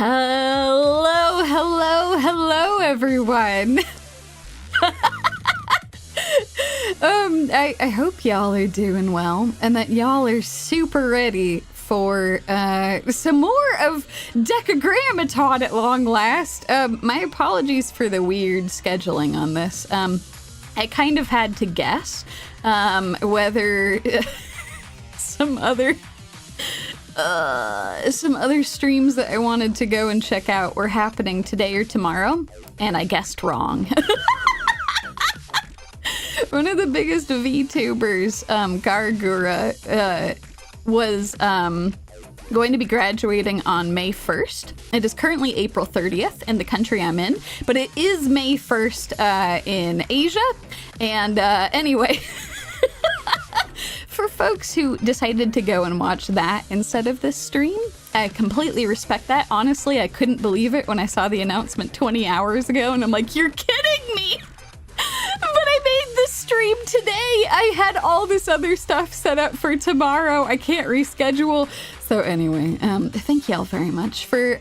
Hello, hello, hello, everyone. I hope y'all are doing well and that y'all are super ready for some more of Decagrammaton at long last. My apologies for the weird scheduling on this. I kind of had to guess whether some other streams that I wanted to go and check out were happening today or tomorrow, and I guessed wrong. One of the biggest VTubers, Gargura, was going to be graduating on May 1st. It is currently April 30th in the country I'm in, but it is May 1st in Asia. And anyway, for folks who decided to go and watch that instead of this stream, I completely respect that. Honestly, I couldn't believe it when I saw the announcement 20 hours ago, and I'm like, you're kidding me! But I made this stream today. I had all this other stuff set up for tomorrow. I can't reschedule. So anyway, thank y'all very much for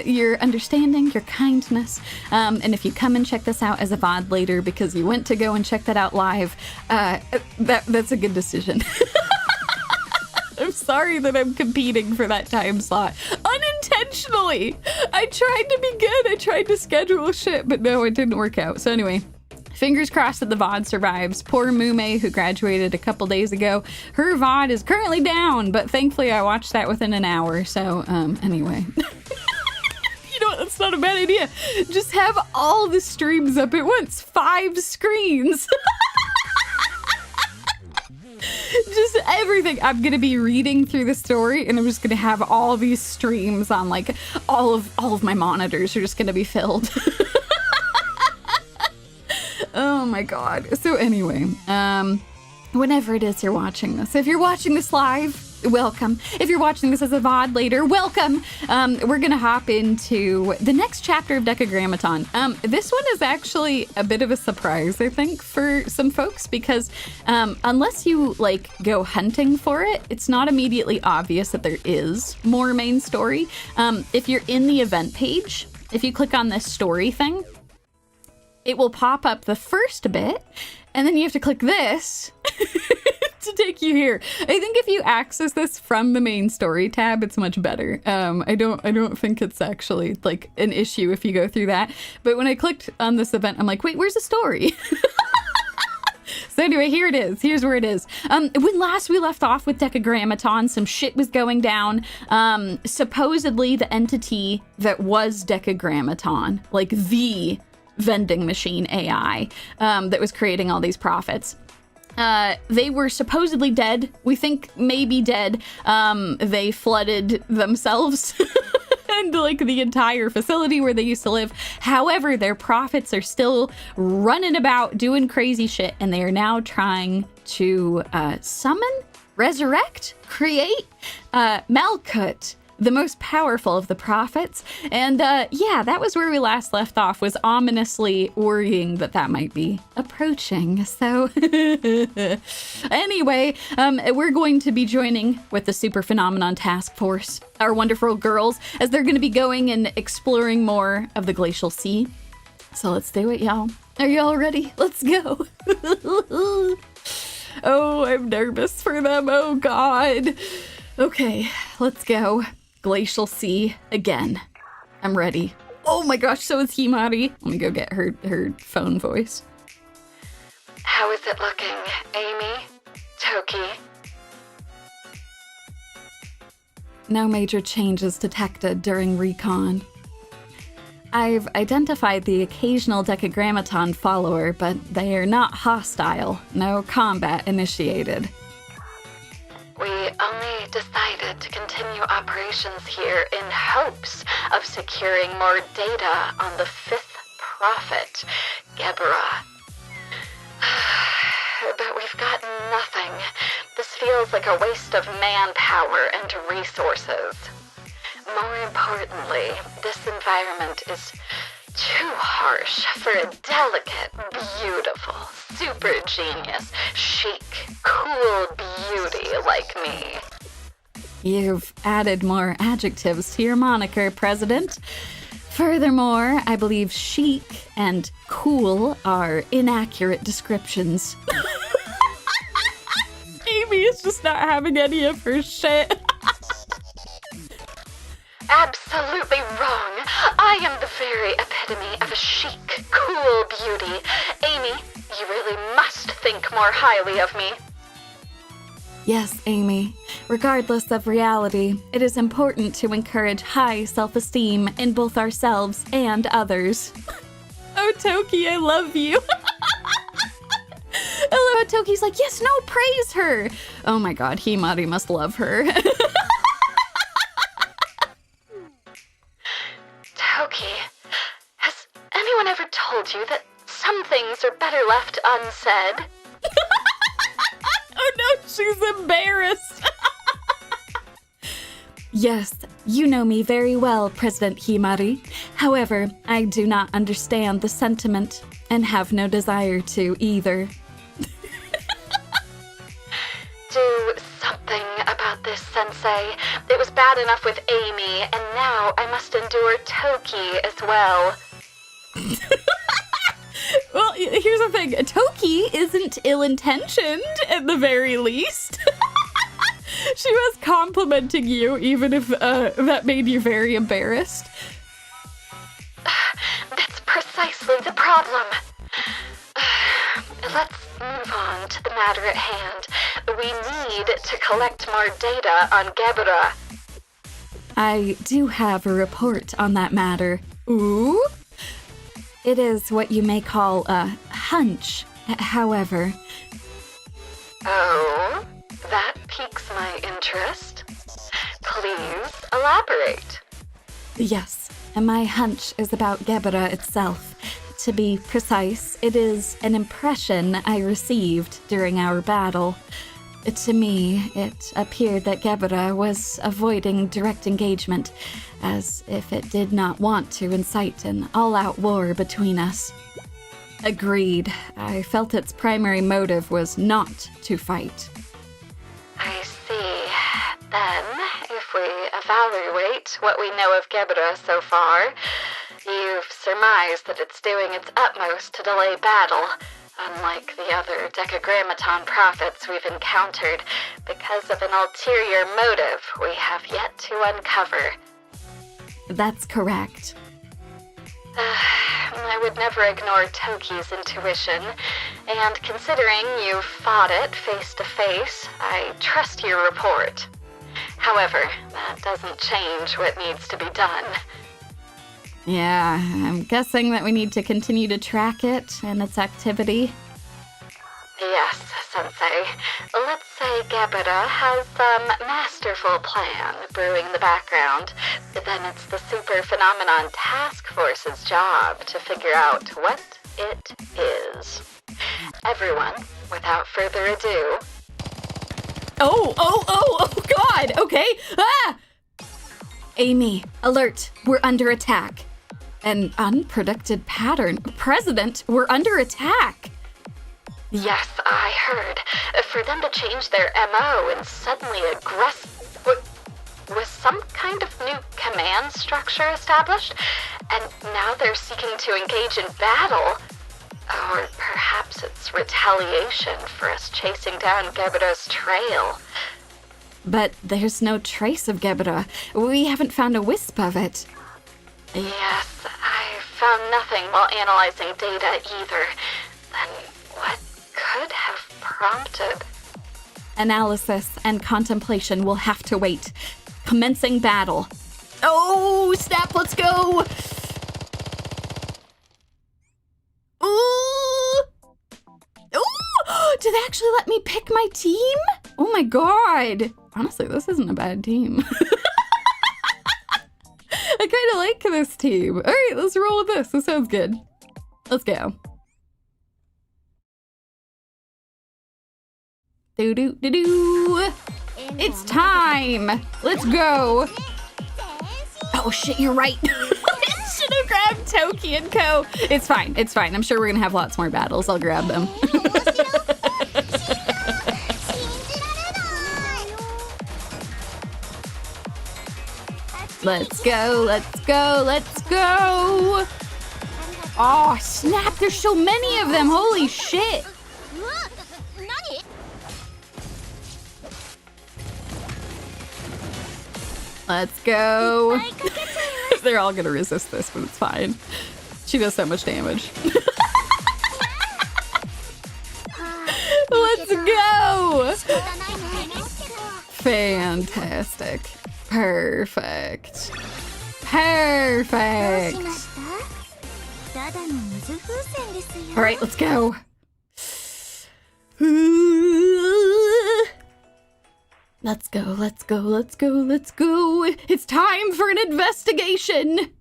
your understanding, your kindness. And if you come and check this out as a VOD later because you went to go and check that out live, that's a good decision. I'm sorry that I'm competing for that time slot. Unintentionally. I tried to be good. I tried to schedule shit, but no, it didn't work out. So anyway, fingers crossed that the VOD survives. Poor Mume, who graduated a couple days ago, her VOD is currently down, but thankfully I watched that within an hour. So anyway. You know what? That's not a bad idea. Just have all the streams up at once. 5 screens. Just everything. I'm gonna be reading through the story, and I'm just gonna have all these streams on, like, all of my monitors are just gonna be filled. Oh my god. So anyway, whenever it is you're watching this, if you're watching this live, welcome. If you're watching this as a VOD later, welcome. We're gonna hop into the next chapter of Decagrammaton. This one is actually a bit of a surprise, I think, for some folks, because unless you, like, go hunting for it, it's not immediately obvious that there is more main story. If you're in the event page, if you click on this story thing, it will pop up the first bit, and then you have to click this to take you here. I think if you access this from the main story tab, it's much better. I don't think it's actually, like, an issue if you go through that. But when I clicked on this event, I'm like, wait, where's the story? So anyway, here it is. Here's where it is. When last we left off with Decagrammaton, some shit was going down. Supposedly the entity that was Decagrammaton, like the vending machine AI that was creating all these profits. They were supposedly dead. We think maybe dead. They flooded themselves and, like, the entire facility where they used to live. However, their profits are still running about doing crazy shit, and they are now trying to summon, resurrect, create Malkuth, the most powerful of the prophets. And yeah, that was where we last left off, was ominously worrying that that might be approaching. So anyway, we're going to be joining with the Super Phenomenon Task Force, our wonderful girls, as they're going to be going and exploring more of the Glacial Sea. So let's do it, y'all. Are y'all ready? Let's go. Oh, I'm nervous for them. Oh, God. Okay, let's go. Glacial Sea again. I'm ready. Oh my gosh, so is Himari. Let me go get her phone voice. How is it looking, Amy? Toki? No major changes detected during recon. I've identified the occasional Decagrammaton follower, but they are not hostile. No combat initiated. We only decided to continue operations here in hopes of securing more data on the 5th prophet, Geborah. But we've got nothing. This feels like a waste of manpower and resources. More importantly, this environment is too harsh for a delicate, beautiful, super genius, chic, cool beauty like me. You've added more adjectives to your moniker, President. Furthermore, I believe chic and cool are inaccurate descriptions. Amy is just not having any of her shit. Absolutely wrong. I am the very epitome of a chic, cool beauty. Amy, you really must think more highly of me. Yes, Amy. Regardless of reality, it is important to encourage high self-esteem in both ourselves and others. Oh, Toki, I love you. I love how Toki's like, yes, no, praise her. Oh my god, Himari must love her. Toki, has anyone ever told you that some things are better left unsaid? Oh no, she's embarrassed. Yes, you know me very well, President Himari. However, I do not understand the sentiment and have no desire to either. Do something about this, Sensei. It was bad enough with Amy, and now I must endure Toki as well. Well, here's the thing. Toki isn't ill-intentioned, at the very least. She was complimenting you, even if that made you very embarrassed. That's precisely the problem. Let's move on to the matter at hand. We need to collect more data on Gebra. I do have a report on that matter. Ooh? It is what you may call a hunch, however. Oh, that piques my interest. Please elaborate. Yes, and my hunch is about Gebra itself. To be precise, it is an impression I received during our battle. To me, it appeared that Gebra was avoiding direct engagement, as if it did not want to incite an all-out war between us. Agreed. I felt its primary motive was not to fight. I see. Then, if we evaluate what we know of Gebra so far, you've surmised that it's doing its utmost to delay battle, unlike the other Decagrammaton prophets we've encountered, because of an ulterior motive we have yet to uncover. That's correct. I would never ignore Toki's intuition, and considering you've fought it face to face, I trust your report. However, that doesn't change what needs to be done. Yeah, I'm guessing that we need to continue to track it and its activity. Yes, Sensei. Let's say Gebra has some masterful plan brewing in the background. Then it's the Super Phenomenon Task Force's job to figure out what it is. Everyone, without further ado... Oh, God, okay. Ah! Amy, alert, we're under attack. An unpredicted pattern. President, we're under attack. Yes, I heard. For them to change their MO and suddenly was some kind of new command structure established? And now they're seeking to engage in battle? Or perhaps it's retaliation for us chasing down Gebra's trail. But there's no trace of Gebra. We haven't found a wisp of it. Yes, I found nothing while analyzing data either. Then what could have prompted? Analysis and contemplation will have to wait. Commencing battle. Oh, snap, let's go! Ooh! Ooh! Did they actually let me pick my team? Oh my god! Honestly, this isn't a bad team. I kind of like this team. All right, let's roll with this. This sounds good. Let's go. Do-do-do-do. It's time. Let's go. Oh, shit, you're right. I should have grabbed Toki and Co. It's fine. It's fine. I'm sure we're going to have lots more battles. I'll grab them. Let's go, let's go, let's go! Oh, snap, there's so many of them, holy shit! Let's go. They're all gonna resist this, but it's fine. She does so much damage. Let's go! Fantastic. Perfect. Perfect. All right, let's go. Let's go, let's go, let's go, let's go. It's time for an investigation.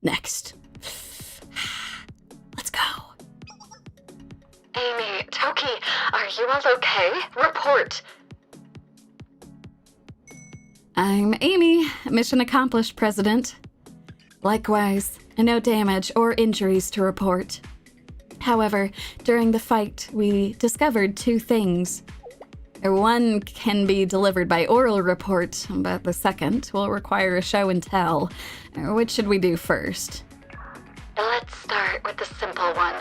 Next. Let's go. Amy, Toki, are you all okay? Report. I'm Amy. Mission accomplished, President. Likewise, no damage or injuries to report. However, during the fight, we discovered two things. One can be delivered by oral report, but the second will require a show and tell. Which should we do first? Let's start with the simple one.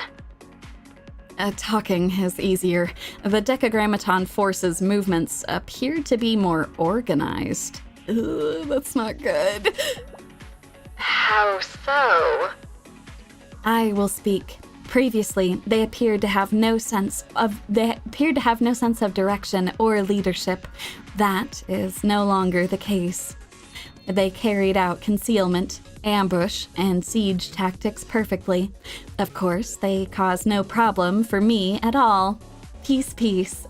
Talking is easier. The Decagrammaton force's movements appear to be more organized. Ugh, that's not good. How so? I will speak. Previously, they appeared to have no sense of direction or leadership. That is no longer the case. They carried out concealment, ambush, and siege tactics perfectly. Of course, they caused no problem for me at all. Peace, peace.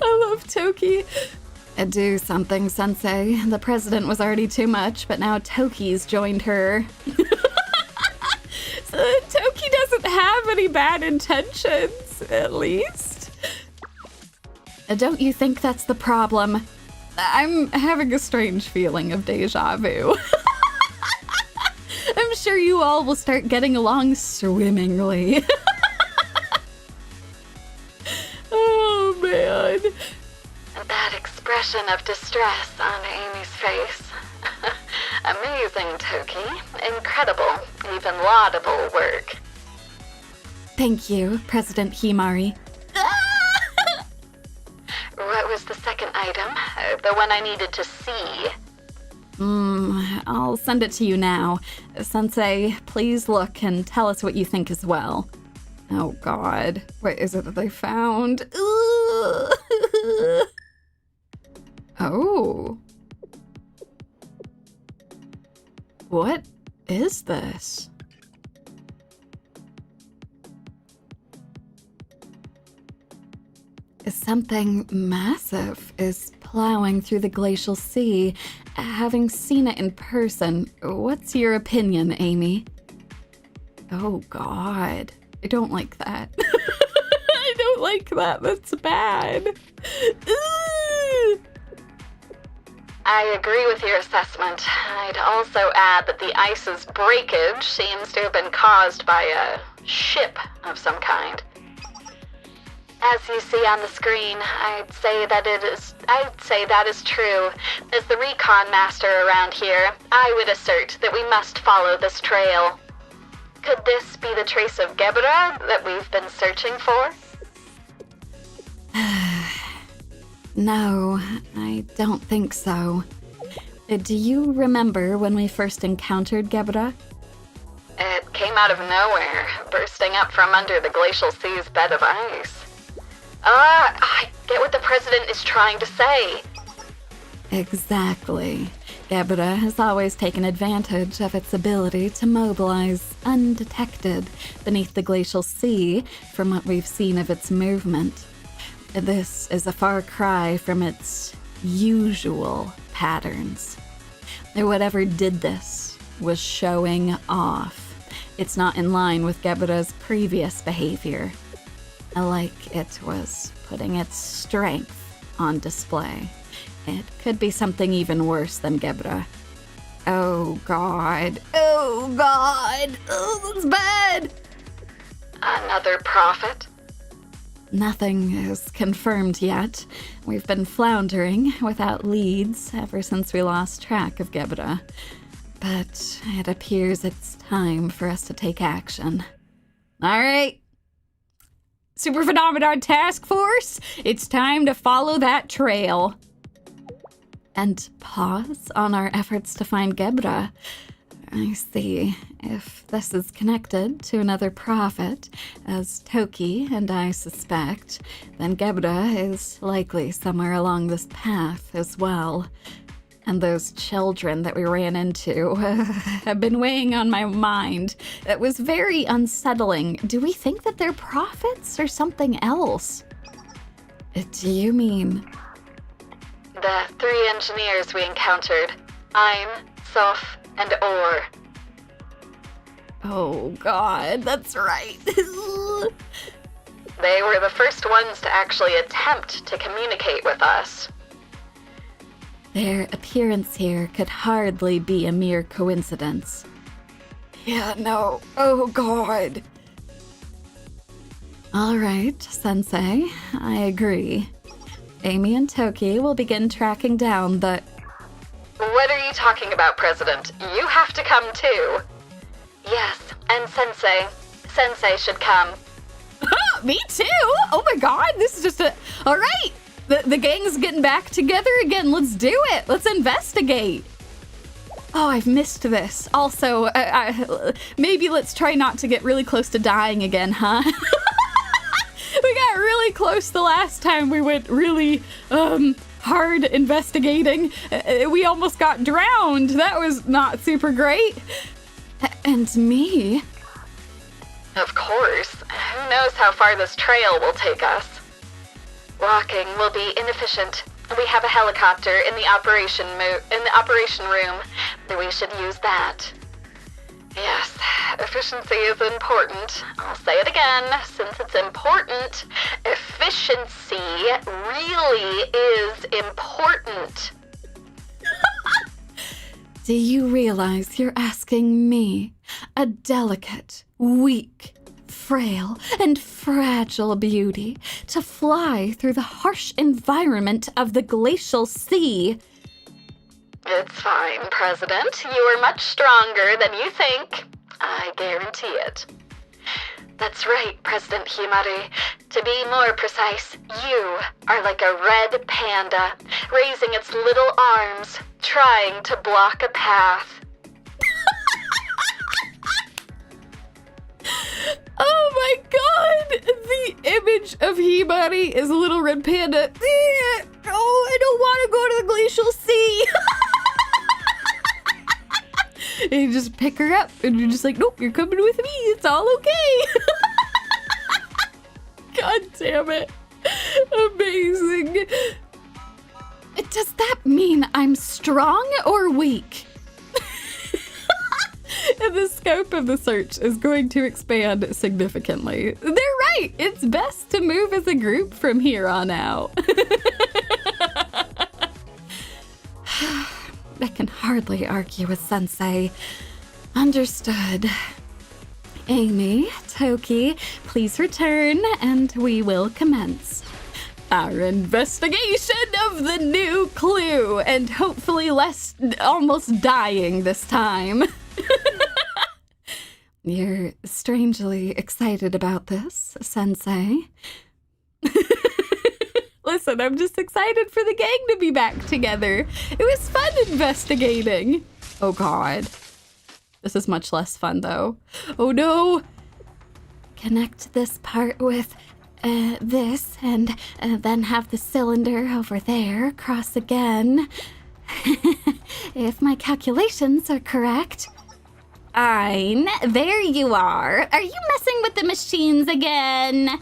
I love Toki. Do something, Sensei. The president was already too much, but now Toki's joined her. So Toki doesn't have any bad intentions, at least. Don't you think that's the problem? I'm having a strange feeling of deja vu. I'm sure you all will start getting along swimmingly. Oh, man. That expression of distress on Amy's face. Amazing, Toki. Incredible, even laudable work. Thank you, President Himari. What was the second item? The one I needed to see. I'll send it to you now. Sensei, please look and tell us what you think as well. Oh, God. What is it that they found? Oh. What is this? Something massive is plowing through the Glacial Sea. Having seen it in person, what's your opinion, Amy? Oh, God. I don't like that. I don't like that. That's bad. Ooh. I agree with your assessment. I'd also add that the ice's breakage seems to have been caused by a ship of some kind. As you see on the screen, I'd say that is true. As the recon master around here, I would assert that we must follow this trail. Could this be the trace of Gebra that we've been searching for? No, I don't think so. Do you remember when we first encountered Gebra? It came out of nowhere, bursting up from under the Glacial Sea's bed of ice. I get what the president is trying to say. Exactly. Gebra has always taken advantage of its ability to mobilize undetected beneath the Glacial Sea from what we've seen of its movement. This is a far cry from its usual patterns. Whatever did this was showing off. It's not in line with Gebra's previous behavior. Like it was putting its strength on display. It could be something even worse than Gebra. Oh, God. Oh, God. Oh, that's bad. Another prophet? Nothing is confirmed yet. We've been floundering without leads ever since we lost track of Gebra. But it appears it's time for us to take action. All right. Super Phenomenon Task Force, it's time to follow that trail. And pause on our efforts to find Gebra. I see. If this is connected to another prophet, as Toki and I suspect, then Gebra is likely somewhere along this path as well. And those children that we ran into have been weighing on my mind. It was very unsettling. Do we think that they're prophets or something else? Do you mean? The 3 engineers we encountered, Aim, Soph, and Or. Oh God, that's right. They were the first ones to actually attempt to communicate with us. Their appearance here could hardly be a mere coincidence. Yeah, no. Oh, God. All right, Sensei. I agree. Amy and Toki will begin tracking down the... What are you talking about, President? You have to come too. Yes, and Sensei. Sensei should come. Me too? Oh my God, this is just a... All right. The gang's getting back together again. Let's do it. Let's investigate. Oh, I've missed this. Also, maybe let's try not to get really close to dying again, huh? We got really close the last time we went really hard investigating. We almost got drowned. That was not super great. And me? Of course. Who knows how far this trail will take us? Walking will be inefficient. We have a helicopter in the operation room. We should use that. Yes, efficiency is important. I'll say it again, since it's important. Efficiency really is important. Do you realize you're asking me, a delicate, weak, frail, and fragile beauty, to fly through the harsh environment of the Glacial Sea? It's fine, President. You are much stronger than you think. I guarantee it. That's right, President Himari. To be more precise, you are like a red panda, raising its little arms, trying to block a path. Oh my God! The image of Himari is a little red panda. Oh, I don't want to go to the Glacial Sea. And you just pick her up, and you're just like, nope, you're coming with me. It's all okay. God damn it. Amazing. Does that mean I'm strong or weak? And the scope of the search is going to expand significantly. They're right. It's best to move as a group from here on out. I can hardly argue with Sensei. Understood. Amy, Toki, please return and we will commence our investigation of the new clue, and hopefully less almost dying this time. You're strangely excited about this, Sensei. Listen, I'm just excited for the gang to be back together. It was fun investigating. Oh God. This is much less fun though. Oh no. Connect this part with this, and then have the cylinder over there cross again. If my calculations are correct. Fine, there you are. Are you messing with the machines again?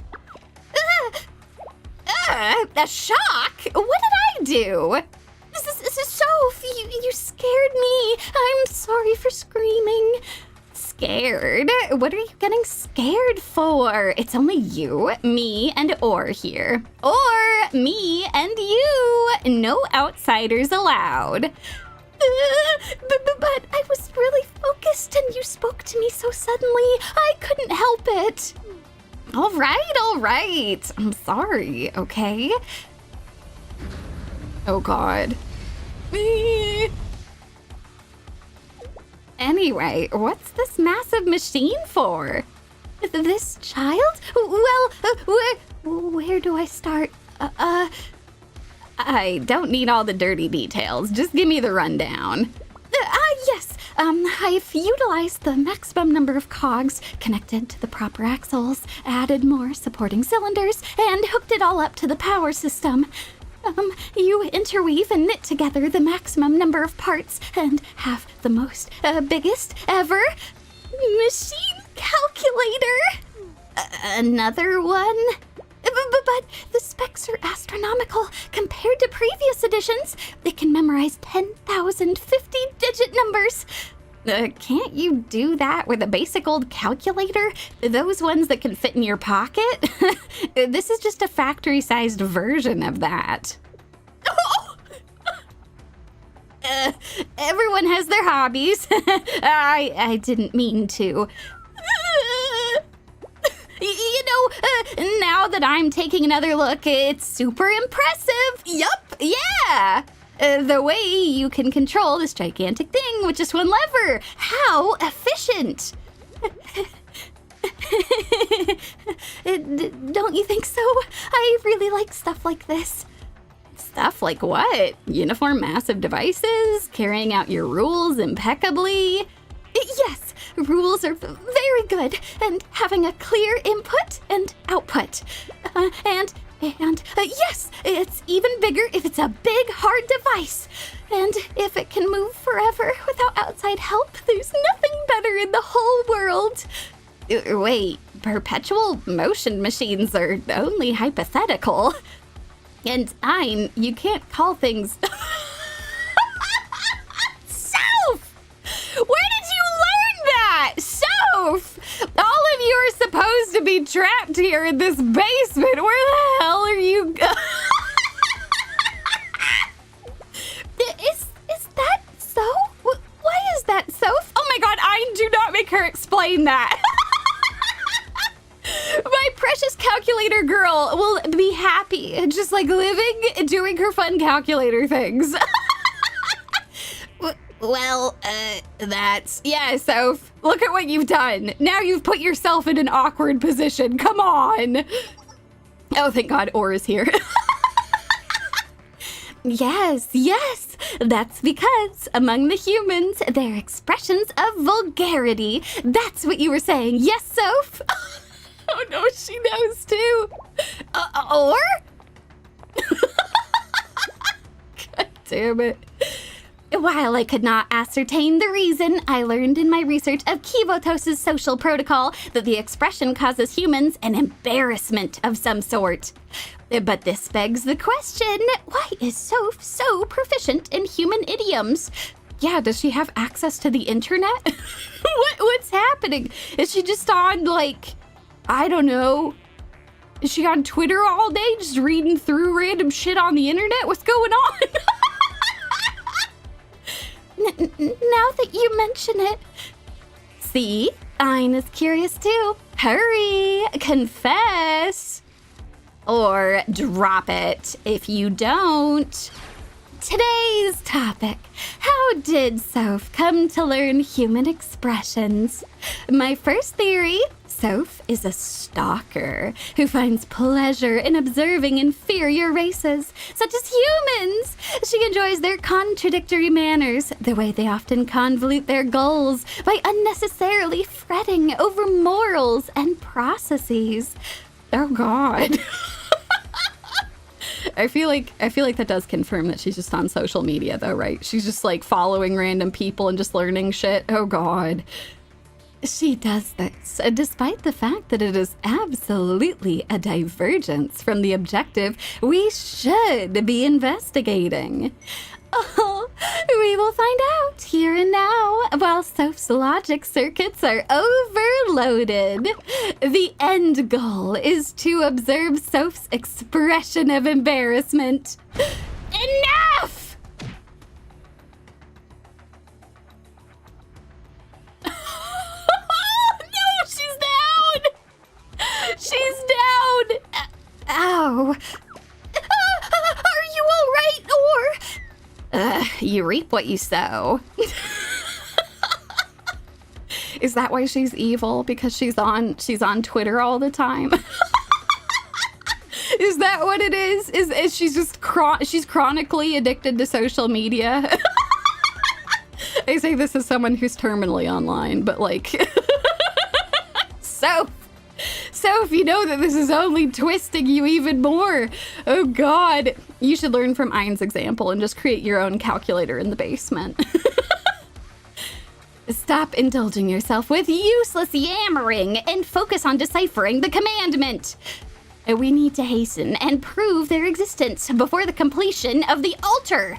A shock? What did I do? This is Soph. You scared me. I'm sorry for screaming. Scared? What are you getting scared for? It's only you, me, and Or here. Or me and you. No outsiders allowed. But I was really focused and you spoke to me so suddenly, I couldn't help it. All right. I'm sorry, okay? Oh, God. Anyway, what's this massive machine for? This child? Well, where do I start? I don't need all the dirty details. Just give me the rundown. Yes. I've utilized the maximum number of cogs, connected to the proper axles, added more supporting cylinders, and hooked it all up to the power system. You interweave and knit together the maximum number of parts and have the most, biggest ever machine calculator. Another one? But the specs are astronomical compared to previous editions. It can memorize 10,000 50-digit numbers. Can't you do that with a basic old calculator? Those ones that can fit in your pocket? This is just a factory-sized version of that. Everyone has their hobbies. I didn't mean to. Now that I'm taking another look, it's super impressive. Yup, yeah. The way you can control this gigantic thing with just one lever. How efficient. Don't you think so? I really like stuff like this. Stuff like what? Uniform massive devices? Carrying out your rules impeccably? Yes, rules are very good, and having a clear input and output. And yes, it's even bigger if it's a big, hard device. And if it can move forever without outside help, there's nothing better in the whole world. Wait, perpetual motion machines are only hypothetical. And you can't call things... Soph! Where did you learn that? Soph! All of you are supposed to be trapped here in this basement. Where the hell are you... Is that so? Why is that, Soph? Oh my god, do not make her explain that. My precious calculator girl will be happy, just like living, doing her fun calculator things. Well, yeah, Soph, look at what you've done. Now you've put yourself in an awkward position. Come on. Oh, thank God, Aura's here. Yes, that's because among the humans, they're expressions of vulgarity. That's what you were saying. Yes, Soph? Oh no, she knows too. Or? God damn it. While I could not ascertain the reason, I learned in my research of Kivotos's social protocol that the expression causes humans an embarrassment of some sort. But this begs the question, why is Soph so proficient in human idioms? Yeah, does she have access to the internet? What's happening? Is she just on, like, I don't know, is she on Twitter all day just reading through random shit on the internet? What's going on? Now that you mention it. See? Ein is curious too. Hurry! Confess! Or drop it if you don't. Today's topic. How did Soph come to learn human expressions? My first theory, Soph is a stalker who finds pleasure in observing inferior races, such as humans. She enjoys their contradictory manners, the way they often convolute their goals by unnecessarily fretting over morals and processes. Oh God. I feel like that does confirm that she's just on social media though, right? She's just like following random people and just learning shit. Oh God. She does this despite the fact that it is absolutely a divergence from the objective we should be investigating. Oh, we will find out here and now while Soph's logic circuits are overloaded. The end goal is to observe Soph's expression of embarrassment. Enough! She's Oh. Are you all right, or? You reap what you sow. Is that why she's evil? Because she's on Twitter all the time? Is that what it is? Is she's just she's chronically addicted to social media? I say this as someone who's terminally online, but like... So if you know that this is only twisting you even more, oh God, you should learn from Ein's example and just create your own calculator in the basement. Stop indulging yourself with useless yammering and focus on deciphering the commandment. We need to hasten and prove their existence before the completion of the altar.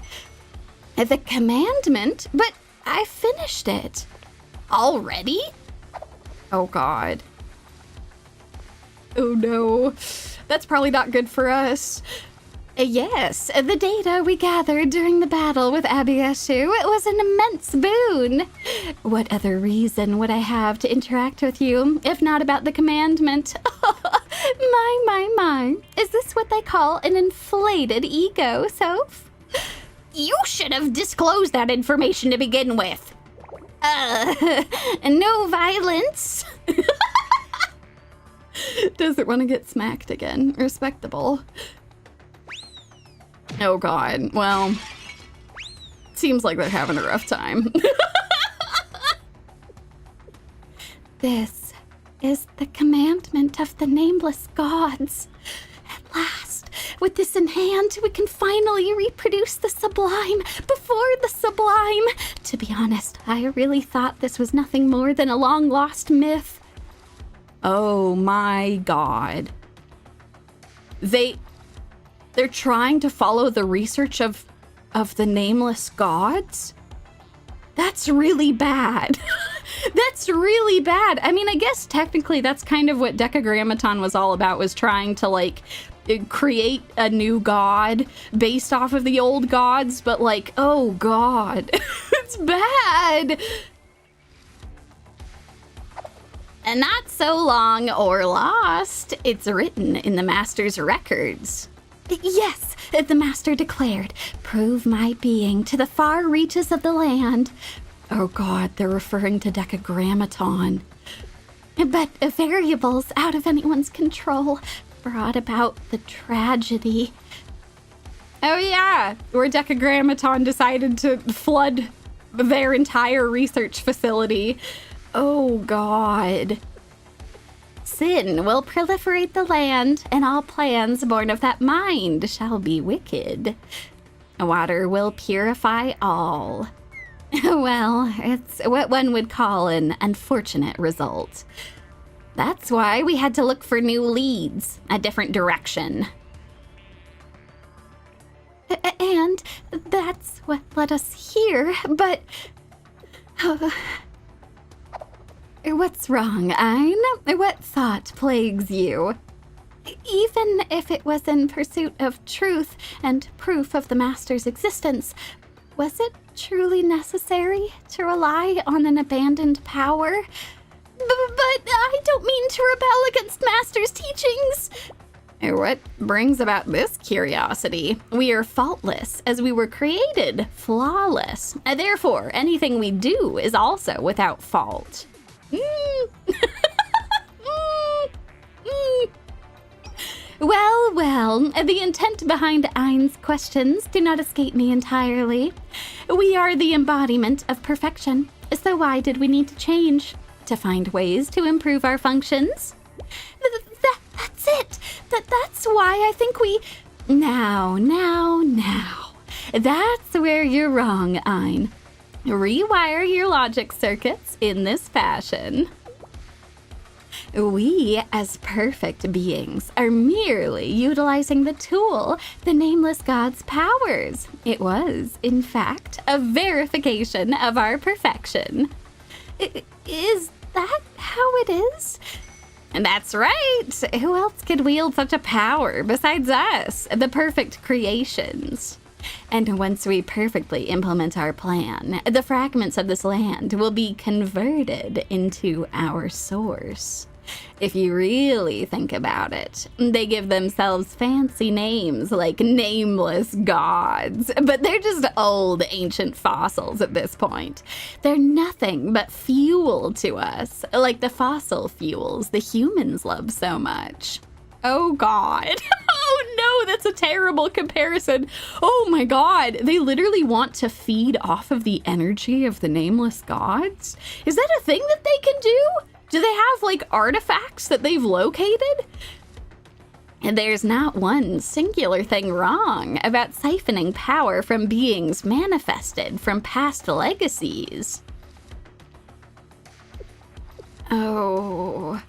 The commandment? But I finished it. Already? Oh God. Oh no. That's probably not good for us. Yes, the data we gathered during the battle with Abieshu was an immense boon. What other reason would I have to interact with you, if not about the commandment? My. Is this what they call an inflated ego, Soph? You should have disclosed that information to begin with. No violence. Doesn't want to get smacked again. Respectable. Oh God, well, seems like they're having a rough time. This is the commandment of the Nameless gods. At last, with this in hand, we can finally reproduce the sublime before the sublime. To be honest, I really thought this was nothing more than a long-lost myth. Oh my God. They're trying to follow the research of the Nameless gods? That's really bad. That's really bad. I mean, I guess technically that's kind of what Decagrammaton was all about, was trying to like create a new god based off of the old gods, but like, oh God, it's bad. And not so long or lost, it's written in the Master's records. Yes, the Master declared, prove my being to the far reaches of the land. Oh God, they're referring to Decagrammaton. But variables out of anyone's control brought about the tragedy. Oh yeah, where Decagrammaton decided to flood their entire research facility. Oh God. Sin will proliferate the land, and all plans born of that mind shall be wicked. Water will purify all. Well, it's what one would call an unfortunate result. That's why we had to look for new leads, a different direction. And that's what led us here, but... What's wrong, Ein? What thought plagues you? Even if it was in pursuit of truth and proof of the Master's existence, was it truly necessary to rely on an abandoned power? But I don't mean to rebel against Master's teachings. What brings about this curiosity? We are faultless as we were created, flawless. Therefore, anything we do is also without fault. Well, the intent behind Ein's questions do not escape me entirely. We are the embodiment of perfection, so why did we need to change? To find ways to improve our functions? That's it! That's why I think we... Now. That's where you're wrong, Ein. Rewire your logic circuits in this fashion. We, as perfect beings, are merely utilizing the tool, the Nameless God's powers. It was, in fact, a verification of our perfection. Is that how it is? That's right. Who else could wield such a power besides us, the perfect creations? And once we perfectly implement our plan, the fragments of this land will be converted into our source. If you really think about it, they give themselves fancy names like nameless gods, but they're just old ancient fossils at this point. They're nothing but fuel to us, like the fossil fuels the humans love so much. Oh God. Oh no, that's a terrible comparison. Oh my God, they literally want to feed off of the energy of the nameless gods? Is that a thing that they can do? Do they have like artifacts that they've located? And there's not one singular thing wrong about siphoning power from beings manifested from past legacies. Oh.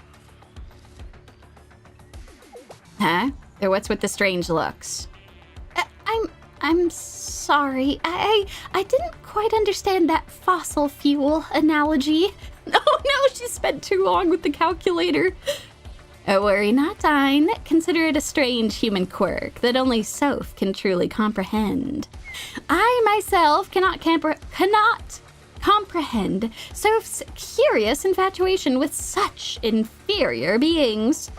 Huh? What's with the strange looks? I'm sorry. I didn't quite understand that fossil fuel analogy. Oh no, she spent too long with the calculator. Worry not, Dine. Consider it a strange human quirk that only Soph can truly comprehend. I myself cannot comprehend Soph's curious infatuation with such inferior beings.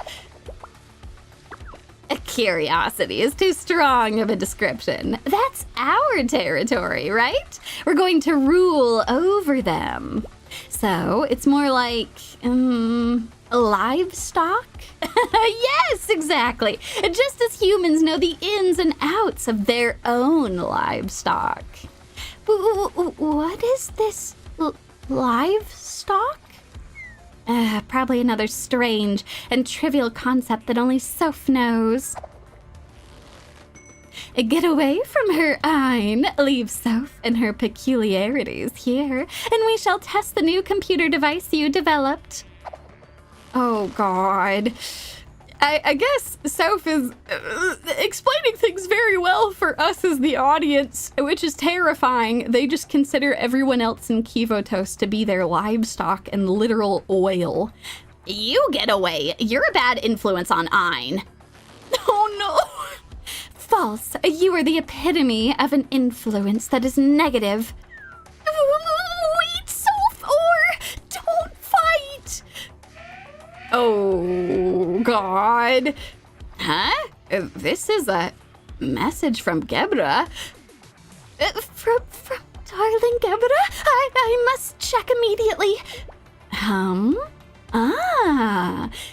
Curiosity is too strong of a description. That's our territory, right? We're going to rule over them. So it's more like, livestock? Yes, exactly. Just as humans know the ins and outs of their own livestock. What is this livestock? Probably another strange and trivial concept that only Soph knows. Get away from her, Ein. Leave Soph and her peculiarities here, and we shall test the new computer device you developed. Oh, God. I guess Soph is explaining things very well for us as the audience, which is terrifying. They just consider everyone else in Kivotos to be their livestock and literal oil. You get away. You're a bad influence on Ein. Oh, no. False. You are the epitome of an influence that is negative. Wait, Soph, or don't fight. Oh, God. Huh? This is a message from Gebra. From darling Gebra? I must check immediately.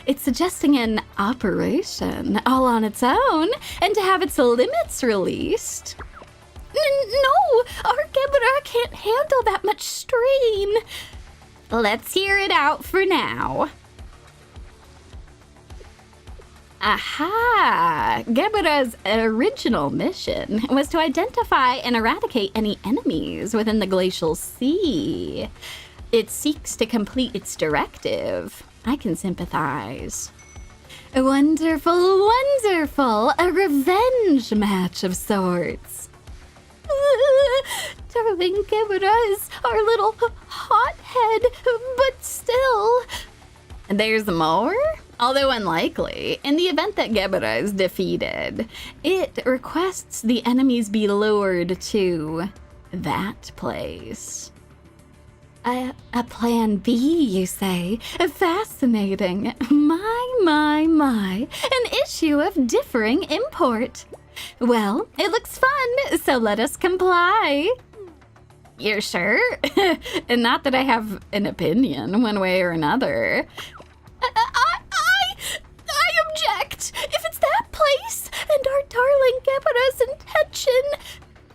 It's suggesting an operation all on its own and to have its limits released. No, our Gebra can't handle that much strain. Let's hear it out for now. Aha! Gebera's original mission was to identify and eradicate any enemies within the Glacial Sea. It seeks to complete its directive. I can sympathize. Wonderful, wonderful! A revenge match of sorts. Darling Gebera is our little hothead, but still... There's more? Although unlikely, in the event that Gebera is defeated, it requests the enemies be lured to that place. A plan B, you say? Fascinating. My. An issue of differing import. Well, it looks fun, so let us comply. You're sure? And not that I have an opinion one way or another. I object! If it's that place and our darling Gebera's intention...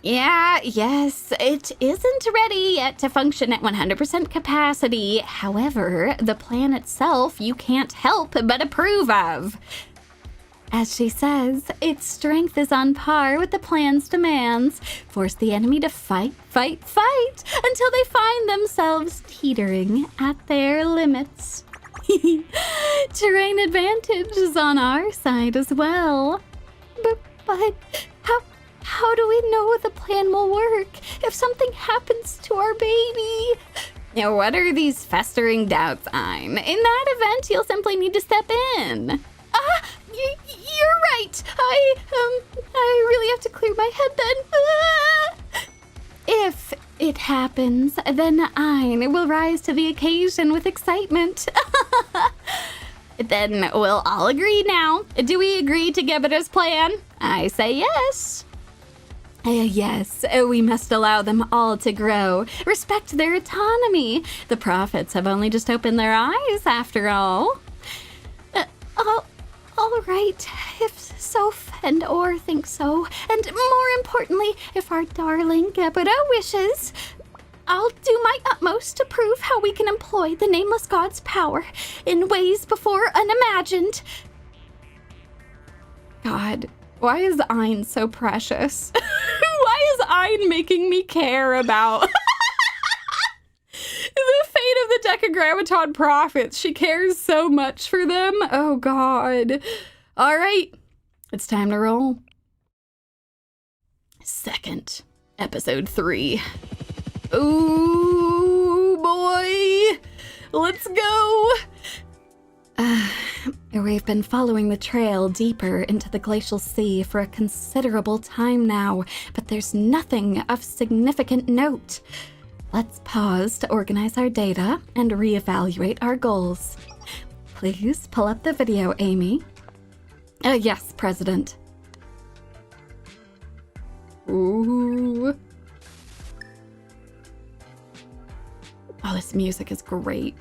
Yes, it isn't ready yet to function at 100% capacity. However, the plan itself you can't help but approve of. As she says, its strength is on par with the plan's demands. Force the enemy to fight until they find themselves teetering at their limits. Terrain advantage is on our side as well. But how do we know the plan will work if something happens to our baby? Now, what are these festering doubts, Ein? In that event, you'll simply need to step in. You're right. I really have to clear my head then. If it happens, then Ein will rise to the occasion with excitement. Then we'll all agree now. Do we agree to Gebeta's plan? I say yes. Yes, we must allow them all to grow. Respect their autonomy. The prophets have only just opened their eyes, after all. All right, if Soph and Or think so, and more importantly, if our darling Gebeta wishes, I'll do my utmost to prove how we can employ the Nameless God's power in ways before unimagined. God, why is Ein so precious? Why is Ein making me care about the fate of the Decagrammaton prophets? She cares so much for them. Oh, God. All right, it's time to roll. Second, episode 3. Ooh, boy. Let's go. We've been following the trail deeper into the Glacial Sea for a considerable time now, but there's nothing of significant note. Let's pause to organize our data and reevaluate our goals. Please pull up the video, Amy. Yes, President. Ooh. Oh, this music is great.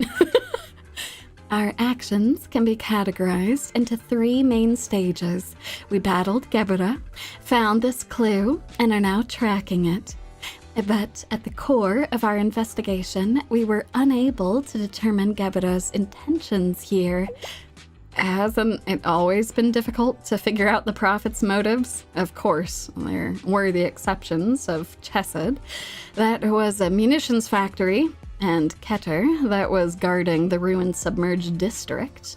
Our actions can be categorized into 3 main stages. We battled Gebeta, found this clue, and are now tracking it. But at the core of our investigation, we were unable to determine Gebeta's intentions here. Hasn't it always been difficult to figure out the prophet's motives? Of course, there were the exceptions of Chesed. That was a munitions factory, and Keter, that was guarding the ruined submerged district.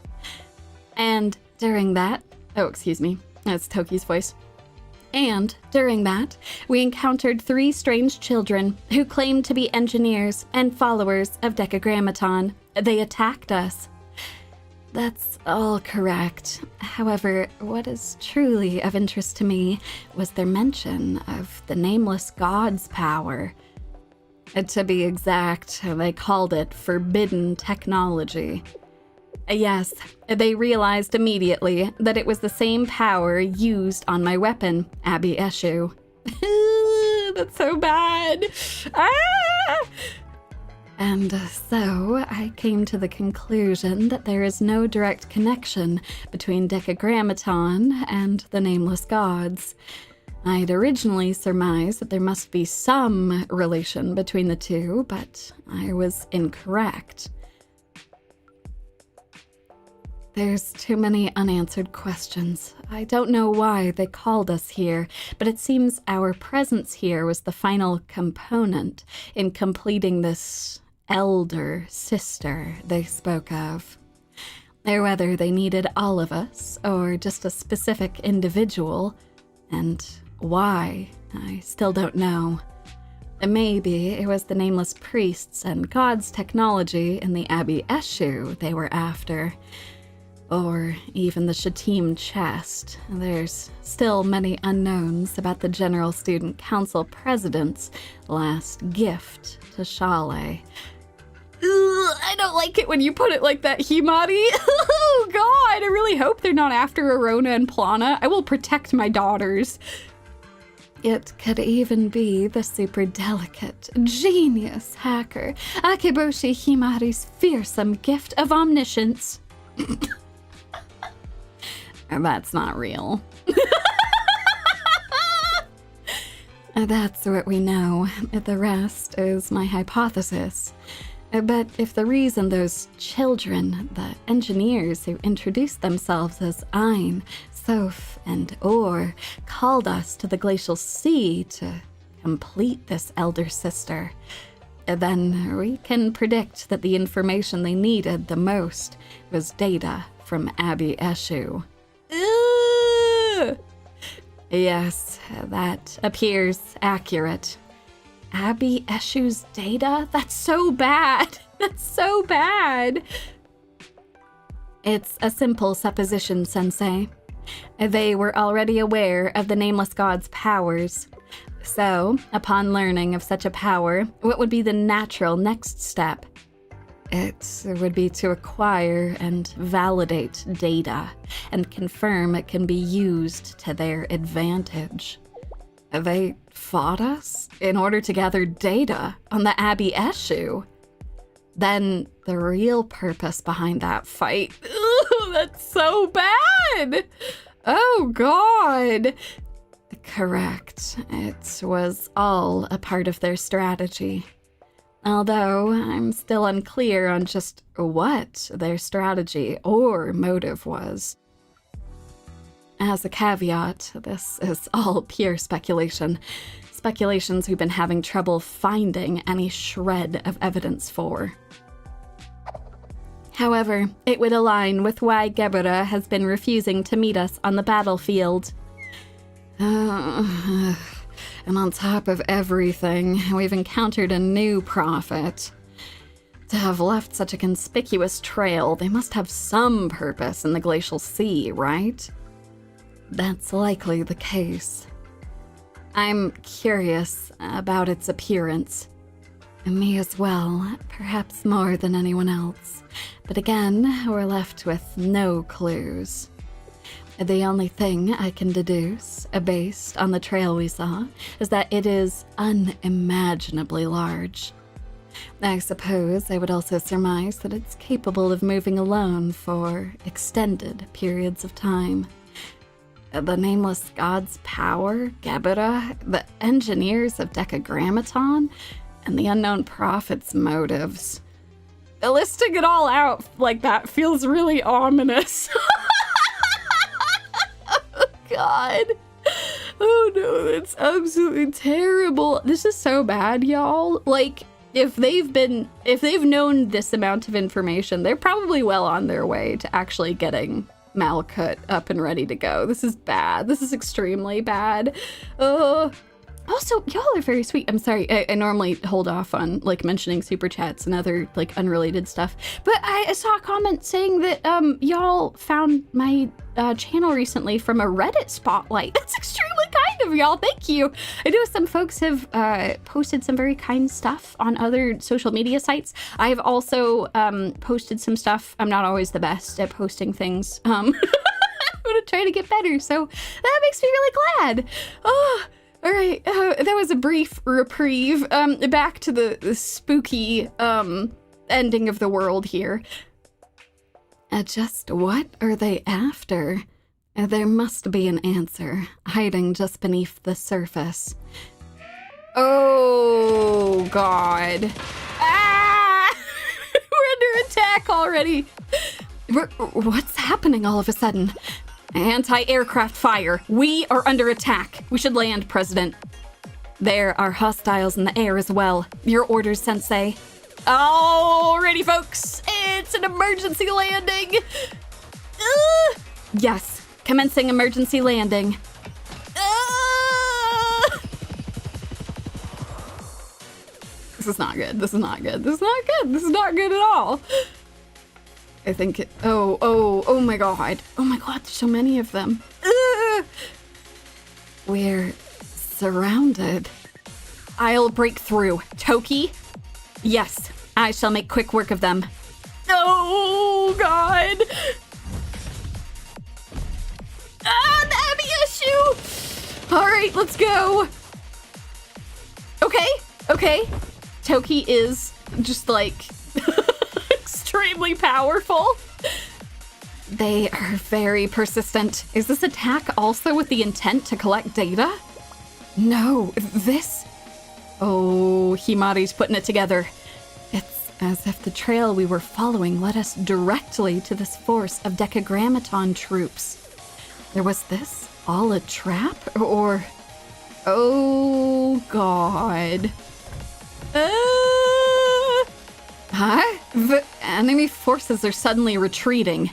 And during that, that's Toki's voice. And during that, we encountered 3 strange children who claimed to be engineers and followers of Decagrammaton. They attacked us. That's all correct. However, what is truly of interest to me was their mention of the Nameless God's power. To be exact, they called it forbidden technology. Yes, they realized immediately that it was the same power used on my weapon, Abby Eshu. That's so bad. Ah! And so I came to the conclusion that there is no direct connection between Decagrammaton and the Nameless Gods. I'd originally surmised that there must be some relation between the two, but I was incorrect. There's too many unanswered questions. I don't know why they called us here, but it seems our presence here was the final component in completing this elder sister they spoke of. Or whether they needed all of us, or just a specific individual, and why, I still don't know. Maybe it was the Nameless Priests and God's technology in the Abbey Eshu they were after. Or even the Shatim chest. There's still many unknowns about the General Student Council President's last gift to Shale. I don't like it when you put it like that, Himari. Oh God, I really hope they're not after Arona and Plana. I will protect my daughters. It could even be the super delicate, genius hacker, Akeboshi Himari's fearsome gift of omniscience. That's not real. That's what we know. The rest is my hypothesis. But if the reason those children, the engineers who introduced themselves as Ein, Soph, and Or, called us to the Glacial Sea to complete this elder sister, then we can predict that the information they needed the most was data from Abbey Eshu. Yes, that appears accurate. Abbey Eshu's data? That's so bad. That's so bad. It's a simple supposition, Sensei. They were already aware of the Nameless God's powers. So, upon learning of such a power, what would be the natural next step? It would be to acquire and validate data and confirm it can be used to their advantage. They fought us in order to gather data on the Abbey issue. Then the real purpose behind that fight. Ugh, that's so bad! Oh, God! Correct. It was all a part of their strategy. Although I'm still unclear on just what their strategy or motive was. As a caveat, this is all pure speculation. Speculations we've been having trouble finding any shred of evidence for. However, it would align with why Gebera has been refusing to meet us on the battlefield. And on top of everything, we've encountered a new prophet. To have left such a conspicuous trail, they must have some purpose in the Glacial Sea, right? That's likely the case. I'm curious about its appearance. And me as well, perhaps more than anyone else. But again, we're left with no clues. The only thing I can deduce, based on the trail we saw, is that it is unimaginably large. I suppose I would also surmise that it's capable of moving alone for extended periods of time. The Nameless God's power, Gebera, the engineers of Decagrammaton, and the unknown prophet's motives. Listing it all out like that feels really ominous. God. Oh no, that's absolutely terrible. This is so bad, y'all. Like, if they've known this amount of information, they're probably well on their way to actually getting Malkuth up and ready to go. This is bad. This is extremely bad. Also, y'all are very sweet. I'm sorry, I normally hold off on, like, mentioning super chats and other, like, unrelated stuff. But I saw a comment saying that, y'all found my channel recently from a Reddit spotlight. That's extremely kind of y'all. Thank you. I know some folks have posted some very kind stuff on other social media sites. I've also posted some stuff. I'm not always the best at posting things. I'm gonna try to get better, so that makes me really glad. Oh. All right, that was a brief reprieve. Back to the spooky ending of the world here. Just what are they after? There must be an answer hiding just beneath the surface. Oh, God. Ah! We're under attack already. What's happening all of a sudden? Anti-aircraft fire. We are under attack. We should land, President. There are hostiles in the air as well. Your orders, Sensei. Alrighty, folks. It's an emergency landing. Yes, commencing emergency landing. This is not good. This is not good. This is not good. This is not good at all. I think it, oh my god. Oh my god, there's so many of them. We're surrounded. I'll break through. Toki? Yes, I shall make quick work of them. Oh god. The Abbey issue. All right, let's go. Okay. Toki is just like extremely powerful. They are very persistent. Is this attack also with the intent to collect data? No, this... Oh, Himari's putting it together. It's as if the trail we were following led us directly to this force of Decagrammaton troops. Was this all a trap, or... Oh, God. Huh? The enemy forces are suddenly retreating.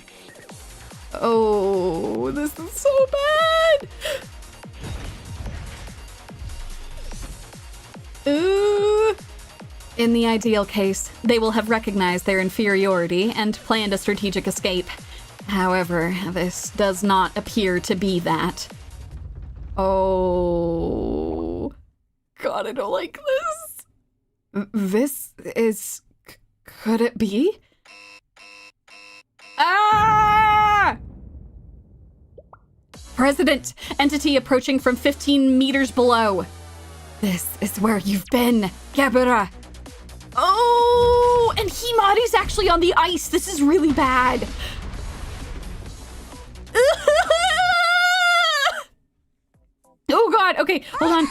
Oh, this is so bad. In the ideal case, they will have recognized their inferiority and planned a strategic escape. However, this does not appear to be that. Oh, God, I don't like this. This is Could it be? Ah! President, entity approaching from 15 meters below. This is where you've been, Gebura. Oh, and Himari's actually on the ice. This is really bad. Oh god, okay, hold on.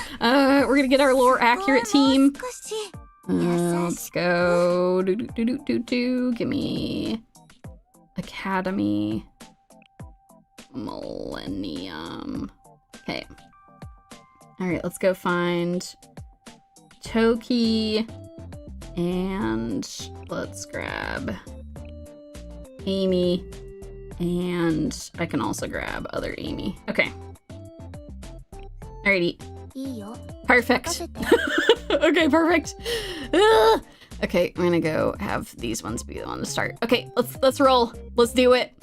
We're gonna get our lore accurate team. Let's go. Give me Academy. Millennium. Okay. Alright, let's go find Toki. And let's grab Amy. And I can also grab other Amy. Okay. Alrighty. Perfect. Okay, perfect. Ugh. Okay, I'm gonna go have these ones be the one to start. Okay, let's roll. Let's do it.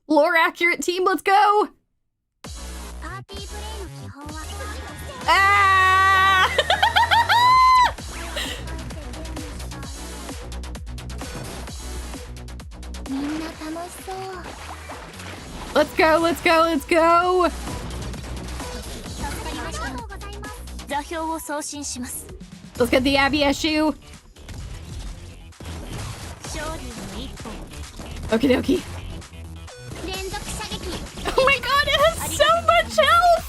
Lore accurate team, let's go. Ah! Let's go, let's go, let's go! Let's get the Abby issue. Okie dokie. Oh my god, it has so much health!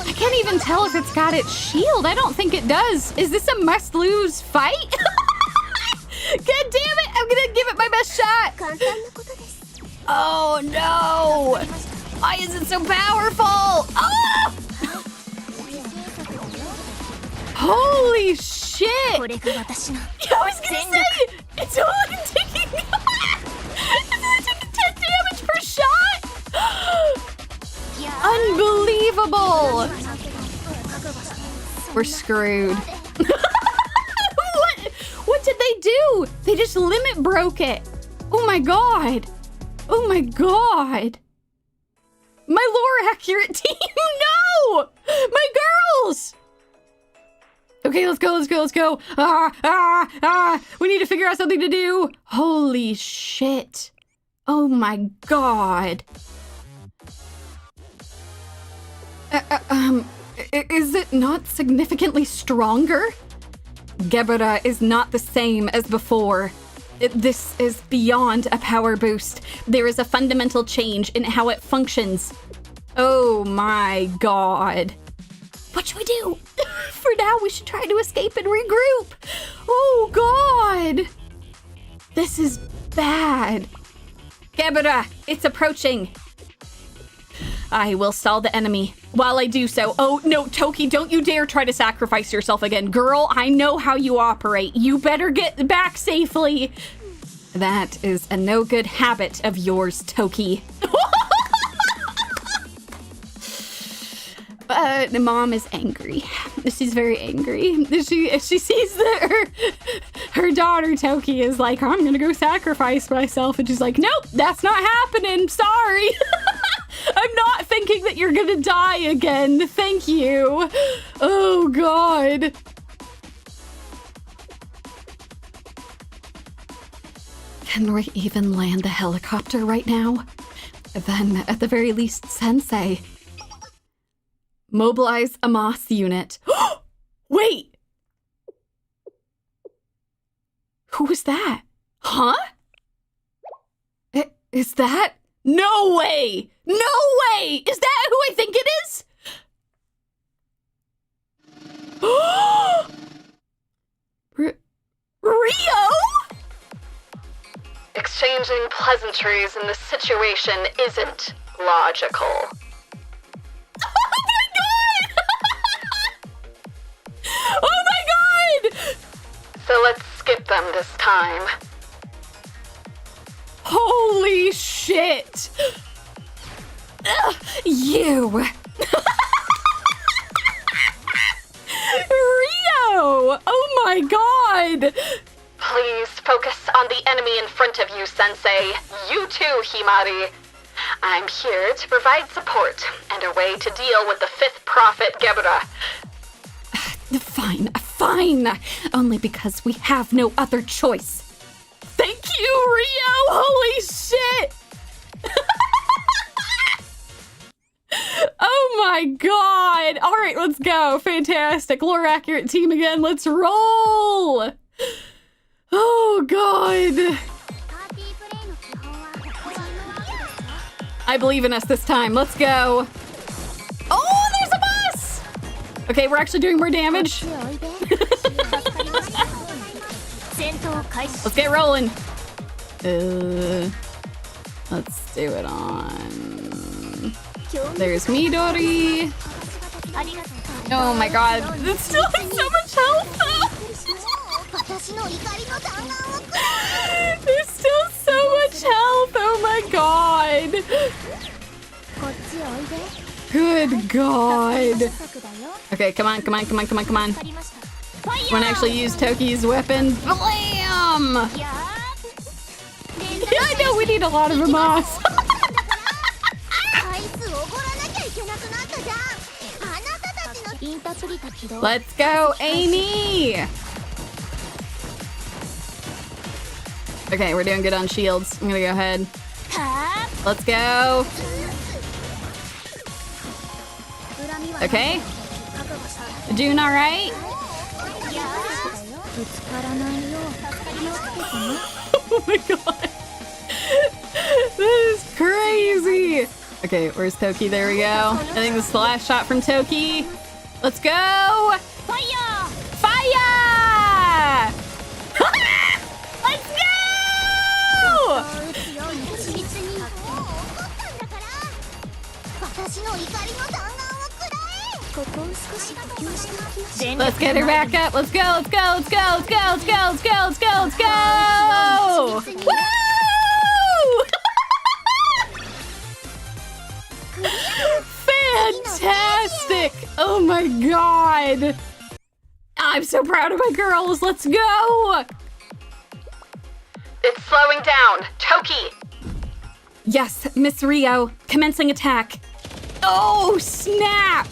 I can't even tell if it's got its shield. I don't think it does. Is this a must-lose fight? God damn it! I'm gonna give it my best shot! Oh no! Why is it so powerful? Oh! Holy shit! I was gonna say, it's only taking... it's only taking 10 damage per shot? Unbelievable! We're screwed. What did they do? They just limit broke it. Oh my god. Oh my god. My lore accurate team, no! My girls! Okay, let's go, let's go, let's go. We need to figure out something to do. Holy shit. Oh my god. Is it not significantly stronger? Gebura is not the same as before. This is beyond a power boost. There is a fundamental change in how it functions. Oh my god. What should we do? For now, we should try to escape and regroup. Oh god. This is bad. Gebura, it's approaching. I will stall the enemy. While I do so, oh no, Toki, don't you dare try to sacrifice yourself again. Girl, I know how you operate. You better get back safely. That is a no good habit of yours, Toki. Mom is angry. She's very angry. She sees that her daughter Toki is like, I'm gonna go sacrifice myself, and she's like, nope, that's not happening. Sorry. I'm not thinking that you're gonna die again. Thank you. Oh god. Can we even land the helicopter right now? Then, at the very least, Sensei. Mobilize a Moss unit. Wait! Who was that? Huh? Is that? No way! No way! Is that who I think it is? Rio? Exchanging pleasantries in this situation isn't logical. Oh my god! Oh my god! So let's skip them this time. Holy shit! Ugh, you! Rio! Oh my god! Please focus on the enemy in front of you, Sensei. You too, Himari. I'm here to provide support and a way to deal with the fifth prophet, Gebura. Fine. fine. Only because we have no other choice. Thank you, Rio. Holy shit. Oh my god. All right, let's go. Fantastic. Lore accurate team again. Let's roll. Oh god. I believe in us this time. Let's go. Oh, there's a bus. Okay, we're actually doing more damage. Let's get rolling. Let's do it on. There's Midori. Oh my god, this still has so much health. There's still so much health. Oh my god. Good god. Okay, come on, come on, come on, come on, come on. I want to actually use Toki's weapon. Blam! Yeah, I know we need a lot of Amas. Let's go, Amy! Okay, we're doing good on shields. I'm gonna go ahead. Let's go. Okay. Doing all right? Oh my god. That is crazy. Okay, where's Toki? There we go. I think this is the last shot from Toki. Let's go. Fire! Fire! Let's go! Let's get her back up. Let's go, let's go, let's go, let's go, let's go, let's go, let's go, let's go! Woo! Fantastic! Oh my god! I'm so proud of my girls. Let's go! It's slowing down. Toki! Yes, Miss Rio. Commencing attack. Oh, snap!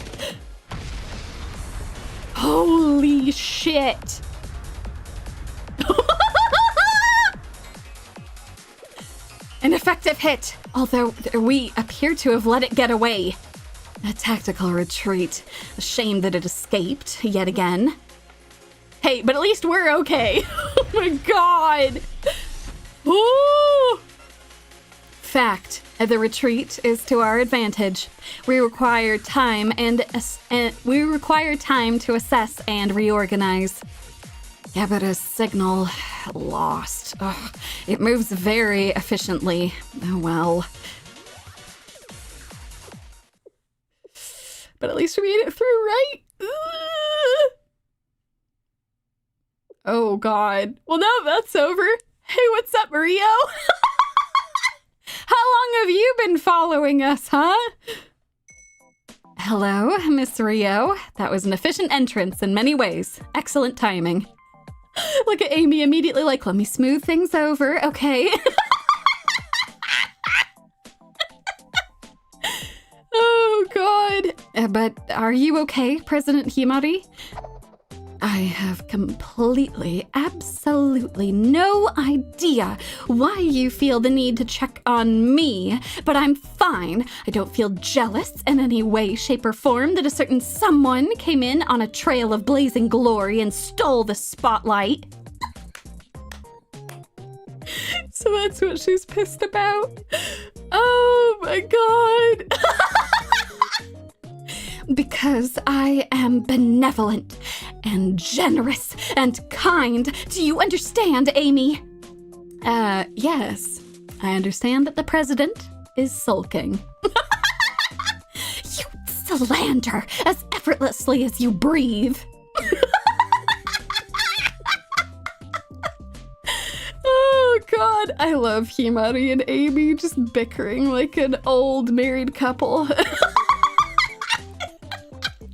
Holy shit. An effective hit, although we appear to have let it get away. A tactical retreat. A shame that it escaped yet again. Hey, but at least we're okay. Oh my god. Ooh. Fact. The retreat is to our advantage. We require time to assess and reorganize. Yeah, but a signal lost. Ugh, it moves very efficiently. Oh well. But at least we made it through, right? Ugh. Oh god. Well, now that's over. Hey, what's up, Rio? How long have you been following us, huh? Hello, Miss Rio. That was an efficient entrance in many ways. Excellent timing. Look at Amy immediately like, let me smooth things over, okay? Oh, God. But are you okay, President Himari? I have completely, absolutely no idea why you feel the need to check on me, but I'm fine. I don't feel jealous in any way, shape, or form that a certain someone came in on a trail of blazing glory and stole the spotlight. So that's what she's pissed about. Oh my god. Because I am benevolent and generous and kind. Do you understand, Amy? Yes. I understand that the president is sulking. You slander as effortlessly as you breathe. Oh, God. I love Himari and Amy just bickering like an old married couple.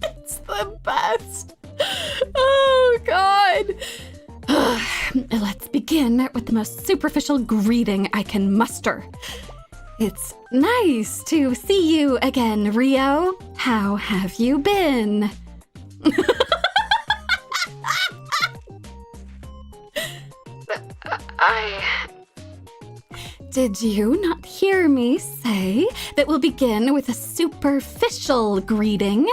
It's the best. Oh, God. Let's begin with the most superficial greeting I can muster. It's nice to see you again, Rio. How have you been? Did you not hear me say that we'll begin with a superficial greeting?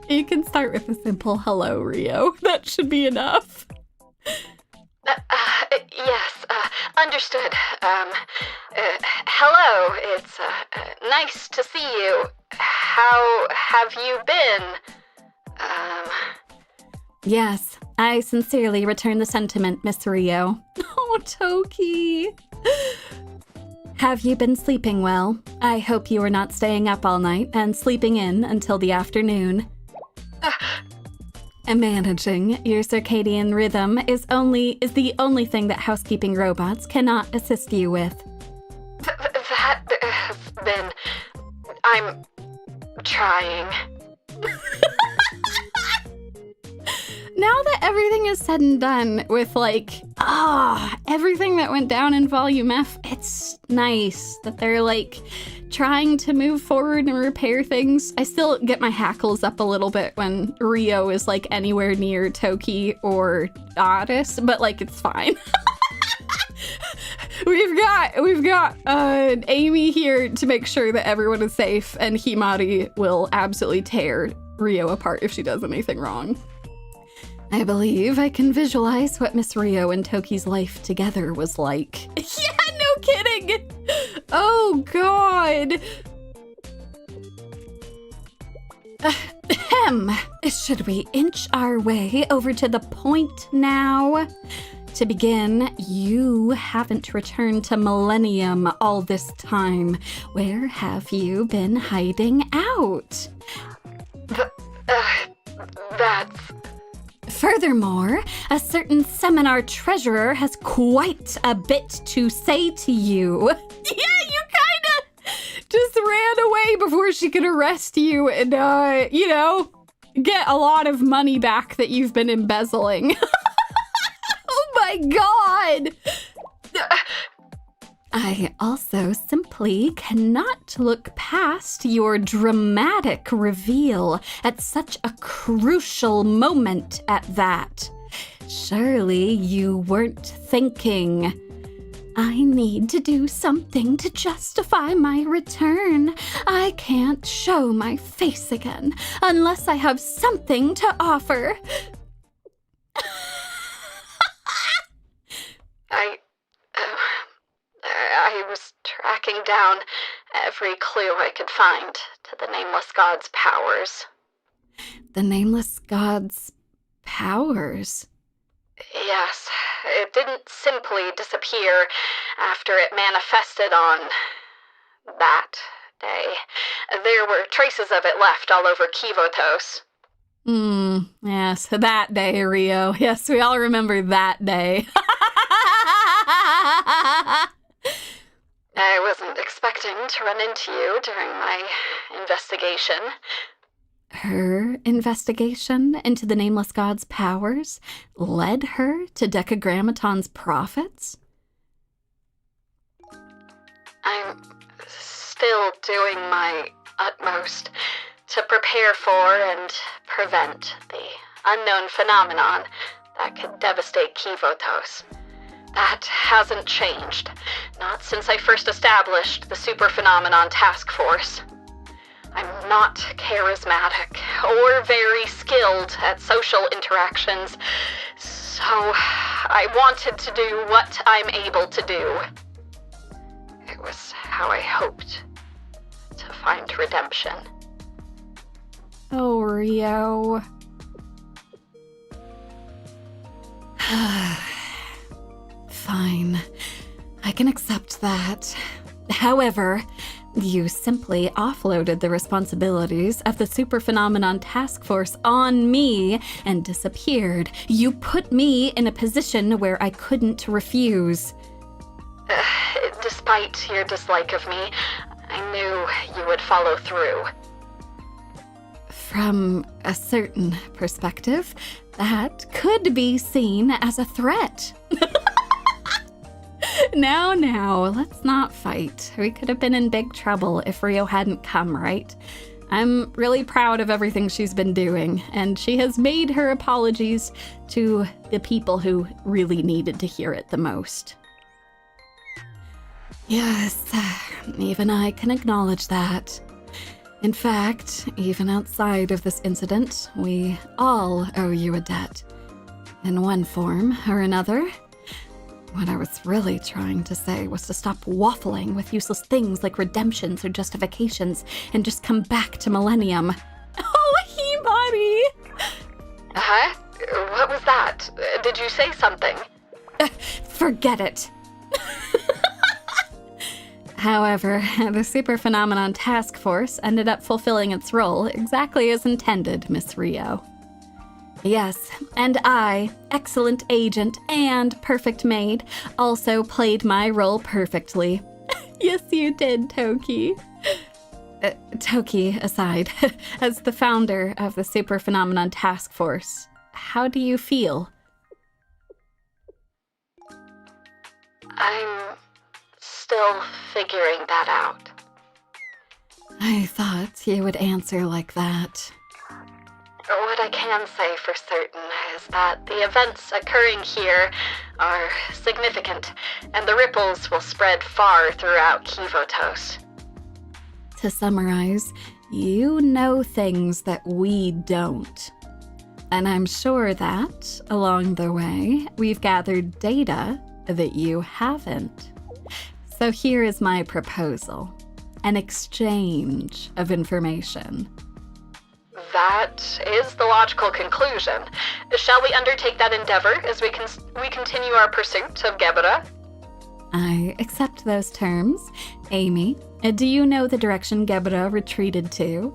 You can start with a simple hello, Rio. That should be enough. Yes, understood. Hello, it's nice to see you. How have you been? Yes, I sincerely return the sentiment, Miss Rio. Oh, Toki. Have you been sleeping well? I hope you were not staying up all night and sleeping in until the afternoon. Managing your circadian rhythm is the only thing that housekeeping robots cannot assist you with. That has been... I'm trying. Now that everything is said and done with, everything that went down in Volume F, it's nice that they're, trying to move forward and repair things. I still get my hackles up a little bit when Rio is, anywhere near Toki or Otis, but, it's fine. We've got Amy here to make sure that everyone is safe, and Himari will absolutely tear Rio apart if she does anything wrong. I believe I can visualize what Miss Rio and Toki's life together was like. Yeah, no kidding! Oh, God! Should we inch our way over to the point now? To begin, you haven't returned to Millennium all this time. Where have you been hiding out? That's... Furthermore, a certain seminar treasurer has quite a bit to say to you. Yeah, you kinda just ran away before she could arrest you and, get a lot of money back that you've been embezzling. Oh my God! I also simply cannot look past your dramatic reveal at such a crucial moment at that. Surely you weren't thinking, I need to do something to justify my return. I can't show my face again unless I have something to offer. I was tracking down every clue I could find to the Nameless God's powers. The Nameless God's powers? Yes, it didn't simply disappear after it manifested on that day. There were traces of it left all over Kivotos. Yes, that day, Rio. Yes, we all remember that day. I wasn't expecting to run into you during my investigation. Her investigation into the Nameless God's powers led her to Decagrammaton's profits? I'm still doing my utmost to prepare for and prevent the unknown phenomenon that could devastate Kivotos. That hasn't changed, not since I first established the Super Phenomenon Task Force. I'm not charismatic or very skilled at social interactions, so I wanted to do what I'm able to do. It was how I hoped to find redemption. Oh, Rio. Fine. I can accept that. However, you simply offloaded the responsibilities of the Super Phenomenon Task Force on me and disappeared. You put me in a position where I couldn't refuse. Despite your dislike of me, I knew you would follow through. From a certain perspective, that could be seen as a threat. Now, let's not fight. We could have been in big trouble if Rio hadn't come, right? I'm really proud of everything she's been doing, and she has made her apologies to the people who really needed to hear it the most. Yes, even I can acknowledge that. In fact, even outside of this incident, we all owe you a debt, in one form or another. What I was really trying to say was to stop waffling with useless things like redemptions or justifications and just come back to Millennium. Oh, He-Body! Huh? What was that? Did you say something? Forget it. However, the Super Phenomenon Task Force ended up fulfilling its role exactly as intended, Miss Rio. Yes, and I, excellent agent and perfect maid, also played my role perfectly. Yes, you did, Toki. Toki aside, as the founder of the Super Phenomenon Task Force, how do you feel? I'm still figuring that out. I thought you would answer like that. What I can say for certain is that the events occurring here are significant, and the ripples will spread far throughout Kivotos. To summarize, you know things that we don't. And I'm sure that, along the way, we've gathered data that you haven't. So here is my proposal. An exchange of information. That is the logical conclusion. Shall we undertake that endeavor as we continue our pursuit of Gebera? I accept those terms. Amy, do you know the direction Gebera retreated to?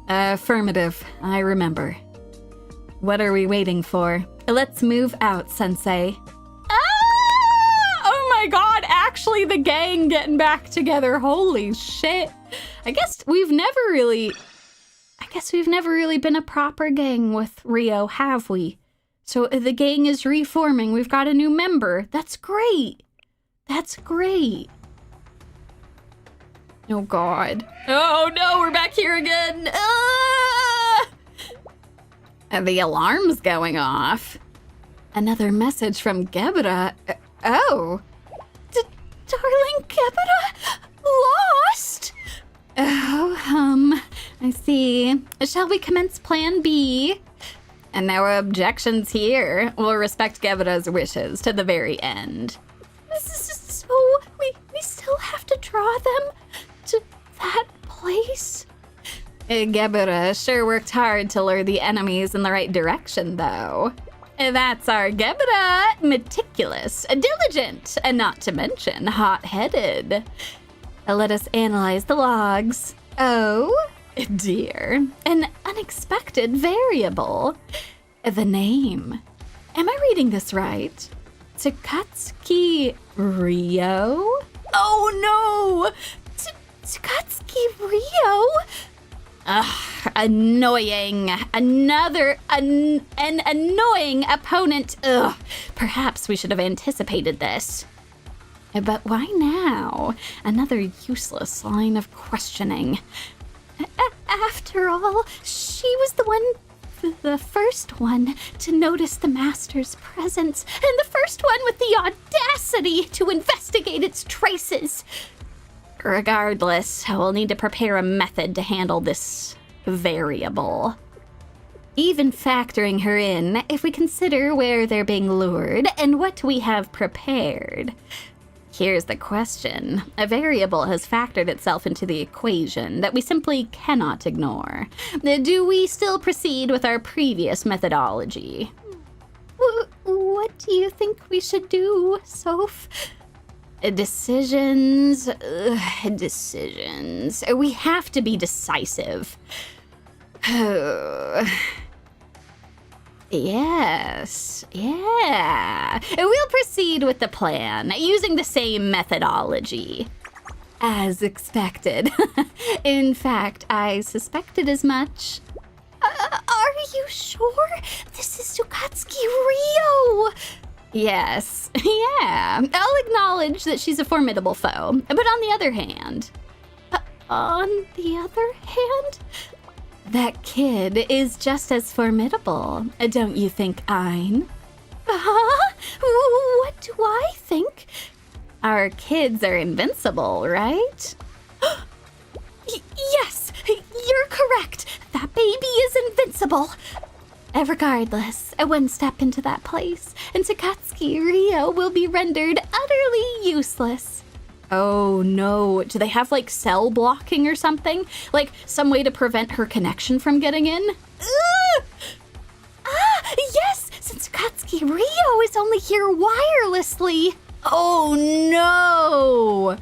Affirmative, I remember. What are we waiting for? Let's move out, Sensei. Oh my god, actually the gang getting back together, holy shit. I guess we've never really been a proper gang with Rio, have we? So the gang is reforming, we've got a new member. That's great. That's great. Oh god. Oh no, we're back here again. The alarm's going off. Another message from Gebera. Oh. Darling Gebera? Lost? Oh, I see. Shall we commence Plan B? And no objections here. We'll respect Gebera's wishes to the very end. So, we still have to draw them to that place? Gebera sure worked hard to lure the enemies in the right direction, though. That's our Gebera, meticulous, diligent, and not to mention hot-headed. Let us analyze the logs. Oh, dear, an unexpected variable. The name. Am I reading this right? Takatsuki Rio? Oh no! Takatsuki Rio? Ugh, annoying. An annoying opponent. Ugh, perhaps we should have anticipated this. But why now? Another useless line of questioning. After all, she was the first one to notice the Master's presence, and the first one with the audacity to investigate its traces. Regardless, we'll need to prepare a method to handle this variable. Even factoring her in, if we consider where they're being lured and what we have prepared. Here's the question. A variable has factored itself into the equation that we simply cannot ignore. Do we still proceed with our previous methodology? What do you think we should do, Soph? Decisions. Decisions. We have to be decisive. Yes, yeah. We'll proceed with the plan, using the same methodology. As expected. In fact, I suspected as much. Are you sure? This is Takatsuki Rio! Yes, yeah. I'll acknowledge that she's a formidable foe, but on the other hand... That kid is just as formidable, don't you think, Ein? Huh? What do I think? Our kids are invincible, right? Yes, you're correct. That baby is invincible. Regardless, one step into that place, and Takatsuki Rio will be rendered utterly useless. Oh no, do they have like cell blocking or something? Like some way to prevent her connection from getting in? Yes, since Takatsuki Rio is only here wirelessly. Oh no!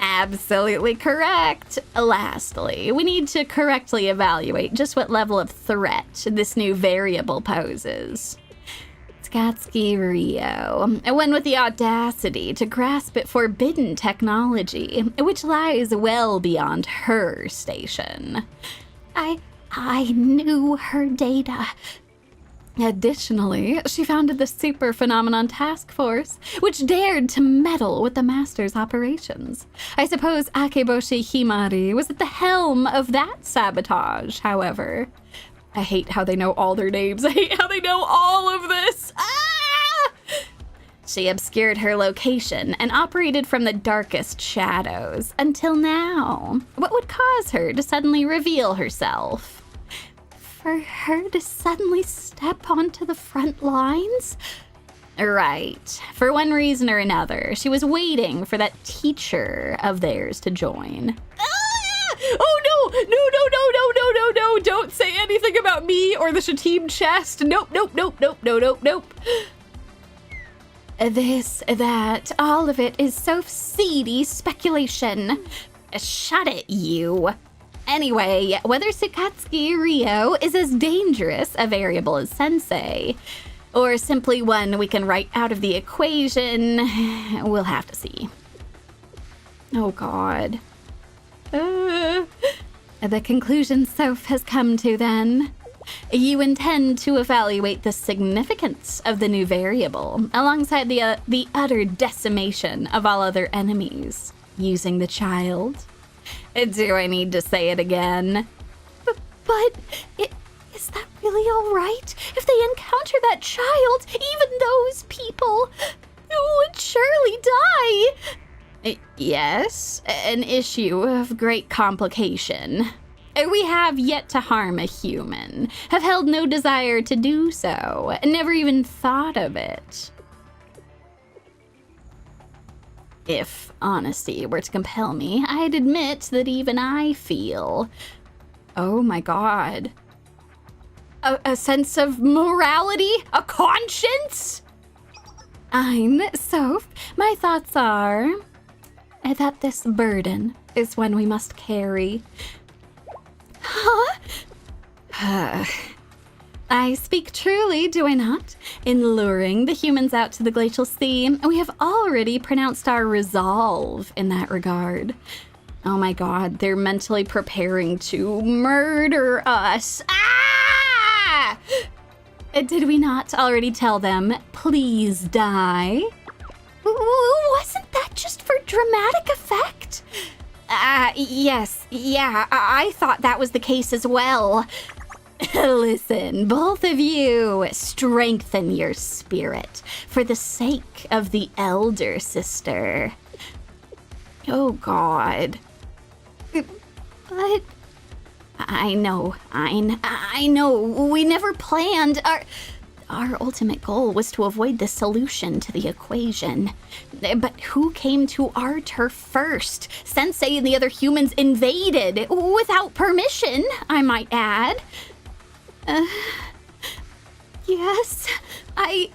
Absolutely correct. Lastly, we need to correctly evaluate just what level of threat this new variable poses. Takatsuki Rio, one with the audacity to grasp at forbidden technology, which lies well beyond her station. I knew her data. Additionally, she founded the Super Phenomenon Task Force, which dared to meddle with the Master's operations. I suppose Akeboshi Himari was at the helm of that sabotage, however. I hate how they know all their names. I hate how they know all of this. She obscured her location and operated from the darkest shadows until now. What would cause her to suddenly reveal herself? For her to suddenly step onto the front lines? Right. For one reason or another, she was waiting for that teacher of theirs to join. Oh no! Don't say anything about me or the Shatim chest. Nope. That, all of it is so seedy speculation. Shut it, you. Anyway, whether Takatsuki Rio is as dangerous a variable as Sensei, or simply one we can write out of the equation, we'll have to see. Oh god. The conclusion Soph has come to then. You intend to evaluate the significance of the new variable alongside the utter decimation of all other enemies, using the child. Do I need to say it again? But is that really all right? If they encounter that child, even those people would surely die. Yes, an issue of great complication. We have yet to harm a human, have held no desire to do so, never even thought of it. If honesty were to compel me, I'd admit that even I feel... Oh my god. A sense of morality? A conscience? Soph, my thoughts are... that this burden is one we must carry. Huh? I speak truly, do I not? In luring the humans out to the Glacial Sea, we have already pronounced our resolve in that regard. Oh my god, they're mentally preparing to murder us. Ah! Did we not already tell them, please die? Wasn't that just for dramatic effect? Yes, yeah, I thought that was the case as well. Listen, both of you, strengthen your spirit for the sake of the elder sister. Oh, God. But... I know, we never planned. Our ultimate goal was to avoid the solution to the equation. But who came to our turf first? Sensei and the other humans invaded, without permission, I might add. Yes, I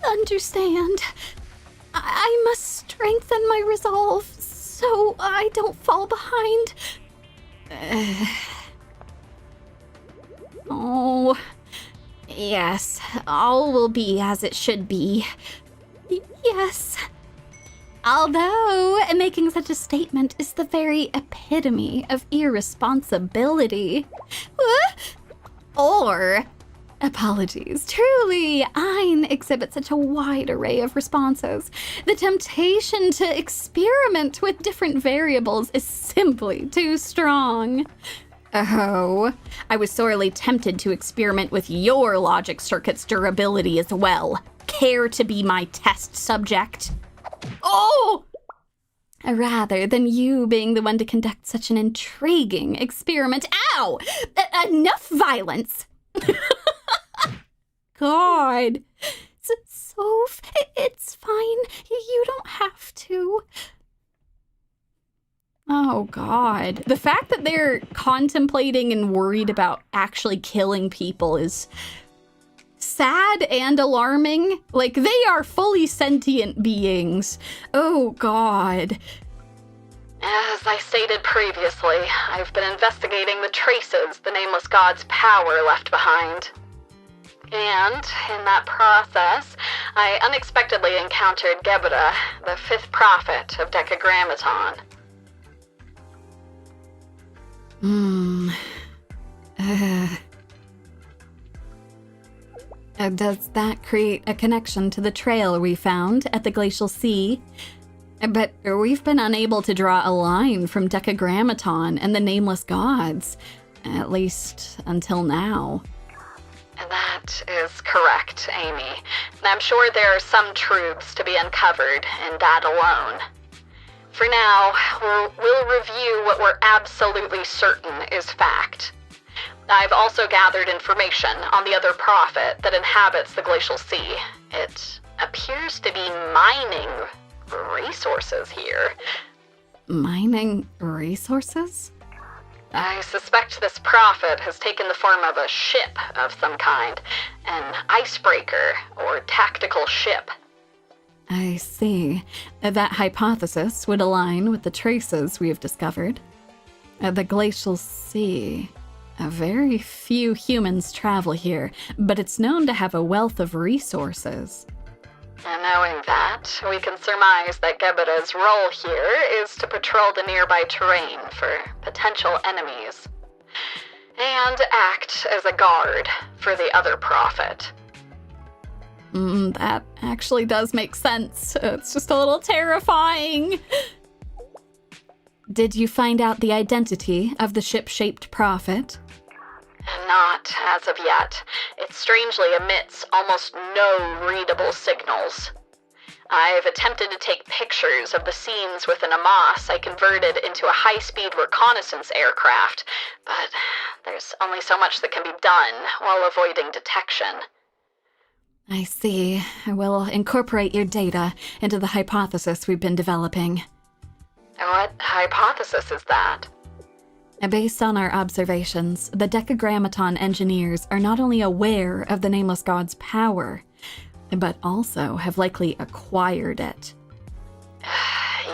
understand. I must strengthen my resolve so I don't fall behind. Oh, yes, all will be as it should be. Yes. Although making such a statement is the very epitome of irresponsibility. Or, apologies, truly, Ein exhibits such a wide array of responses. The temptation to experiment with different variables is simply too strong. Oh, I was sorely tempted to experiment with your logic circuit's durability as well. Care to be my test subject? Oh! Rather than you being the one to conduct such an intriguing experiment. Ow! Enough violence! God. Soph, it's fine. You don't have to. Oh, God. The fact that they're contemplating and worried about actually killing people is sad and alarming. Like, they are fully sentient beings. Oh, God. As I stated previously, I've been investigating the traces the Nameless God's power left behind. And, in that process, I unexpectedly encountered Gebera, the fifth prophet of Decagrammaton. Does that create a connection to the trail we found at the Glacial Sea? But we've been unable to draw a line from Decagrammaton and the Nameless Gods, at least until now. That is correct, Amy. And I'm sure there are some truths to be uncovered in that alone. For now, we'll review what we're absolutely certain is fact. I've also gathered information on the other prophet that inhabits the Glacial Sea. It appears to be mining resources here. Mining resources? I suspect this prophet has taken the form of a ship of some kind, an icebreaker or tactical ship. I see. That hypothesis would align with the traces we have discovered. The Glacial Sea. Very few humans travel here, but it's known to have a wealth of resources. And knowing that, we can surmise that Gebera's role here is to patrol the nearby terrain for potential enemies, and act as a guard for the other prophet. That actually does make sense. It's just a little terrifying. Did you find out the identity of the ship-shaped prophet? Not as of yet. It strangely emits almost no readable signals. I've attempted to take pictures of the scenes with an Amos I converted into a high-speed reconnaissance aircraft, but there's only so much that can be done while avoiding detection. I see. We'll incorporate your data into the hypothesis we've been developing. What hypothesis is that? Based on our observations, the Decagrammaton engineers are not only aware of the Nameless God's power, but also have likely acquired it.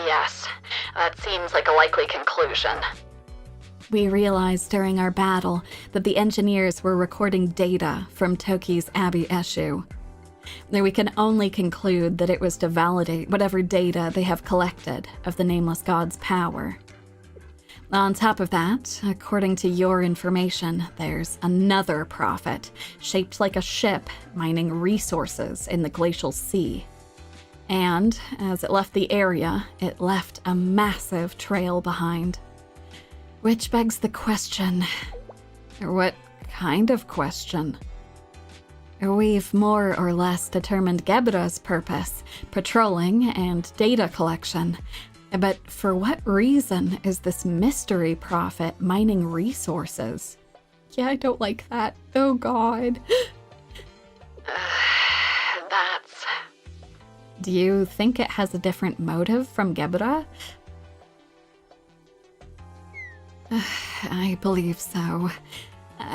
Yes, that seems like a likely conclusion. We realized during our battle that the engineers were recording data from Toki's Abbey Eshu. We can only conclude that it was to validate whatever data they have collected of the Nameless God's power. On top of that, according to your information, there's another prophet, shaped like a ship, mining resources in the Glacial Sea. And, as it left the area, it left a massive trail behind. Which begs the question, what kind of question? We've more or less determined Gebera's purpose, patrolling and data collection. But for what reason is this mystery prophet mining resources? Yeah, I don't like that. Oh, God. That's... Do you think it has a different motive from Gebera? I believe so.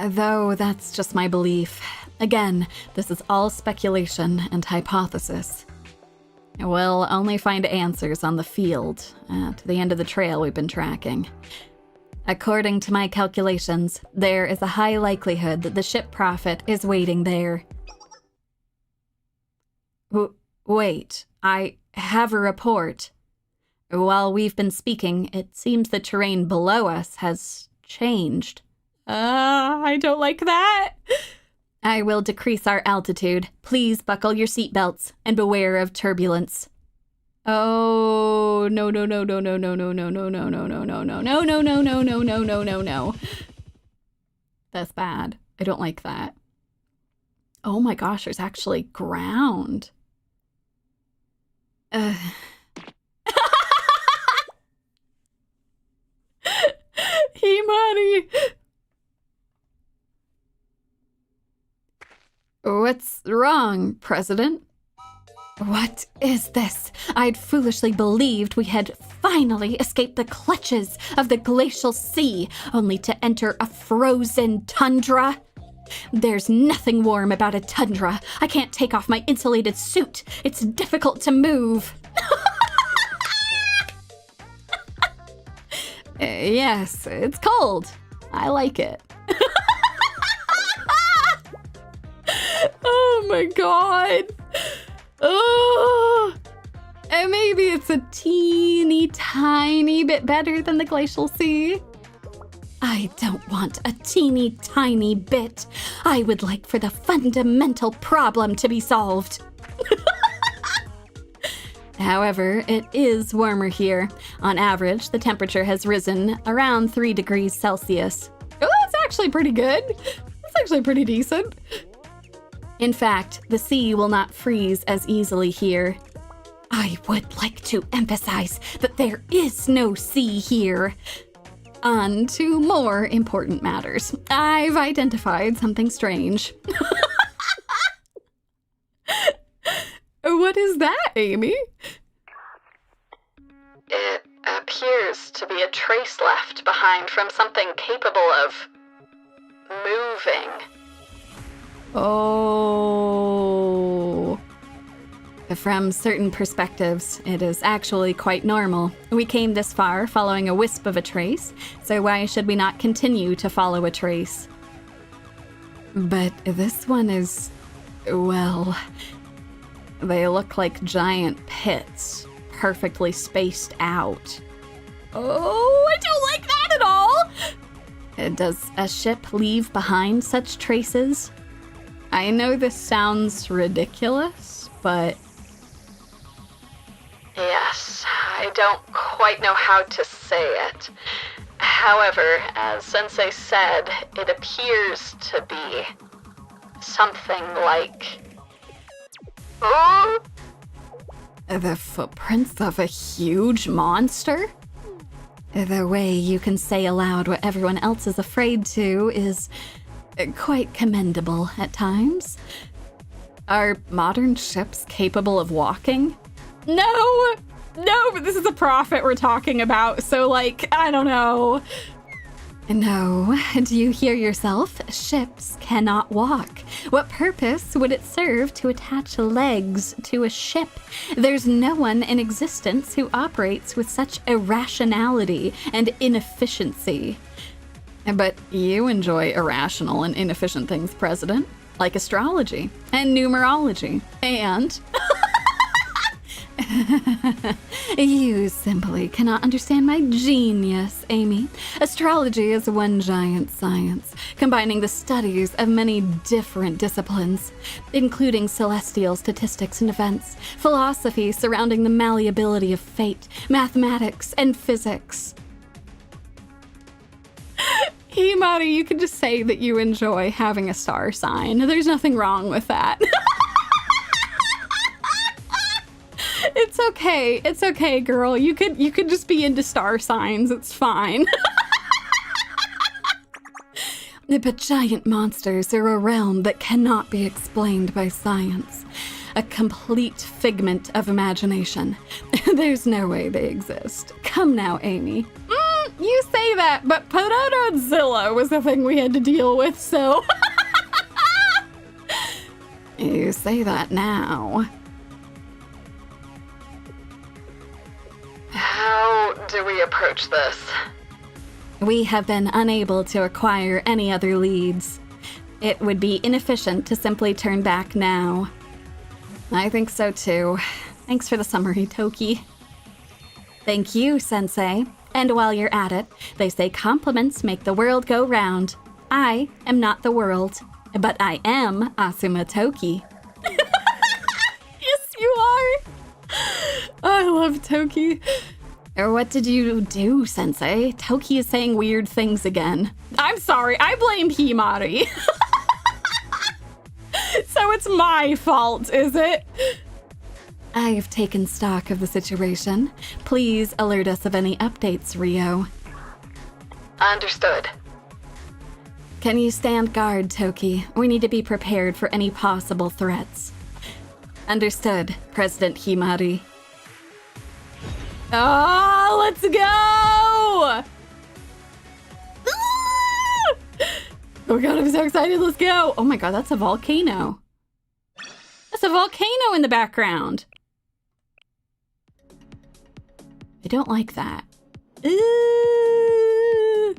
Though that's just my belief. Again, this is all speculation and hypothesis. We'll only find answers on the field, to the end of the trail we've been tracking. According to my calculations, there is a high likelihood that the ship prophet is waiting there. Wait, I have a report. While we've been speaking, it seems the terrain below us has changed. I don't like that. I will decrease our altitude. Please buckle your seatbelts and beware of turbulence. Oh, no. That's bad. I don't like that. Oh my gosh, there's actually ground. Himari! What's wrong, President? What is this? I'd foolishly believed we had finally escaped the clutches of the Glacial Sea, only to enter a frozen tundra. There's nothing warm about a tundra. I can't take off my insulated suit. It's difficult to move. Yes, it's cold. I like it. Oh my god. Oh. And maybe it's a teeny tiny bit better than the Glacial Sea. I don't want a teeny tiny bit. I would like for the fundamental problem to be solved. However, it is warmer here. On average, the temperature has risen around 3 degrees Celsius. Oh, that's actually pretty good. That's actually pretty decent. In fact, the sea will not freeze as easily here. I would like to emphasize that there is no sea here. On to more important matters. I've identified something strange. What is that, Amy? It appears to be a trace left behind from something capable of moving. Oh. From certain perspectives, it is actually quite normal. We came this far following a wisp of a trace, so why should we not continue to follow a trace? But this one is, well, they look like giant pits, perfectly spaced out. Oh, I don't like that at all! Does a ship leave behind such traces? I know this sounds ridiculous, but... Yes, I don't quite know how to say it. However, as Sensei said, it appears to be something like... Oh! The footprints of a huge monster? The way you can say aloud what everyone else is afraid to is quite commendable at times. Are modern ships capable of walking? No, but this is a prophet we're talking about, so like, I don't know. No, do you hear yourself? Ships cannot walk. What purpose would it serve to attach legs to a ship? There's no one in existence who operates with such irrationality and inefficiency. But you enjoy irrational and inefficient things, President, like astrology and numerology and... You simply cannot understand my genius, Amy. Astrology is one giant science, combining the studies of many different disciplines, including celestial statistics and events, philosophy surrounding the malleability of fate, mathematics, and physics. Himari, you could just say that you enjoy having a star sign. There's nothing wrong with that. It's okay, girl. You could just be into star signs. It's fine. But giant monsters are a realm that cannot be explained by science. A complete figment of imagination. There's no way they exist. Come now, Amy. You say that, but Pterododzilla was the thing we had to deal with, so... You say that now. How do we approach this? We have been unable to acquire any other leads. It would be inefficient to simply turn back now. I think so too. Thanks for the summary, Toki. Thank you, Sensei. And while you're at it, they say compliments make the world go round. I am not the world, but I am Asuma Toki. Yes, you are! I love Toki. Or what did you do, Sensei? Toki is saying weird things again. I'm sorry, I blame Himari. So it's my fault, is it? I've taken stock of the situation. Please alert us of any updates, Rio. Understood. Can you stand guard, Toki? We need to be prepared for any possible threats. Understood, President Himari. Oh, let's go! Oh god, I'm so excited. Let's go. Oh my god, that's a volcano. That's a volcano in the background. I don't like that. Ooh.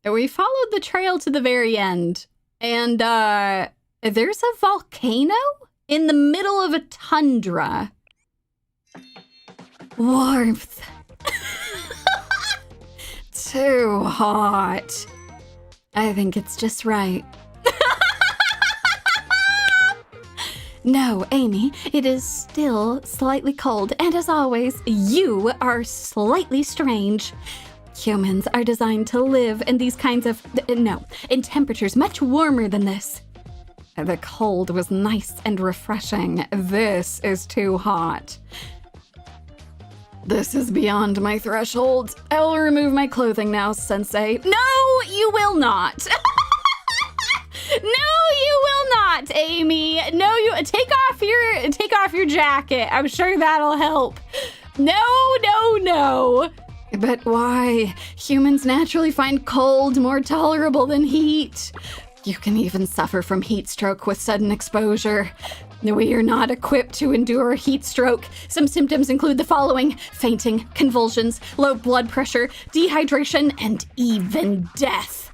We followed the trail to the very end, and there's a volcano in the middle of a tundra. Warmth. Too hot. I think it's just right. No, Amy, it is still slightly cold, and as always, you are slightly strange. Humans are designed to live in these kinds of, in temperatures much warmer than this. The cold was nice and refreshing. This is too hot. This is beyond my threshold. I'll remove my clothing now, Sensei. No, you will not. No, you will not, Amy. No, you take off your jacket. I'm sure that'll help. No. But why? Humans naturally find cold more tolerable than heat. You can even suffer from heat stroke with sudden exposure. We are not equipped to endure a heat stroke. Some symptoms include the following: fainting, convulsions, low blood pressure, dehydration, and even death.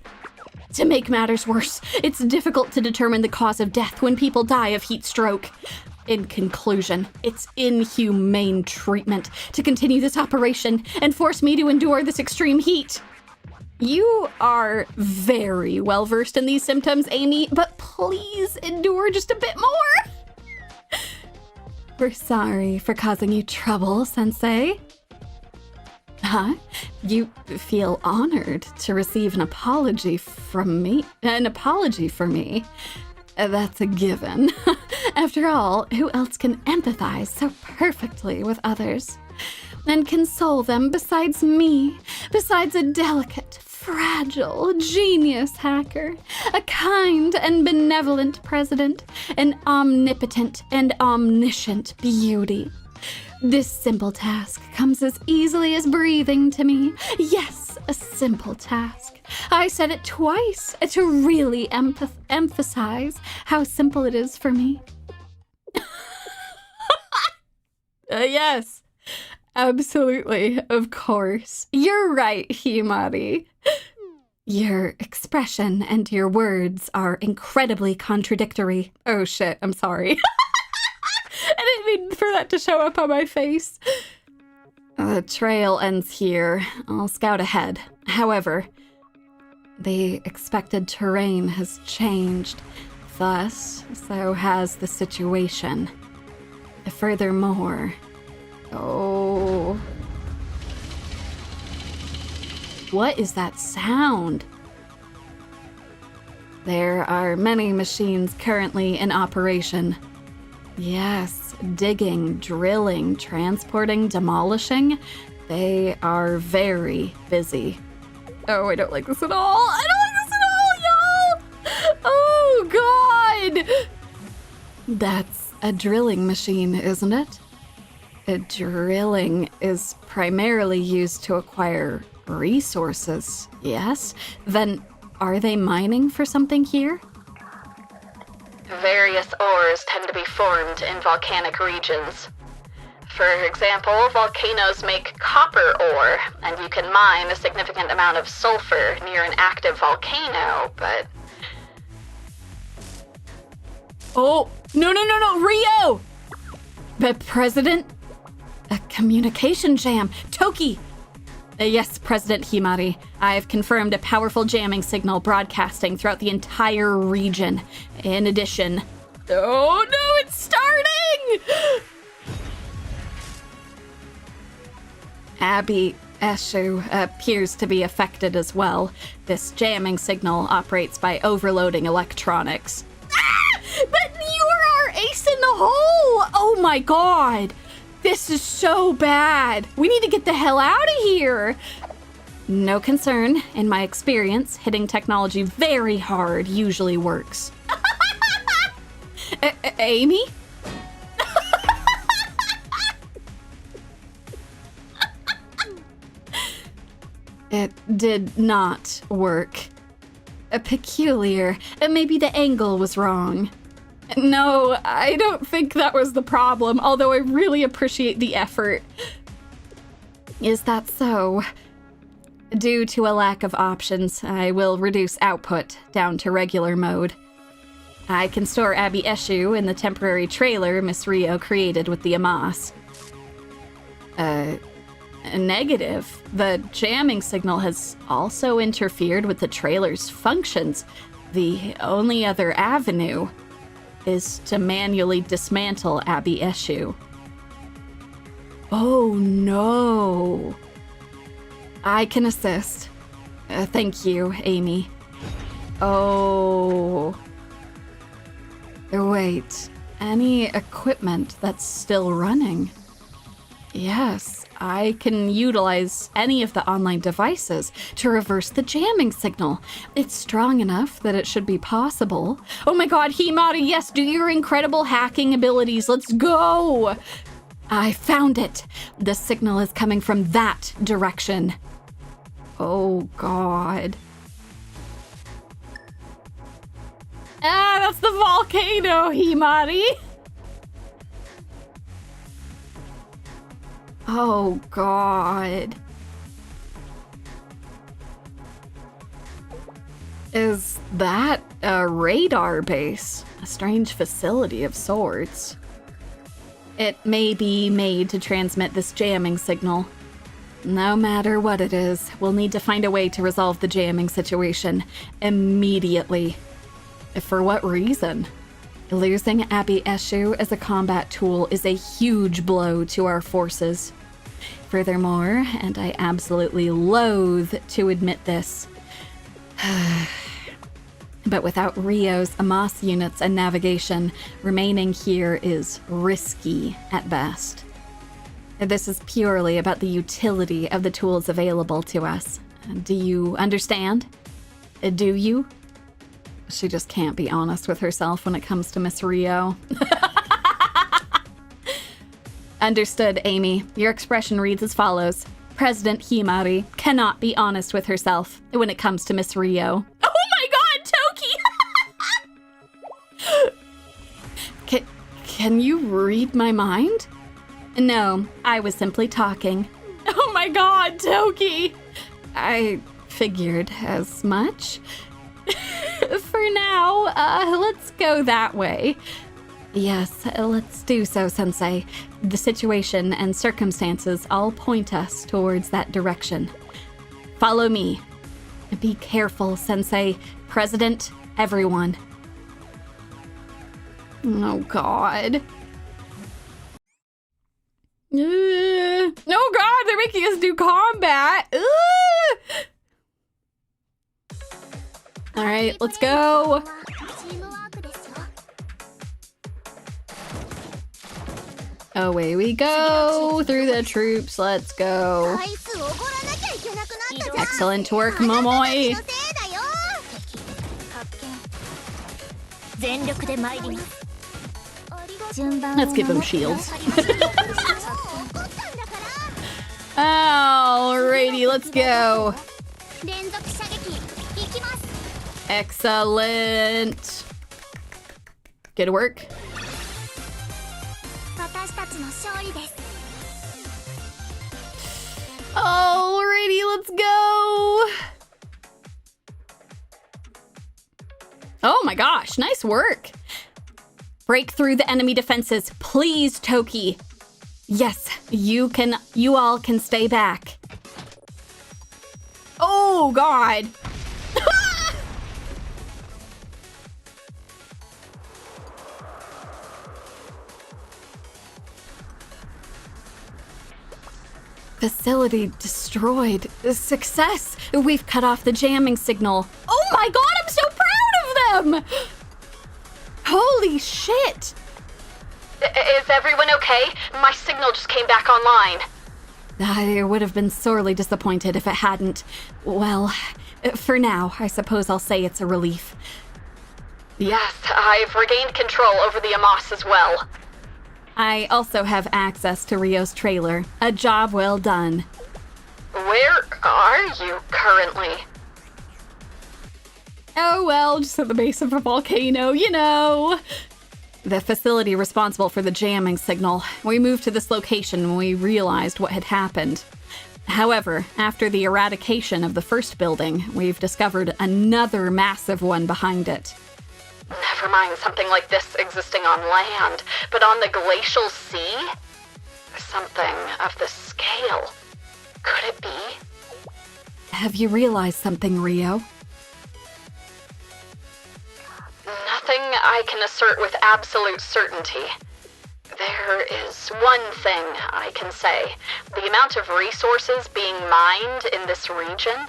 To make matters worse, it's difficult to determine the cause of death when people die of heat stroke. In conclusion, it's inhumane treatment to continue this operation and force me to endure this extreme heat. You are very well versed in these symptoms, Amy, but please endure just a bit more. We're sorry for causing you trouble, Sensei. Huh? You feel honored to receive an apology from me? An apology for me? That's a given. After all, who else can empathize so perfectly with others and console them besides me, besides a delicate, fragile, genius hacker, a kind and benevolent president, an omnipotent and omniscient beauty? This simple task comes as easily as breathing to me. Yes, a simple task. I said it twice to really emphasize how simple it is for me. Yes, absolutely, of course. You're right, Himari. Your expression and your words are incredibly contradictory. Oh shit, I'm sorry. I didn't mean for that to show up on my face. The trail ends here. I'll scout ahead. However, the expected terrain has changed. Thus, so has the situation. Furthermore, oh. What is that sound? There are many machines currently in operation. Yes, digging, drilling, transporting, demolishing. They are very busy. Oh, I don't like this at all. I don't like this at all, y'all. Oh, God. That's a drilling machine, isn't it? Drilling is primarily used to acquire resources, yes? Then are they mining for something here? Various ores tend to be formed in volcanic regions. For example, volcanoes make copper ore, and you can mine a significant amount of sulfur near an active volcano, but... Oh, no, Rio! But President? A communication jam. Toki! Yes, President Himari. I've confirmed a powerful jamming signal broadcasting throughout the entire region. In addition... Oh no, it's starting! Abby Eshu appears to be affected as well. This jamming signal operates by overloading electronics. Ah! But you're our ace in the hole! Oh my god! This is so bad. We need to get the hell out of here. No concern. In my experience, hitting technology very hard usually works. Amy? It did not work. Peculiar. Maybe the angle was wrong. No, I don't think that was the problem, although I really appreciate the effort. Is that so? Due to a lack of options, I will reduce output down to regular mode. I can store Abby Eshu in the temporary trailer Miss Rio created with the Amas. Negative. The jamming signal has also interfered with the trailer's functions. The only other avenue is to manually dismantle Abby Eshu. Oh no. I can assist. Thank you, Amy. Oh. Wait, any equipment that's still running? Yes, I can utilize any of the online devices to reverse the jamming signal. It's strong enough that it should be possible. Oh my god, Himari, yes, do your incredible hacking abilities. Let's go! I found it. The signal is coming from that direction. Oh god. Ah, that's the volcano, Himari! Oh, God. Is that a radar base? A strange facility of sorts. It may be made to transmit this jamming signal. No matter what it is, we'll need to find a way to resolve the jamming situation immediately. For what reason? Losing Abby Eshu as a combat tool is a huge blow to our forces. Furthermore, and I absolutely loathe to admit this, but without Rio's Amas units and navigation, remaining here is risky at best. This is purely about the utility of the tools available to us. Do you understand? Do you? She just can't be honest with herself when it comes to Miss Rio. Understood, Amy. Your expression reads as follows. President Himari cannot be honest with herself when it comes to Miss Rio. Oh my god, Toki! Can you read my mind? No, I was simply talking. Oh my god, Toki! I figured as much. For now, let's go that way. Yes, let's do so, Sensei. The situation and circumstances all point us towards that direction. Follow me. Be careful, Sensei, President, everyone. Oh, God. Oh, God, they're making us do combat. All right, let's go. Away we go through the troops. Let's go. Excellent work, Momoi. Let's give them shields. Alrighty, let's go. Excellent. Good work. Alrighty, let's go. Oh my gosh, nice work. Break through the enemy defenses, please, Toki. Yes, You all can stay back. Oh, God. Facility destroyed. Success. We've cut off the jamming signal. Oh my God, I'm so proud of them. Holy shit. Is everyone okay? My signal just came back online. I would have been sorely disappointed if it hadn't. Well, for now, I suppose I'll say it's a relief. Yes, I've regained control over the Amos as well. I also have access to Rio's trailer. A job well done. Where are you currently? Oh well, just at the base of a volcano, you know. The facility responsible for the jamming signal. We moved to this location when we realized what had happened. However, after the eradication of the first building, we've discovered another massive one behind it. Never mind something like this existing on land, but on the Glacial Sea? Something of the scale. Could it be? Have you realized something, Rio? Nothing I can assert with absolute certainty. There is one thing I can say. The amount of resources being mined in this region,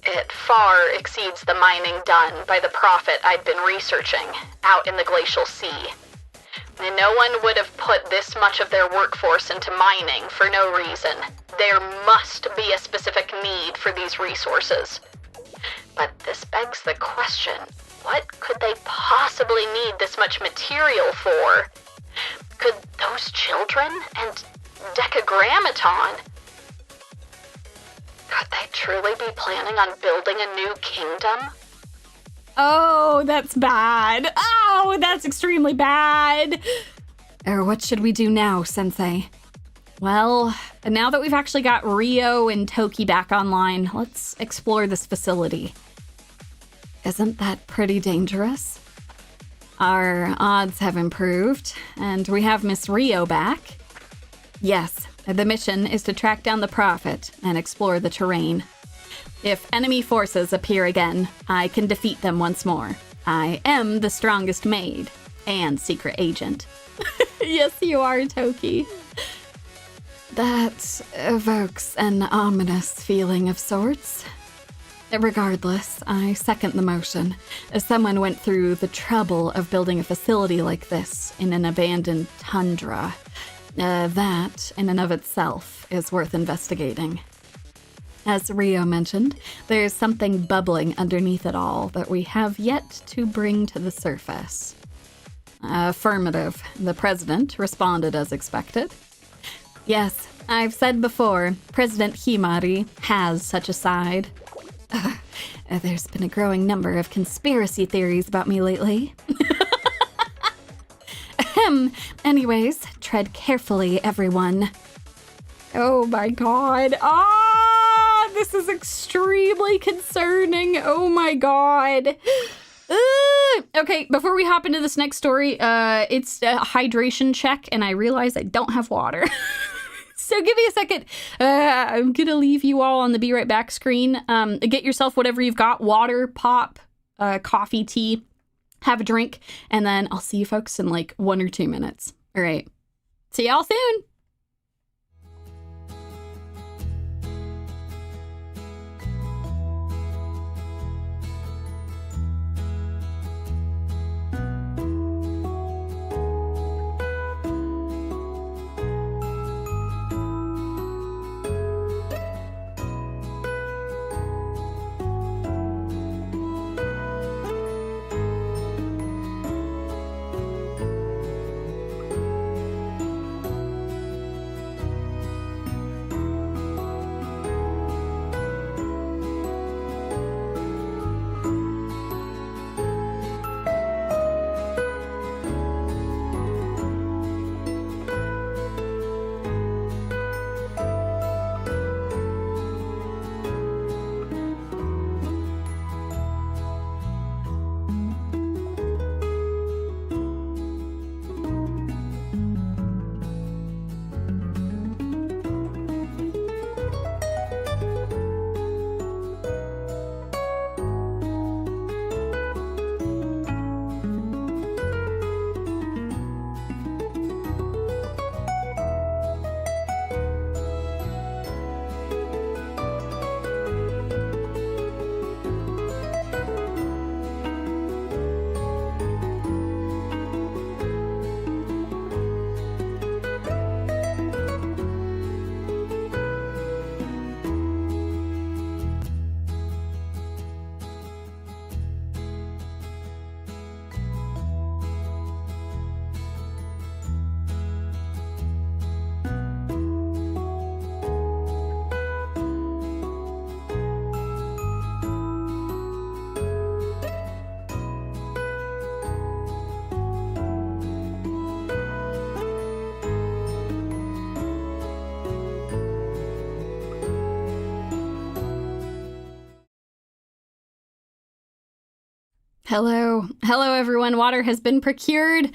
it far exceeds the mining done by the prophet I'd been researching out in the Glacial Sea. And no one would have put this much of their workforce into mining for no reason. There must be a specific need for these resources. But this begs the question, what could they possibly need this much material for? Could those children and Decagrammaton, could they truly be planning on building a new kingdom? Oh, that's bad. Oh, that's extremely bad. What should we do now, Sensei? Well, now that we've actually got Rio and Toki back online, let's explore this facility. Isn't that pretty dangerous? Our odds have improved, and we have Miss Rio back. Yes, the mission is to track down the prophet and explore the terrain. If enemy forces appear again, I can defeat them once more. I am the strongest maid and secret agent. Yes, you are, Toki. That evokes an ominous feeling of sorts. Regardless, I second the motion. Someone went through the trouble of building a facility like this in an abandoned tundra. That, in and of itself, is worth investigating. As Rio mentioned, there's something bubbling underneath it all that we have yet to bring to the surface. Affirmative. The president responded as expected. Yes, I've said before, President Himari has such a side. There's been a growing number of conspiracy theories about me lately. Anyways, tread carefully, everyone. Oh my god. This is extremely concerning. Oh my god. Okay, before we hop into this next story, it's a hydration check, and I realize I don't have water. So give me a second. I'm gonna leave you all on the Be Right Back screen. Get yourself whatever you've got, water, pop, coffee, tea, have a drink, and then I'll see you folks in like 1 or 2 minutes. All right. See y'all soon. Hello. Hello, everyone. Water has been procured.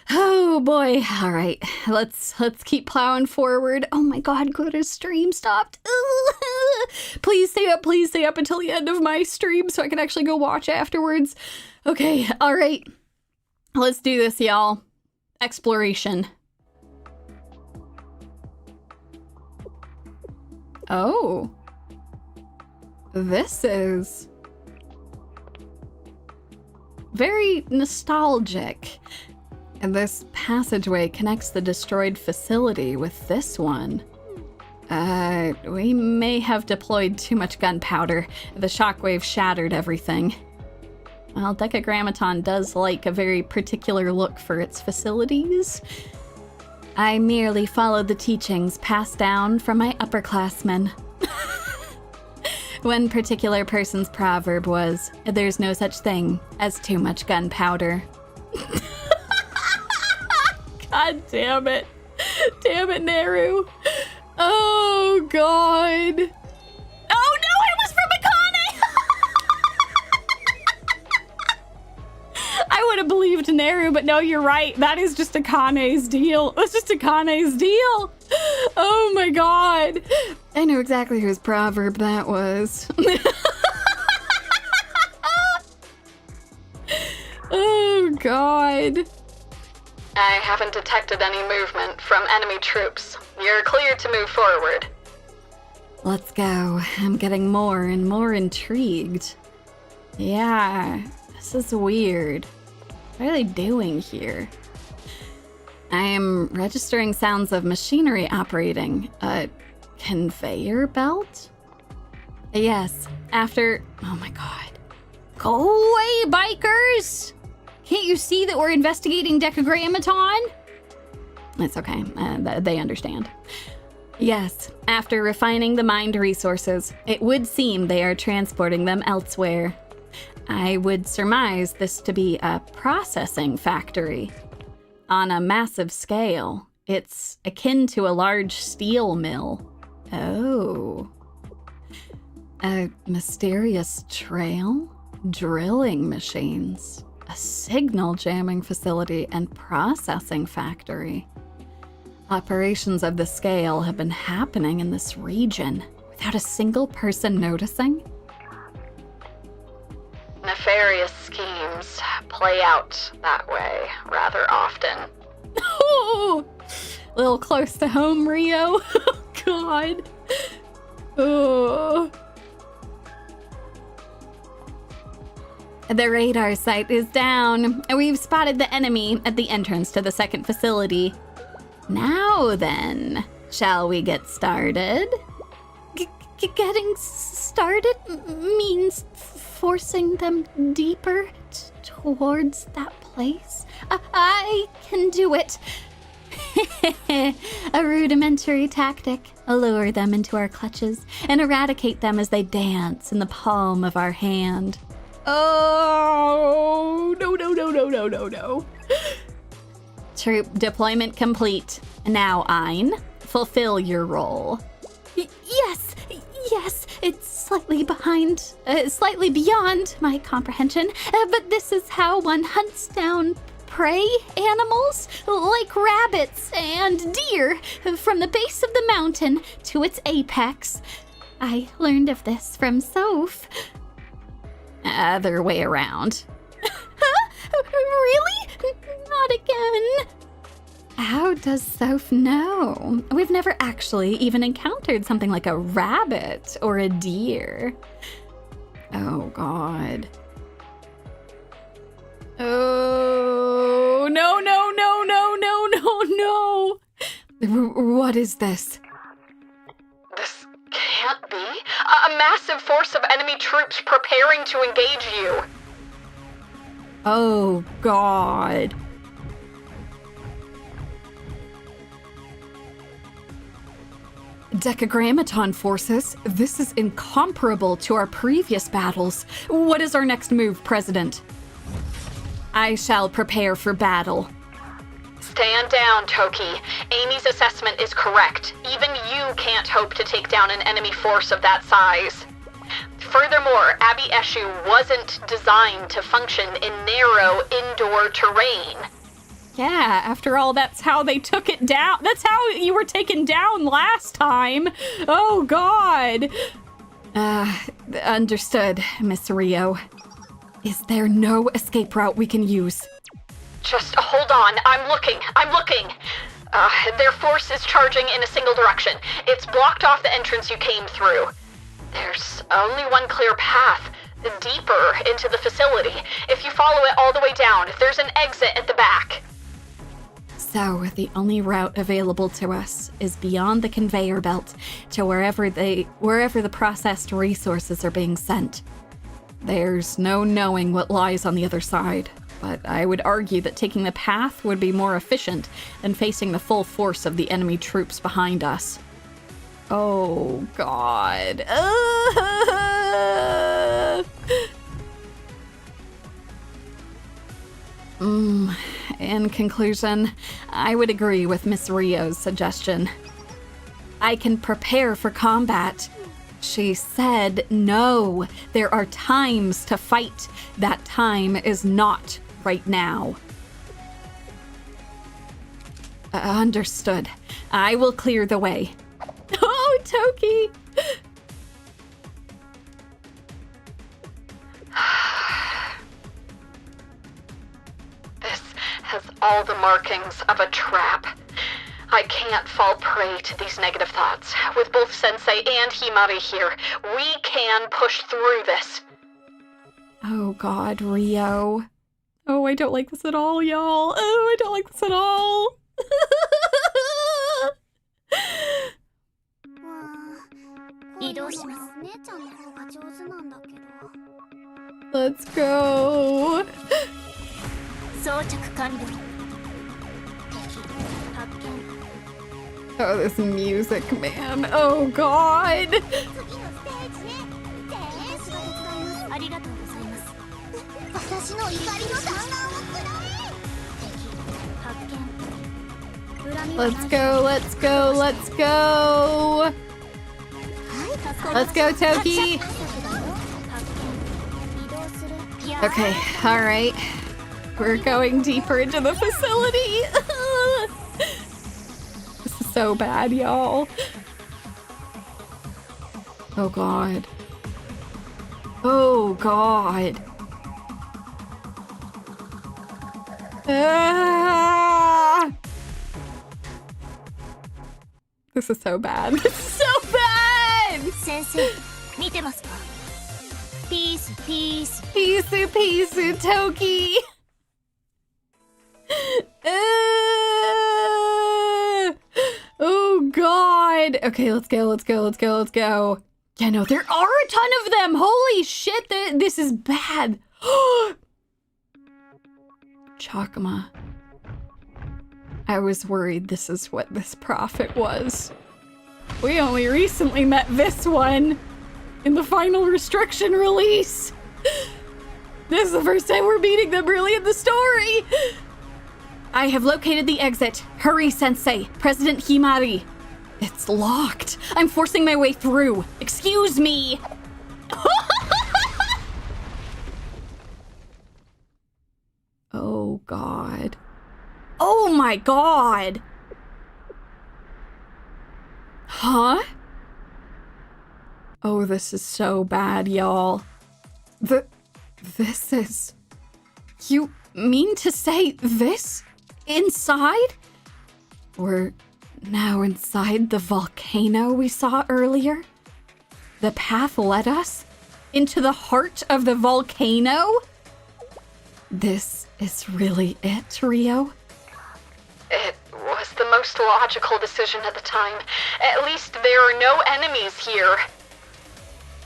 Oh, boy. All right. Let's keep plowing forward. Oh, my God. Glitter's stream stopped. Please stay up. Please stay up until the end of my stream so I can actually go watch afterwards. Okay. All right. Let's do this, y'all. Exploration. Oh. This is very nostalgic. And this passageway connects the destroyed facility with this one. We may have deployed too much gunpowder. The shockwave shattered everything. Well, Decagrammaton does like a very particular look for its facilities. I merely followed the teachings passed down from my upperclassmen. One particular person's proverb was, "There's no such thing as too much gunpowder." God damn it. Damn it, Neru. Oh, God. Oh, no, it was from Akane! I would have believed Neru, but no, you're right. That is just Akane's deal. It was just Akane's deal. Oh, my God. I know exactly whose proverb that was. Oh, God. I haven't detected any movement from enemy troops. You're clear to move forward. Let's go. I'm getting more and more intrigued. Yeah, this is weird. What are they doing here? I am registering sounds of machinery operating. A conveyor belt? Yes, after... Oh my God. Go away, bikers! Can't you see that we're investigating Decagrammaton? It's okay. They understand. Yes, after refining the mined resources, it would seem they are transporting them elsewhere. I would surmise this to be a processing factory. On a massive scale, it's akin to a large steel mill. Oh. A mysterious trail? Drilling machines? A signal jamming facility and processing factory. Operations of this scale have been happening in this region without a single person noticing. Nefarious schemes play out that way rather often. Oh, a little close to home, Rio. Oh, God. Oh. The radar sight is down. We've spotted the enemy at the entrance to the second facility. Now then, shall we get started? Getting started means forcing them deeper towards that place? I can do it. A rudimentary tactic. Allure them into our clutches and eradicate them as they dance in the palm of our hand. Oh, no. Troop deployment complete. Now, Ein, fulfill your role. Yes, it's slightly beyond my comprehension, but this is how one hunts down prey animals, like rabbits and deer, from the base of the mountain to its apex. I learned of this from Soph. Other way around. Huh? Really? Not again. How does Soph know? We've never actually even encountered something like a rabbit or a deer. Oh, God. Oh, no. What is this? This can't be. A massive force of enemy troops preparing to engage you. Oh, God. Decagrammaton forces, this is incomparable to our previous battles. What is our next move, President? I shall prepare for battle. Stand down, Toki. Amy's assessment is correct. Even you can't hope to take down an enemy force of that size. Furthermore, Abbey Eshu wasn't designed to function in narrow indoor terrain. Yeah, after all, that's how they took it down. That's how you were taken down last time. Oh, God. Understood, Miss Rio. Is there no escape route we can use? Just hold on. I'm looking. Their force is charging in a single direction. It's blocked off the entrance you came through. There's only one clear path, deeper into the facility. If you follow it all the way down, there's an exit at the back. So, the only route available to us is beyond the conveyor belt to wherever the processed resources are being sent. There's no knowing what lies on the other side, but I would argue that taking the path would be more efficient than facing the full force of the enemy troops behind us. Oh, God. In conclusion, I would agree with Miss Rio's suggestion. I can prepare for combat. She said no. There are times to fight. That time is not right now. Understood. I will clear the way. Oh, Toki! This has all the markings of a trap. I can't fall prey to these negative thoughts. With both Sensei and Himari here, we can push through this. Oh, God, Rio. Oh, I don't like this at all, y'all. Oh, I don't like this at all. Let's go. Oh, this music, man. Oh, God. Let's go, let's go, let's go. Let's go, Toki. Okay, all right. We're going deeper into the facility. This is so bad, y'all. Oh, God. Oh, God. Ah! This is so bad. This is so bad! Sensei, 見てますか? Peace, peace. Pisu, pisu, Toki. Oh, God. Okay, let's go, let's go, let's go, let's go. Yeah, no, there are a ton of them. Holy shit, this is bad. Chokmah. I was worried this is what this prophet was. We only recently met this one in the final restriction release. This is the first time we're meeting them really in the story. I have located the exit. Hurry, Sensei. President Himari. It's locked. I'm forcing my way through. Excuse me. Oh, God. Oh, my God. Huh? Oh, this is so bad, y'all. This is... You mean to say this? Inside? We're now inside the volcano we saw earlier? The path led us into the heart of the volcano? This is really it, Rio? It was the most logical decision at the time. At least there are no enemies here.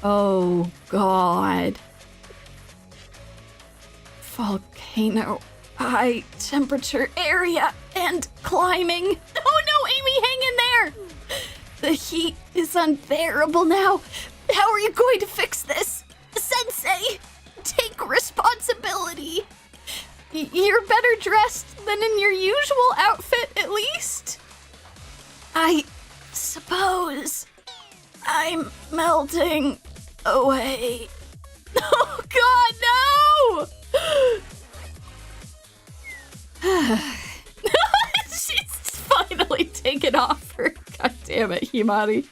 Oh, God. Volcano, high temperature area, and climbing. Oh no, Amy, hang in there! The heat is unbearable now. How are you going to fix this? Sensei, take responsibility. You're better dressed than in your usual outfit, at least. I suppose I'm melting away. Oh, God, no! She's finally taken off her. God damn it, Himari.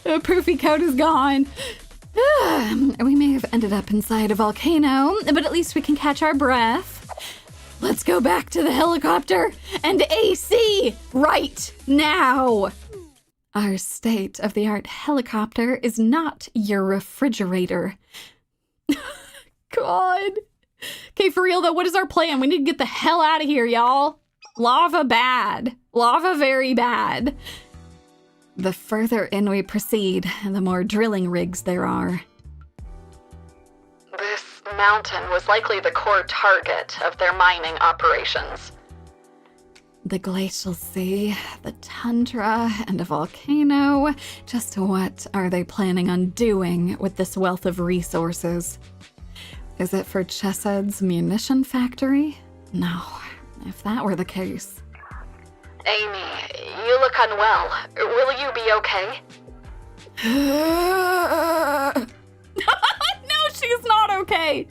The poofy coat is gone. We may have ended up inside a volcano, but at least we can catch our breath. Let's go back to the helicopter and AC right now. Our state-of-the-art helicopter is not your refrigerator. God. Okay, for real though, what is our plan? We need to get the hell out of here, y'all. Lava bad. Lava very bad. The further in we proceed, the more drilling rigs there are. This mountain was likely the core target of their mining operations. The glacial sea, the tundra, and a volcano. Just what are they planning on doing with this wealth of resources? Is it for Chesed's munition factory? No, if that were the case. Amy, you look unwell. Will you be okay? No, she's not okay.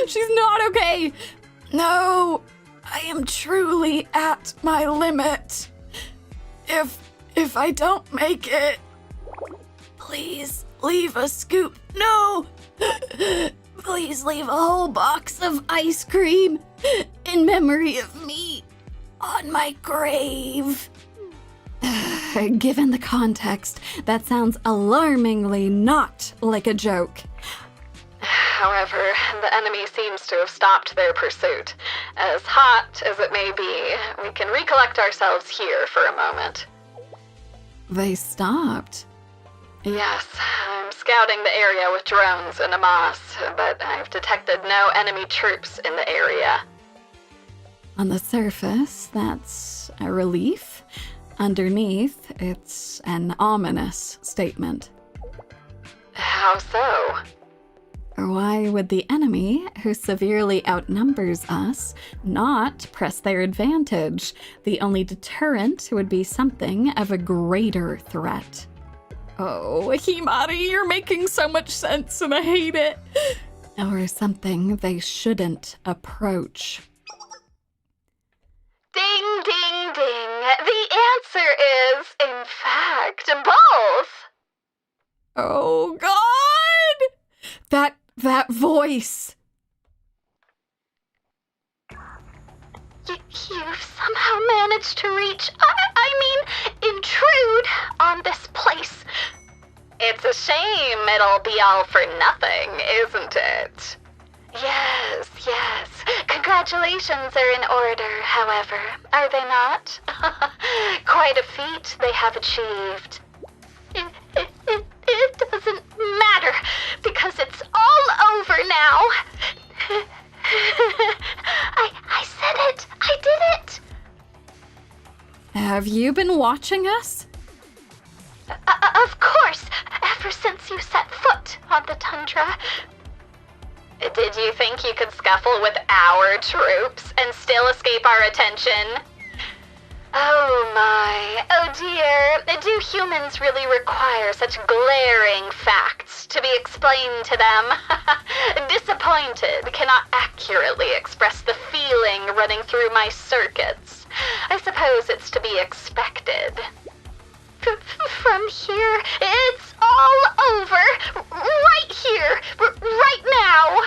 She's not okay. No, I am truly at my limit. If I don't make it, please leave a scoop. No! Please leave a whole box of ice cream in memory of me on my grave. Given the context, that sounds alarmingly not like a joke. However, the enemy seems to have stopped their pursuit. As hot as it may be, we can recollect ourselves here for a moment. They stopped? Yes, I'm scouting the area with drones and a moss, but I've detected no enemy troops in the area. On the surface, that's a relief. Underneath, it's an ominous statement. How so? Why would the enemy, who severely outnumbers us, not press their advantage? The only deterrent would be something of a greater threat. Oh, Himari, you're making so much sense and I hate it. Or something they shouldn't approach. Ding, ding, ding. The answer is, in fact, both. Oh, God! That voice. You've somehow managed to reach, I mean, intrude on this place. It's a shame it'll be all for nothing, isn't it? Yes. Congratulations are in order, however, are they not? Quite a feat they have achieved. It doesn't matter, because it's all over now. I said it. I did it. Have you been watching us? Of course, ever since you set foot on the tundra. Did you think you could scuffle with our troops and still escape our attention? Oh my, oh dear, do humans really require such glaring facts to be explained to them? Disappointed cannot accurately express the feeling running through my circuits. I suppose it's to be expected. From here, it's all over, right here, right now.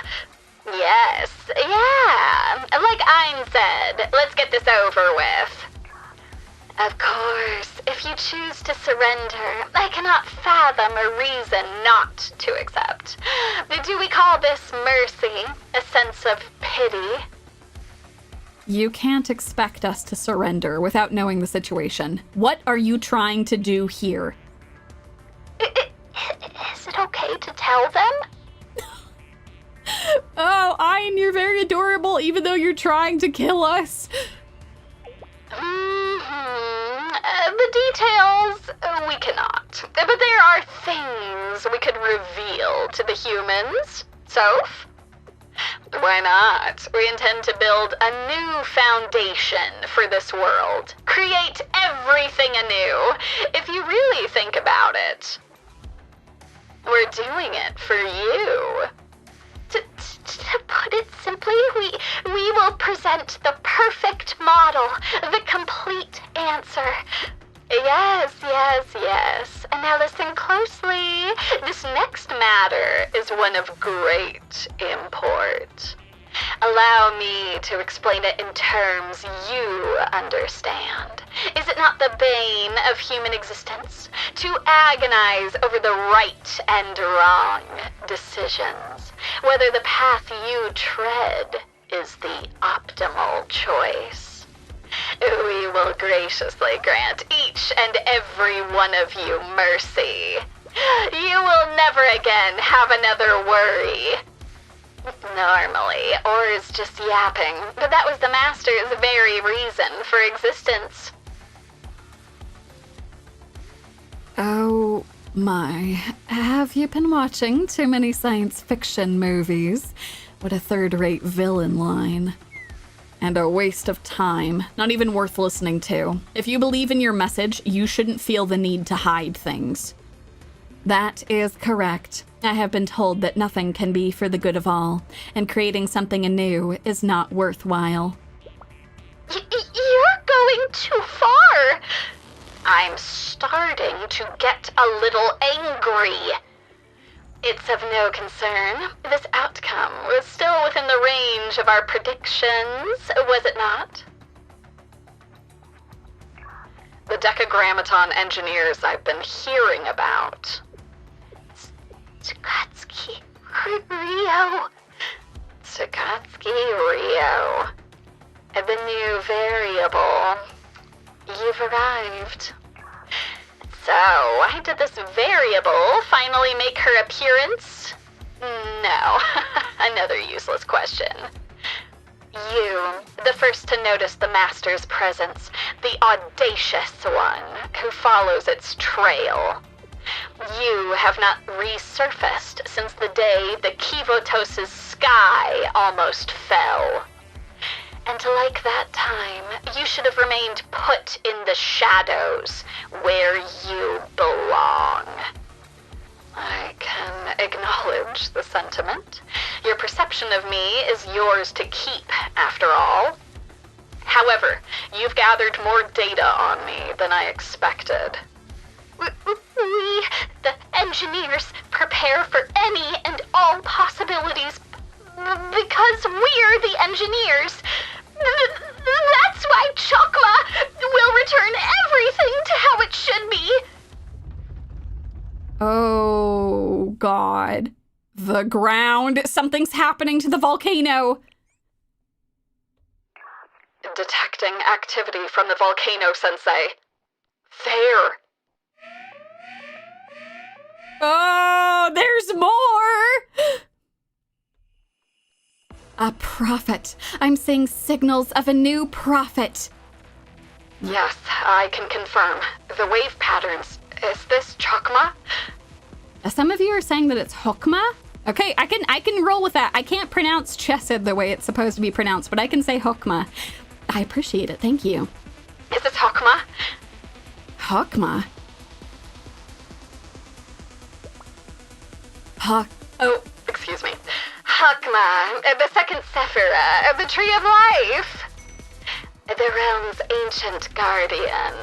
Yes, yeah, like Ein said, let's get this over with. Of course, if you choose to surrender, I cannot fathom a reason not to accept. Do we call this mercy, a sense of pity? You can't expect us to surrender without knowing the situation. What are you trying to do here? Is it okay to tell them? Oh, Ein, you're very adorable, even though you're trying to kill us. The details, we cannot. But there are things we could reveal to the humans. Soph? Why not? We intend to build a new foundation for this world. Create everything anew, if you really think about it. We're doing it for you. To put it simply, we will present the perfect model, the complete answer. Yes. And now listen closely. This next matter is one of great import. Allow me to explain it in terms you understand. Is it not the bane of human existence to agonize over the right and wrong decisions, whether the path you tread is the optimal choice? We will graciously grant each and every one of you mercy. You will never again have another worry. Normally, or is just yapping, but that was the Master's very reason for existence. Oh my, have you been watching too many science fiction movies? What a third-rate villain line. And a waste of time, not even worth listening to. If you believe in your message, you shouldn't feel the need to hide things. That is correct. I have been told that nothing can be for the good of all, and creating something anew is not worthwhile. You're going too far! I'm starting to get a little angry. It's of no concern. This outcome was still within the range of our predictions, was it not? The Decagrammaton engineers I've been hearing about. Takatsky Rio. The new variable. You've arrived. So, why did this variable finally make her appearance? No, another useless question. You, the first to notice the Master's presence, the audacious one who follows its trail. You have not resurfaced since the day the Kivotos's sky almost fell. And like that time, you should have remained put in the shadows, where you belong. I can acknowledge the sentiment. Your perception of me is yours to keep, after all. However, you've gathered more data on me than I expected. We, the engineers, prepare for any and all possibilities because we're the engineers. That's why Chokmah will return everything to how it should be. Oh, God. The ground. Something's happening to the volcano. Detecting activity from the volcano, Sensei. There. Oh, there's more! A prophet. I'm seeing signals of a new prophet. Yes, I can confirm. The wave patterns. Is this Chokmah? Some of you are saying that it's Chokmah. Okay, I can roll with that. I can't pronounce Chesed the way it's supposed to be pronounced, but I can say Chokmah. I appreciate it. Thank you. Is this Chokmah? Chokmah? Oh, excuse me. Chokmah, the second Sephira of the Tree of Life. The realm's ancient guardian.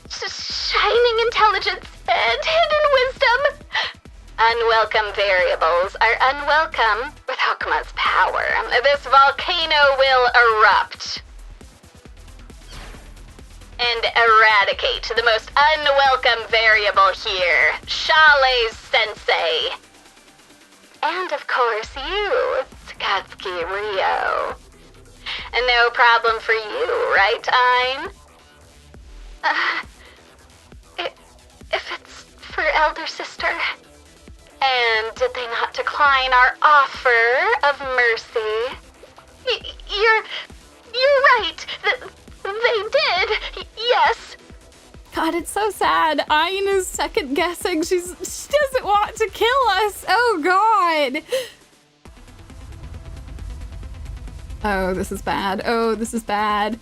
Shining intelligence and hidden wisdom. Unwelcome variables are unwelcome with Chokmah's power. This volcano will erupt and eradicate the most unwelcome variable here, Shale's sensei. And of course you, Tsukatsuki Rio. And no problem for you, right, Ein? If it's for Elder Sister. And did they not decline our offer of mercy? You're right. They did. Yes. God, it's so sad. Ein is second guessing. She doesn't want to kill us. Oh, God. Oh, this is bad. Oh, this is bad.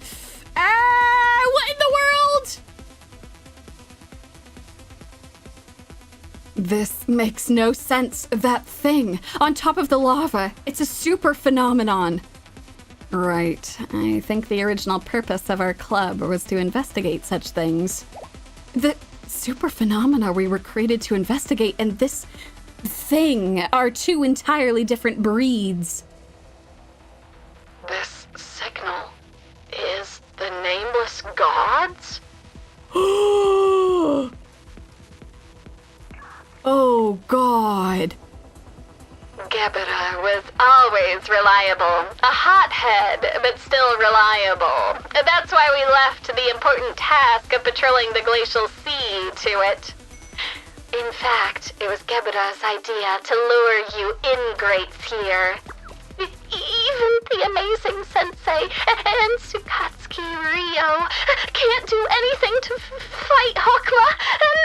Ah, what in the world? This makes no sense. That thing on top of the lava, it's a super phenomenon. Right. I think the original purpose of our club was to investigate such things. The super phenomena we were created to investigate, and this thing are two entirely different breeds. This signal is the Nameless gods? Oh, God. Gebera was always reliable. A hothead, but still reliable. That's why we left the important task of patrolling the Glacial Sea to it. In fact, it was Gebera's idea to lure you ingrates here. Even the amazing Sensei and Tsukatsuki Ryo can't do anything to fight Chokmah,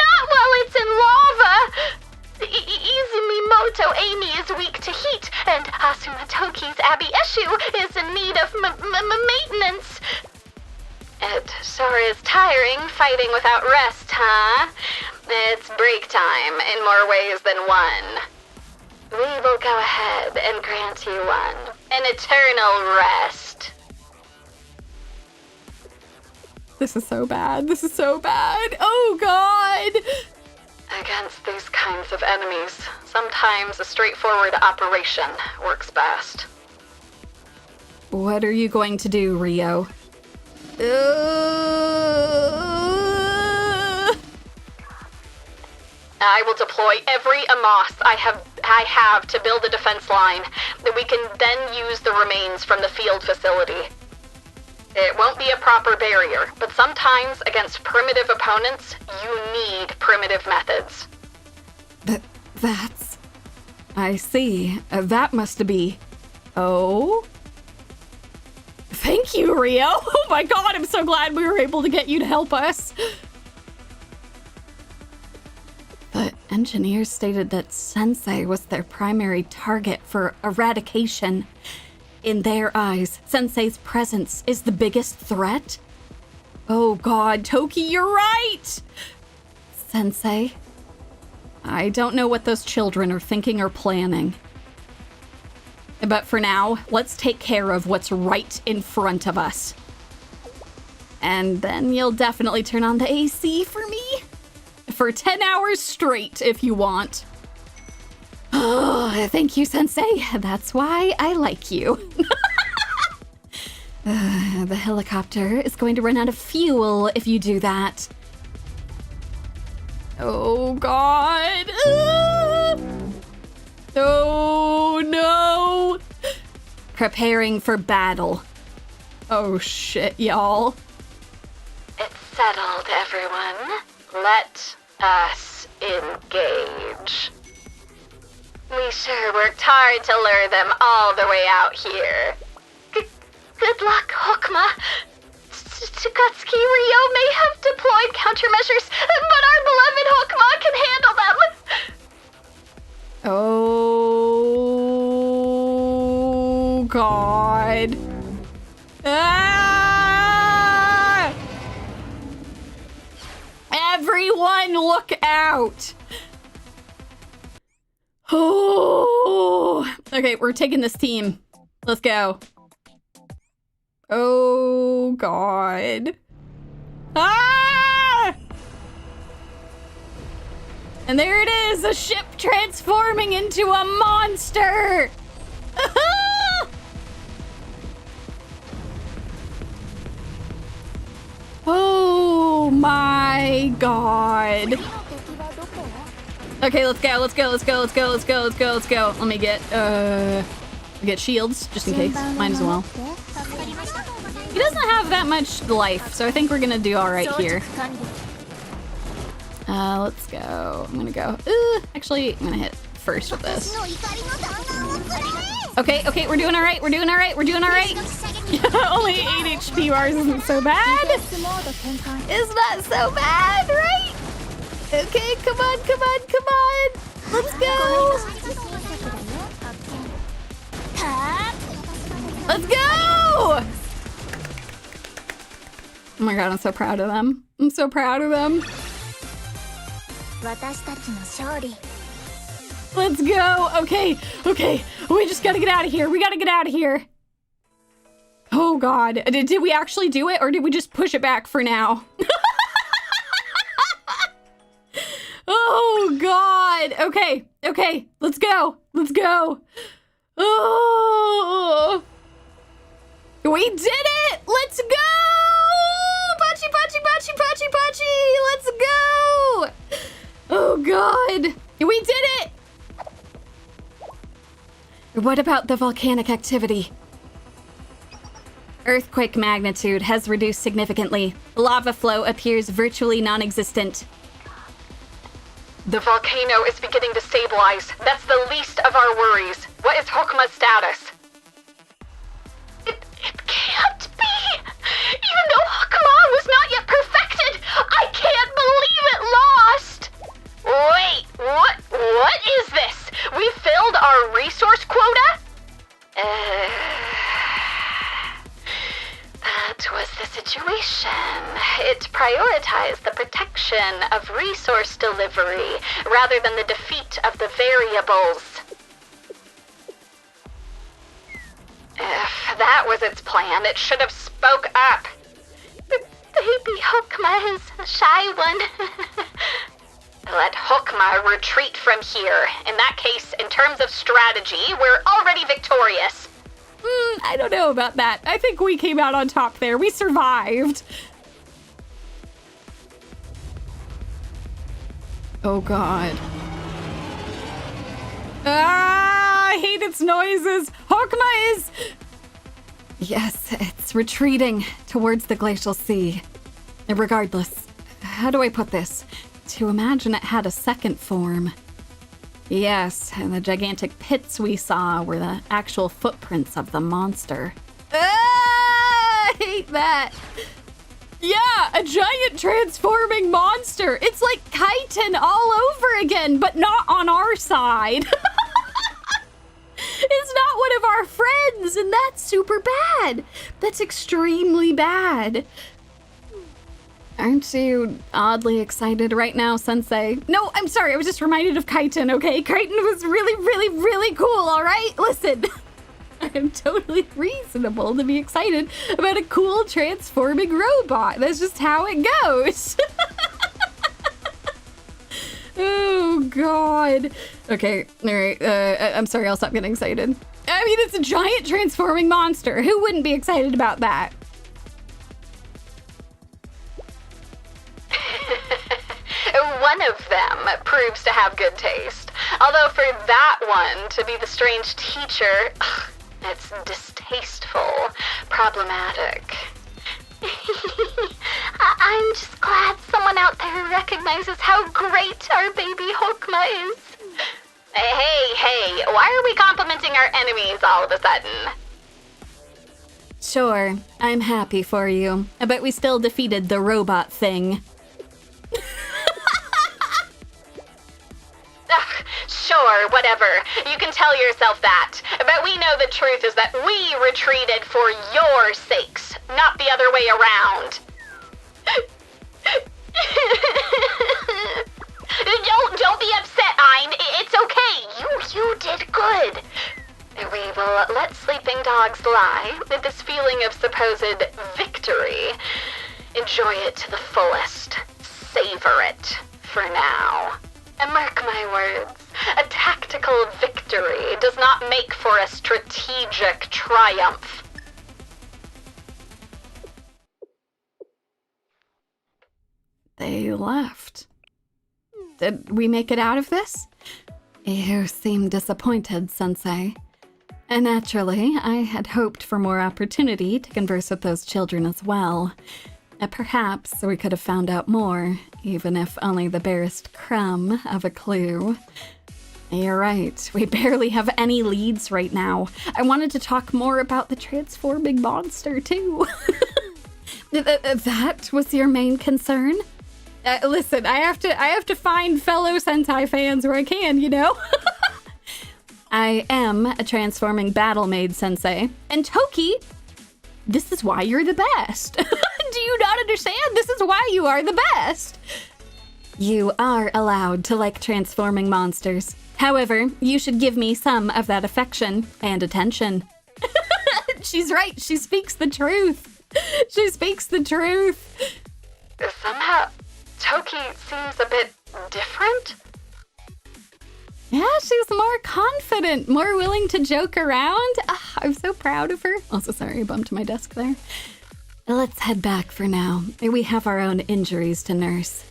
not while it's in lava. Izumimoto Amy is weak to heat, and Asuna Toki's Abby Eshu is in need of maintenance. And Sora's tiring fighting without rest, huh? It's break time in more ways than one. We will go ahead and grant you one. An eternal rest. This is so bad. This is so bad. Oh, God. Against these kinds of enemies, sometimes a straightforward operation works best. What are you going to do, Ryo? I will deploy every Amos I have to build a defense line that we can then use the remains from the field facility. It won't be a proper barrier, but sometimes against primitive opponents, you need primitive methods. That's... I see. That must be... Oh? Thank you, Ryo. Oh my God, I'm so glad we were able to get you to help us. The engineers stated that Sensei was their primary target for eradication. In their eyes, Sensei's presence is the biggest threat? Oh God, Toki, you're right! Sensei, I don't know what those children are thinking or planning. But for now, let's take care of what's right in front of us. And then you'll definitely turn on the AC for me? For 10 hours straight, if you want. Oh, thank you, Sensei. That's why I like you. The helicopter is going to run out of fuel if you do that. Oh, God. Oh, no. Preparing for battle. Oh, shit, y'all. It's settled, everyone. Let us engage. We sure worked hard to lure them all the way out here. Good luck, Chokmah. Tsukatsuki Ryo may have deployed countermeasures, but our beloved Chokmah can handle them. Oh, God. Ah! Everyone look out. Oh. Okay, we're taking this team. Let's go. Oh, God. Ah! And there it is, a ship transforming into a monster. Oh my God. Okay, let's go. Let me get shields, just in case. Might as well. He doesn't have that much life, so I think we're gonna do alright here. Let's go. I'm gonna go. Actually, I'm gonna hit first with this. Okay, we're doing alright. Only 8 HP bars isn't so bad. It's not so bad, right? Okay, come on. Let's go. Let's go! Oh my God, I'm so proud of them. 私たちの勝利。 Let's go. Okay. We just gotta get out of here. We gotta get out of here. Oh God. Did we actually do it or did we just push it back for now? Oh God. Okay. Let's go. Oh. We did it. Let's go. Pachi. Let's go. Oh God. We did it. What about the volcanic activity? Earthquake magnitude has reduced significantly. Lava flow appears virtually non-existent. The volcano is beginning to stabilize. That's the least of our worries. What is Chokmah's status? It can't be! Even though Chokmah was not yet perfected, I can't believe it lost! Wait, what is this? We filled our resource quota? That was the situation. It prioritized the protection of resource delivery rather than the defeat of the variables. If that was its plan, it should have spoke up. Baby Chokmah is a shy one. Let Chokmah retreat from here. In that case, in terms of strategy, we're already victorious. I don't know about that. I think we came out on top there. We survived. Oh God. I hate its noises. Chokmah is... Yes, it's retreating towards the Glacial Sea. Regardless, how do I put this? To imagine it had a second form. Yes, and the gigantic pits we saw were the actual footprints of the monster. I hate that. Yeah, a giant transforming monster. It's like Chitin all over again, but not on our side. It's not one of our friends, and that's super bad. That's extremely bad. Aren't you oddly excited right now, Sensei? No, I'm sorry. I was just reminded of Chitin, okay? Chitin was really cool, all right? Listen, I am totally reasonable to be excited about a cool transforming robot. That's just how it goes. Oh, God. Okay, all right. I'm sorry. I'll stop getting excited. I mean, it's a giant transforming monster. Who wouldn't be excited about that? One of them proves to have good taste. Although for that one to be the strange teacher, it's distasteful, problematic. I'm just glad someone out there recognizes how great our baby Chokmah is. Hey, why are we complimenting our enemies all of a sudden? Sure, I'm happy for you, but we still defeated the robot thing. Sure, whatever. You can tell yourself that. But we know the truth is that we retreated for your sakes, not the other way around. Don't be upset, Ein. It's okay. You did good. We will let sleeping dogs lie with this feeling of supposed victory. Enjoy it to the fullest. Savor it for now. And mark my words, a tactical victory does not make for a strategic triumph. They left. Did we make it out of this? You seem disappointed, Sensei. And naturally, I had hoped for more opportunity to converse with those children as well. Perhaps we could have found out more, even if only the barest crumb of a clue. You're right, we barely have any leads right now. I wanted to talk more about the transforming monster, too. That was your main concern? Listen, I have to find fellow Sentai fans where I can, you know? I am a transforming battle maid, Sensei. And Toki, this is why you're the best. Do you not understand? This is why you are the best. You are allowed to like transforming monsters. However, you should give me some of that affection and attention. She's right. She speaks the truth. She speaks the truth. Somehow, Toki seems a bit different. Yeah, she's more confident, more willing to joke around. I'm so proud of her. Also, sorry, I bumped my desk there. Let's head back for now. We have our own injuries to nurse.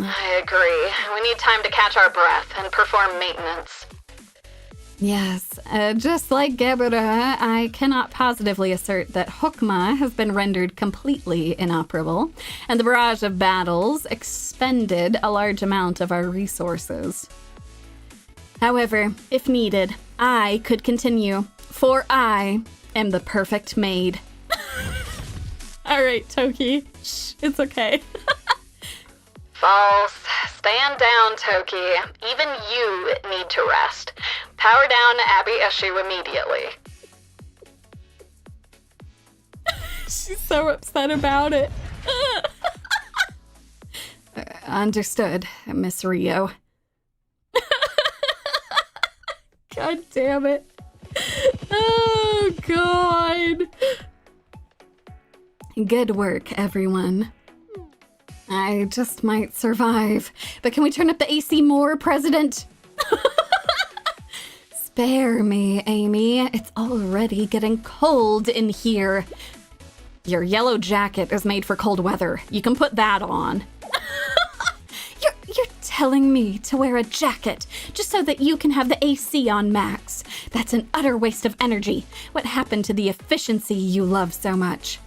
I agree. We need time to catch our breath and perform maintenance. Yes, just like Gebura, I cannot positively assert that Chokmah has been rendered completely inoperable, and the barrage of battles expended a large amount of our resources. However, if needed, I could continue, for I am the perfect maid. All right, Toki. Shh, it's okay. False. Stand down, Toki. Even you need to rest. Power down Abby Eshu immediately. She's so upset about it. Understood, Miss Rio. God damn it. Oh, God. Good work, everyone. I just might survive. But can we turn up the AC more, President? Spare me, Amy. It's already getting cold in here. Your yellow jacket is made for cold weather. You can put that on. You're telling me to wear a jacket just so that you can have the AC on max. That's an utter waste of energy. What happened to the efficiency you love so much?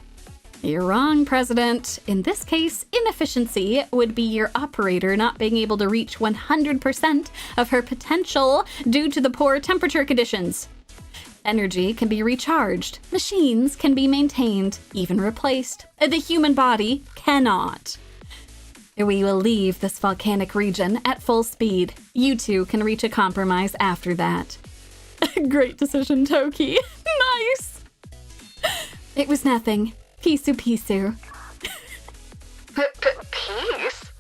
You're wrong, President. In this case, inefficiency would be your operator not being able to reach 100% of her potential due to the poor temperature conditions. Energy can be recharged, machines can be maintained, even replaced. The human body cannot. We will leave this volcanic region at full speed. You two can reach a compromise after that. Great decision, Toki. Nice. It was nothing. Pisu pisu. Peace?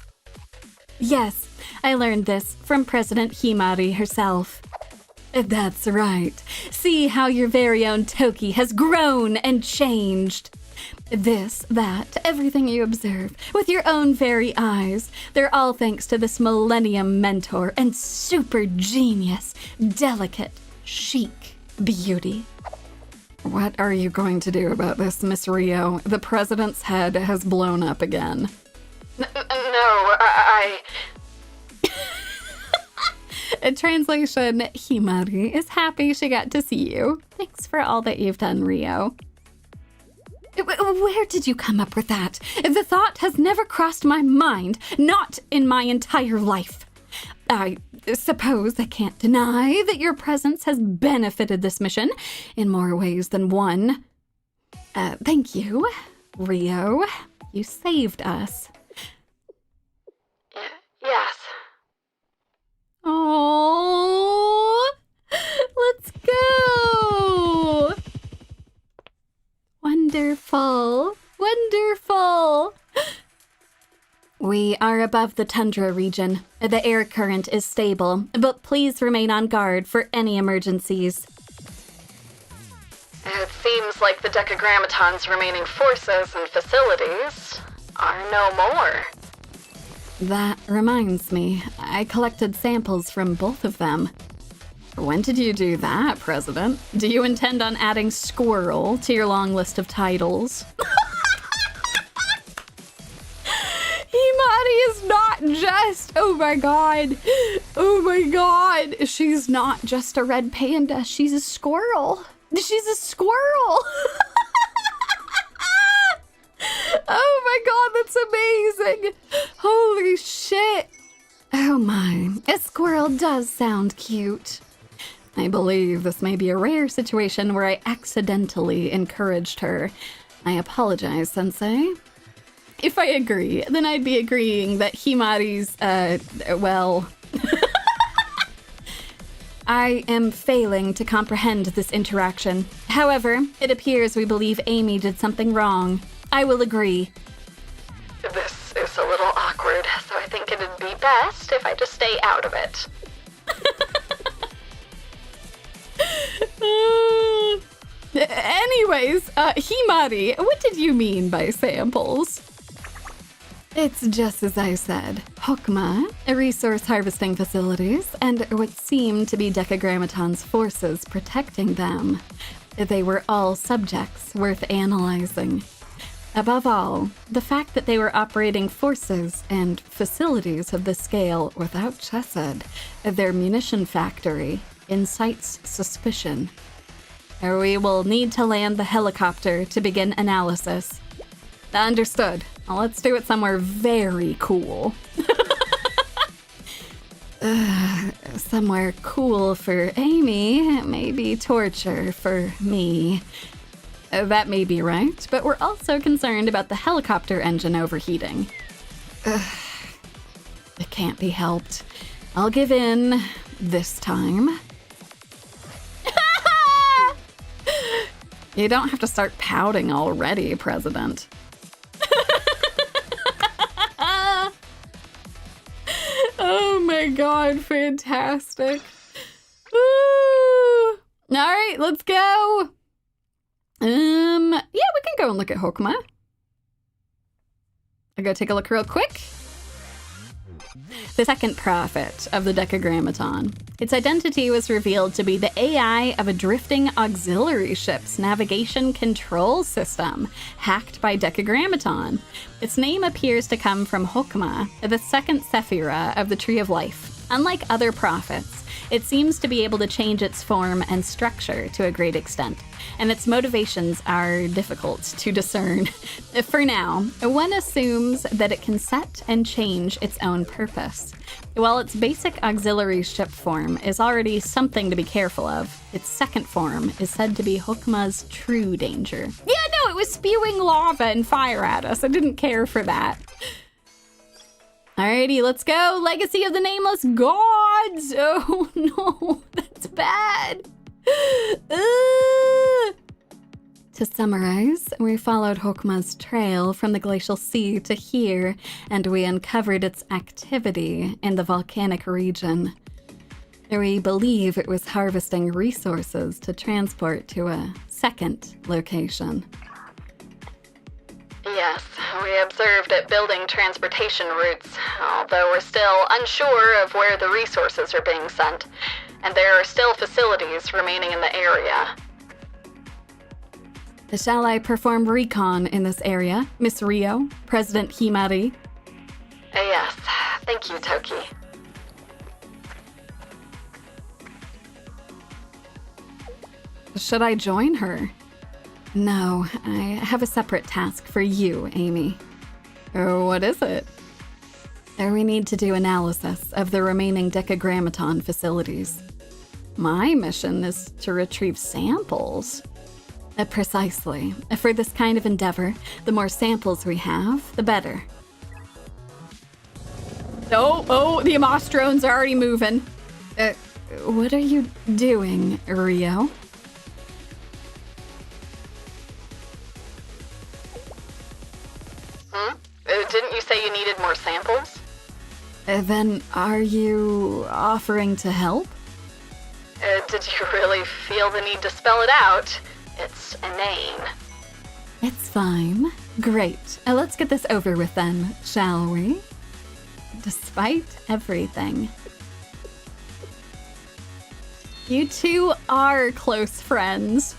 Yes, I learned this from President Himari herself. That's right. See how your very own Toki has grown and changed. This, that, everything you observe with your own very eyes, they're all thanks to this millennium mentor and super genius, delicate, chic beauty. What are you going to do about this, Miss Rio? The president's head has blown up again. No, I... Translation, Himari is happy she got to see you. Thanks for all that you've done, Rio. Where did you come up with that? The thought has never crossed my mind, not in my entire life. I suppose I can't deny that your presence has benefited this mission in more ways than one. Thank you, Rio. You saved us. Yes. Oh, let's go. Wonderful. Wonderful. We are above the tundra region. The air current is stable, but please remain on guard for any emergencies. It seems like the Decagrammaton's remaining forces and facilities are no more. That reminds me, I collected samples from both of them. When did you do that, President? Do you intend on adding squirrel to your long list of titles? Himari is not just, oh my god, she's not just a red panda, she's a squirrel. She's a squirrel. Oh my god, that's amazing. Holy shit. Oh my, a squirrel does sound cute. I believe this may be a rare situation where I accidentally encouraged her. I apologize, Sensei. If I agree, then I'd be agreeing that Himari's, well... I am failing to comprehend this interaction. However, it appears we believe Amy did something wrong. I will agree. This is a little awkward, so I think it'd be best if I just stay out of it. Anyways, Himari, what did you mean by samples? It's just as I said. Chokmah, resource harvesting facilities, and what seemed to be Decagrammaton's forces protecting them. They were all subjects worth analyzing. Above all, the fact that they were operating forces and facilities of this scale without chesed, their munition factory, incites suspicion. We will need to land the helicopter to begin analysis. Understood. Well, let's do it somewhere very cool. Somewhere cool for Amy, maybe torture for me. That may be right, but we're also concerned about the helicopter engine overheating. It can't be helped. I'll give in this time. You don't have to start pouting already, President. Oh my god, fantastic. All right, let's go. Yeah, we can go and look at Chokmah. I'll go take a look real quick. The second prophet of the Decagrammaton. Its identity was revealed to be the AI of a drifting auxiliary ship's navigation control system, hacked by Decagrammaton. Its name appears to come from Chokmah, the second Sephira of the Tree of Life. Unlike other prophets, it seems to be able to change its form and structure to a great extent, and its motivations are difficult to discern. For now, one assumes that it can set and change its own purpose. While its basic auxiliary ship form is already something to be careful of, its second form is said to be Chokmah's true danger. Yeah, no, it was spewing lava and fire at us. I didn't care for that. Alrighty, let's go. Legacy of the Nameless Gods. Oh no, that's bad. To summarize, we followed Chokmah's trail from the Glacial Sea to here, and we uncovered its activity in the volcanic region. We believe it was harvesting resources to transport to a second location. Yes, we observed it building transportation routes, although we're still unsure of where the resources are being sent, and there are still facilities remaining in the area. Shall I perform recon in this area, Miss Rio, President Himari? Yes, thank you, Toki. Should I join her? No, I have a separate task for you, Amy. What is it? We need to do analysis of the remaining Decagrammaton facilities. My mission is to retrieve samples. Precisely. For this kind of endeavor, the more samples we have, the better. Oh, the Amos drones are already moving. What are you doing, Rio? Didn't you say you needed more samples? Then are you offering to help? Did you really feel the need to spell it out? It's inane. It's fine. Great. Let's get this over with then, shall we? Despite everything. You two are close friends.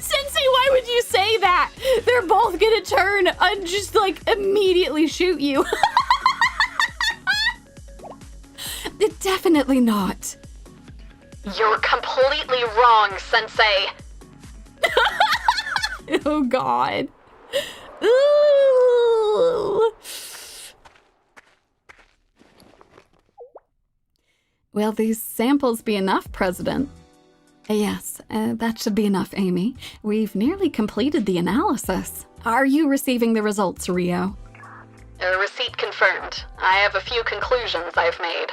Sensei, why would you say that? They're both gonna turn and just like immediately shoot you. Definitely not. You're completely wrong, Sensei. Oh god. Ooh. Will these samples be enough, President? Yes, that should be enough, Amy. We've nearly completed the analysis. Are you receiving the results, Rio? Receipt confirmed. I have a few conclusions I've made.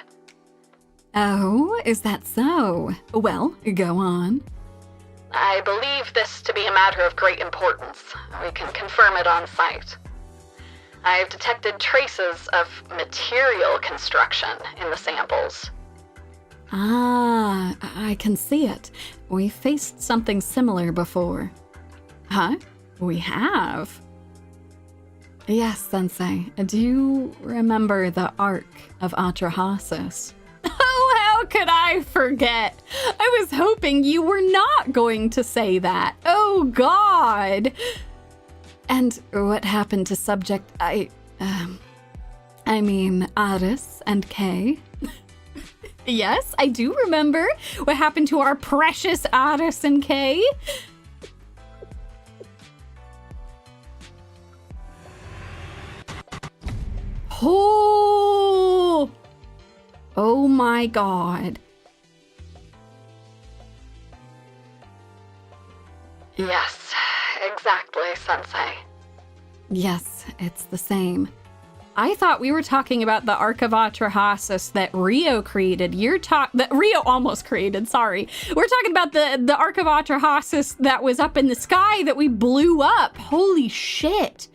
Oh, is that so? Well, go on. I believe this to be a matter of great importance. We can confirm it on site. I've detected traces of material construction in the samples. Ah, I can see it. We faced something similar before. Huh? We have? Yes, Sensei. Do you remember the Ark of Atrahasis? Oh, how could I forget? I was hoping you were not going to say that. Oh, God. And what happened to subject I mean, Aris and Kay? Yes, I do remember what happened to our precious Aris and Kay. Oh my God. Yes, exactly, Sensei. Yes, it's the same. I thought we were talking about the Ark of Atrahasis that Rio created. That Rio almost created, sorry. We're talking about the Ark of Atrahasis that was up in the sky that we blew up. Holy shit.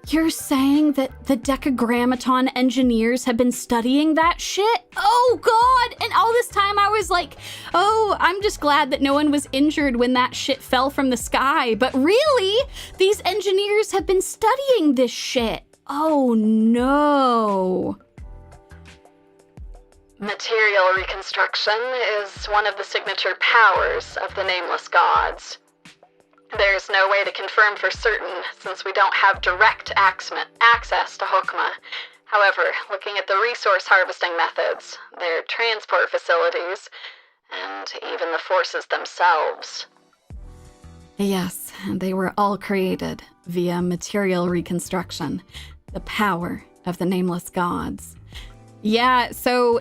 You're saying that the Decagrammaton engineers have been studying that shit? Oh, God! And all this time I was like, oh, I'm just glad that no one was injured when that shit fell from the sky. But really, these engineers have been studying this shit. Oh, no. Material reconstruction is one of the signature powers of the Nameless gods. There's no way to confirm for certain, since we don't have direct access to Chokmah. However, looking at the resource harvesting methods, their transport facilities, and even the forces themselves. Yes, they were all created via material reconstruction, the power of the Nameless gods. Yeah, so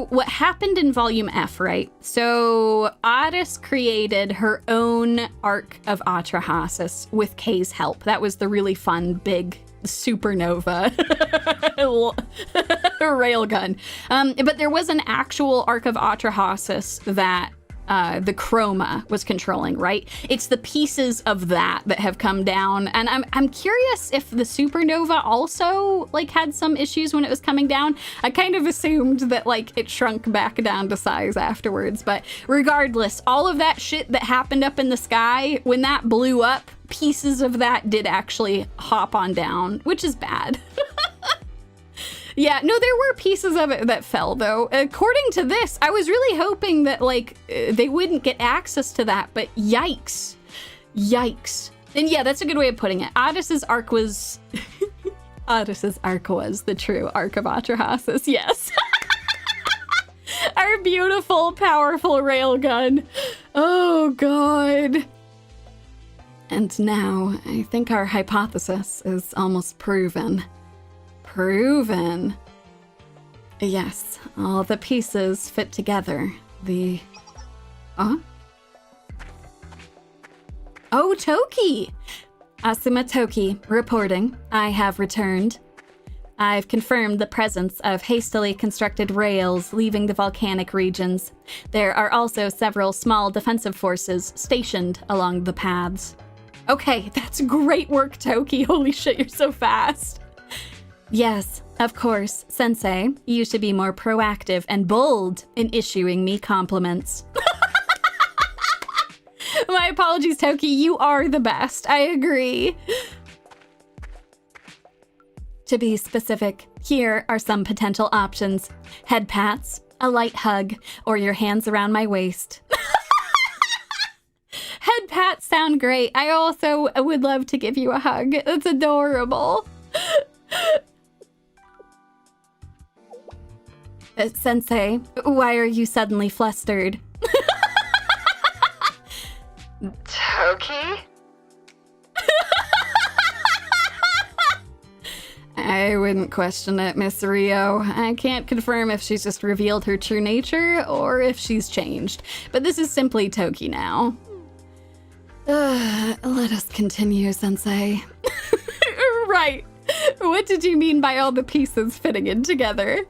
what happened in Volume F, right? So Aris created her own Ark of Atrahasis with Kay's help. That was the really fun, big supernova railgun. But there was an actual Ark of Atrahasis that the Chokmah was controlling, right? It's the pieces of that have come down, and I'm curious if the supernova also had some issues when it was coming down. I kind of assumed that it shrunk back down to size afterwards, but regardless, all of that shit that happened up in the sky, when that blew up, pieces of that did actually hop on down, which is bad. Yeah, no, there were pieces of it that fell, though. According to this, I was really hoping that, they wouldn't get access to that, but yikes. Yikes. And yeah, that's a good way of putting it. Aris's Ark was... Aris's Ark was the true Ark of Atrahasis, yes. Our beautiful, powerful railgun. Oh, God. And now, I think our hypothesis is almost proven. Proven. Yes, all the pieces fit together. Oh, Toki! Asuma Toki, reporting. I have returned. I've confirmed the presence of hastily constructed rails leaving the volcanic regions. There are also several small defensive forces stationed along the paths. Okay, that's great work, Toki. Holy shit, you're so fast. Yes, of course, Sensei. You should be more proactive and bold in issuing me compliments. My apologies, Toki. You are the best. I agree. To be specific, here are some potential options. Head pats, a light hug, or your hands around my waist. Head pats sound great. I also would love to give you a hug. That's adorable. Sensei, why are you suddenly flustered? Toki? I wouldn't question it, Miss Rio. I can't confirm if she's just revealed her true nature or if she's changed, but this is simply Toki now. Let us continue, Sensei. Right. What did you mean by all the pieces fitting in together?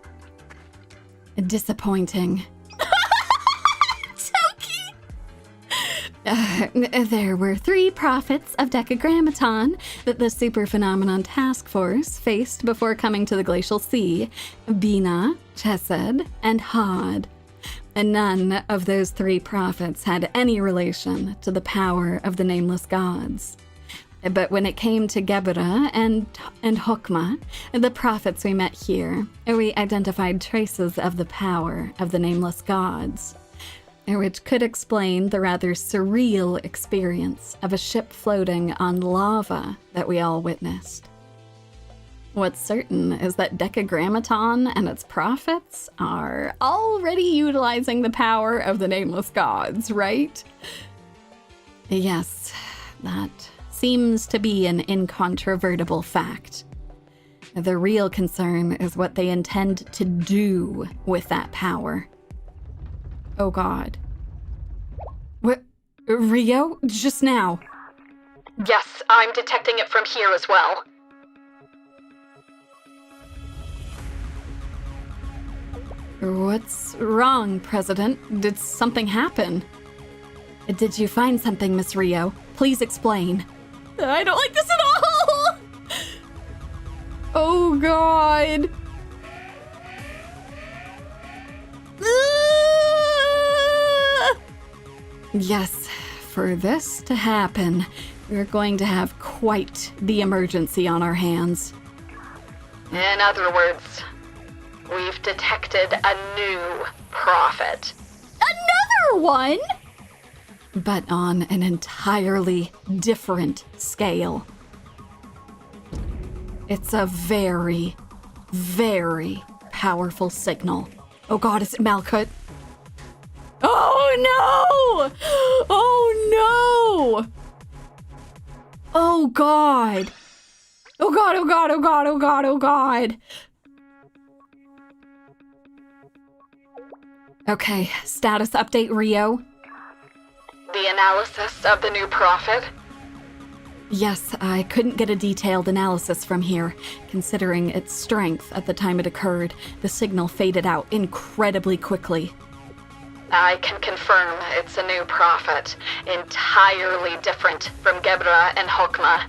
Disappointing. Toki! There were 3 prophets of Decagrammaton that the Super Phenomenon Task Force faced before coming to the Glacial Sea: Bina, Chesed, and Hod. And none of those 3 prophets had any relation to the power of the Nameless gods. But when it came to Gebera and Chokmah, the prophets we met here, we identified traces of the power of the Nameless gods, which could explain the rather surreal experience of a ship floating on lava that we all witnessed. What's certain is that Decagrammaton and its prophets are already utilizing the power of the Nameless gods, right? Yes, that seems to be an incontrovertible fact. The real concern is what they intend to do with that power. Oh God. What? Rio? Just now? Yes, I'm detecting it from here as well. What's wrong, President? Did something happen? Did you find something, Miss Rio? Please explain. I don't like this at all! Oh God. Yes, for this to happen, we're going to have quite the emergency on our hands. In other words, we've detected a new prophet. Another one? But on an entirely different scale. It's a very, very powerful signal. Oh God, is it Malkuth? Oh no! Oh no! Oh God! Oh God, oh God, oh God, oh God, oh God! Okay, status update, Rio. The analysis of the new prophet? Yes, I couldn't get a detailed analysis from here. Considering its strength at the time it occurred, the signal faded out incredibly quickly. I can confirm it's a new prophet, entirely different from Gebera and Chokmah.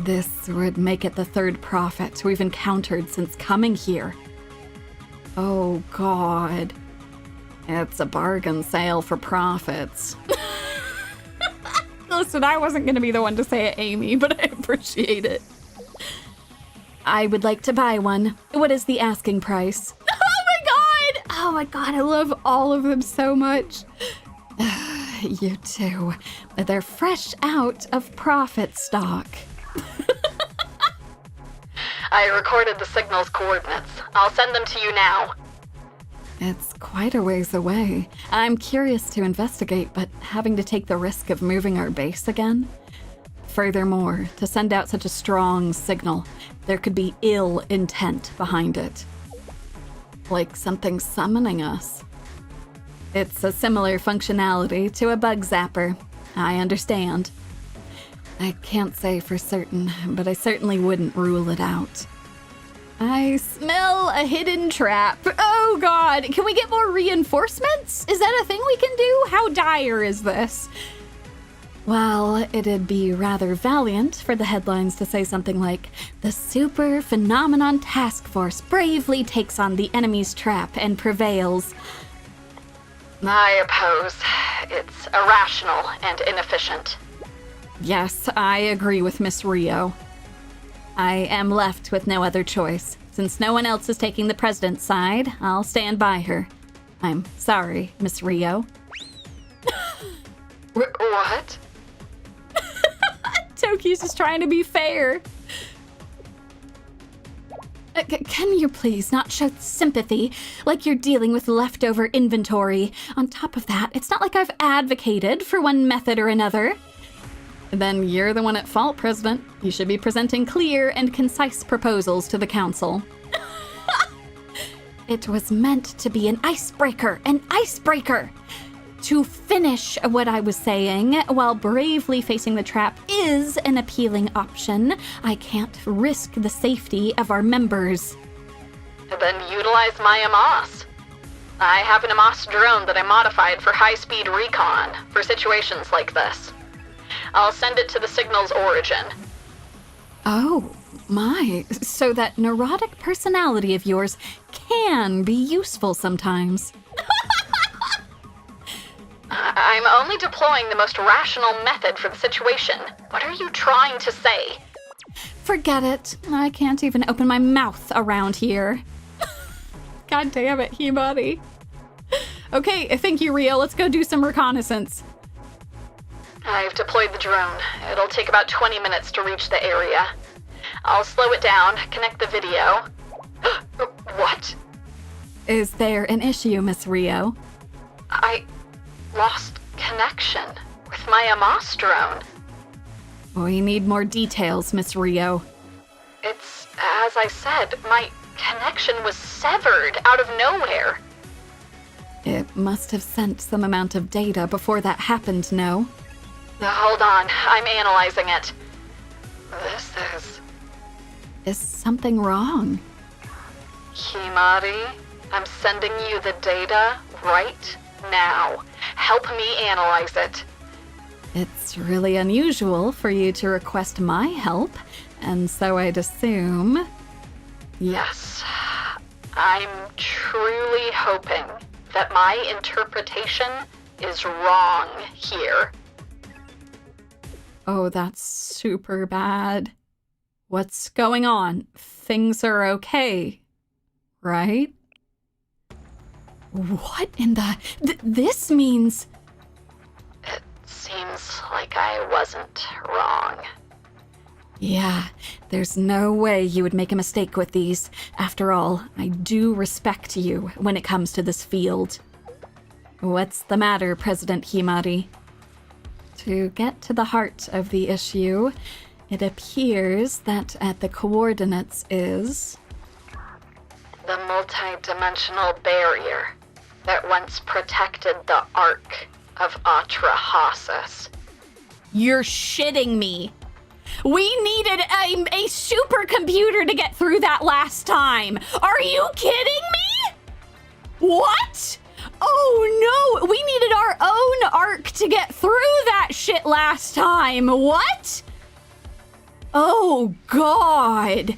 This would make it the 3rd prophet we've encountered since coming here. Oh God. It's a bargain sale for prophets. Listen, I wasn't going to be the one to say it, Amy, but I appreciate it. I would like to buy one. What is the asking price? Oh my God, I love all of them so much. You too. They're fresh out of prophet stock. I recorded the signal's coordinates. I'll send them to you now. It's quite a ways away. I'm curious to investigate, but having to take the risk of moving our base again? Furthermore, to send out such a strong signal, there could be ill intent behind it. Like something summoning us. It's a similar functionality to a bug zapper. I understand. I can't say for certain, but I certainly wouldn't rule it out. I smell a hidden trap. Oh God, can we get more reinforcements? Is that a thing we can do? How dire is this? Well, it'd be rather valiant for the headlines to say something like, "The Super Phenomenon Task Force bravely takes on the enemy's trap and prevails." I oppose. It's irrational and inefficient. Yes, I agree with Miss Rio. I am left with no other choice. Since no one else is taking the president's side, I'll stand by her. I'm sorry, Miss Rio. What? Toki's just trying to be fair. Can you please not show sympathy like you're dealing with leftover inventory? On top of that, it's not like I've advocated for one method or another. Then you're the one at fault, President. You should be presenting clear and concise proposals to the council. It was meant to be an icebreaker, To finish what I was saying, while bravely facing the trap is an appealing option, I can't risk the safety of our members. Then utilize my Amos. I have an Amos drone that I modified for high-speed recon for situations like this. I'll send it to the signal's origin. Oh, my. So that neurotic personality of yours can be useful sometimes. I'm only deploying the most rational method for the situation. What are you trying to say? Forget it. I can't even open my mouth around here. God damn it, He-Body. Okay, thank you, Rio. Let's go do some reconnaissance. I've deployed the drone. It'll take about 20 minutes to reach the area. I'll slow it down, connect the video. What? Is there an issue, Miss Rio? I lost connection with my Amos drone. We need more details, Miss Rio. It's, as I said, my connection was severed out of nowhere. It must have sent some amount of data before that happened, no? Hold on, I'm analyzing it. This is... Is something wrong? Himari, I'm sending you the data right now. Help me analyze it. It's really unusual for you to request my help, and so I'd assume... Yes. I'm truly hoping that my interpretation is wrong here. Oh, that's super bad. What's going on? Things are okay, right? What in the... this means... It seems like I wasn't wrong. Yeah, there's no way you would make a mistake with these. After all, I do respect you when it comes to this field. What's the matter, President Himari? To get to the heart of the issue, it appears that at the coordinates is... the multi-dimensional barrier that once protected the Ark of Atrahasis. You're shitting me. We needed a supercomputer to get through that last time. Are you kidding me? What? Oh no, we needed our own Ark to get through that shit last time. What? Oh God.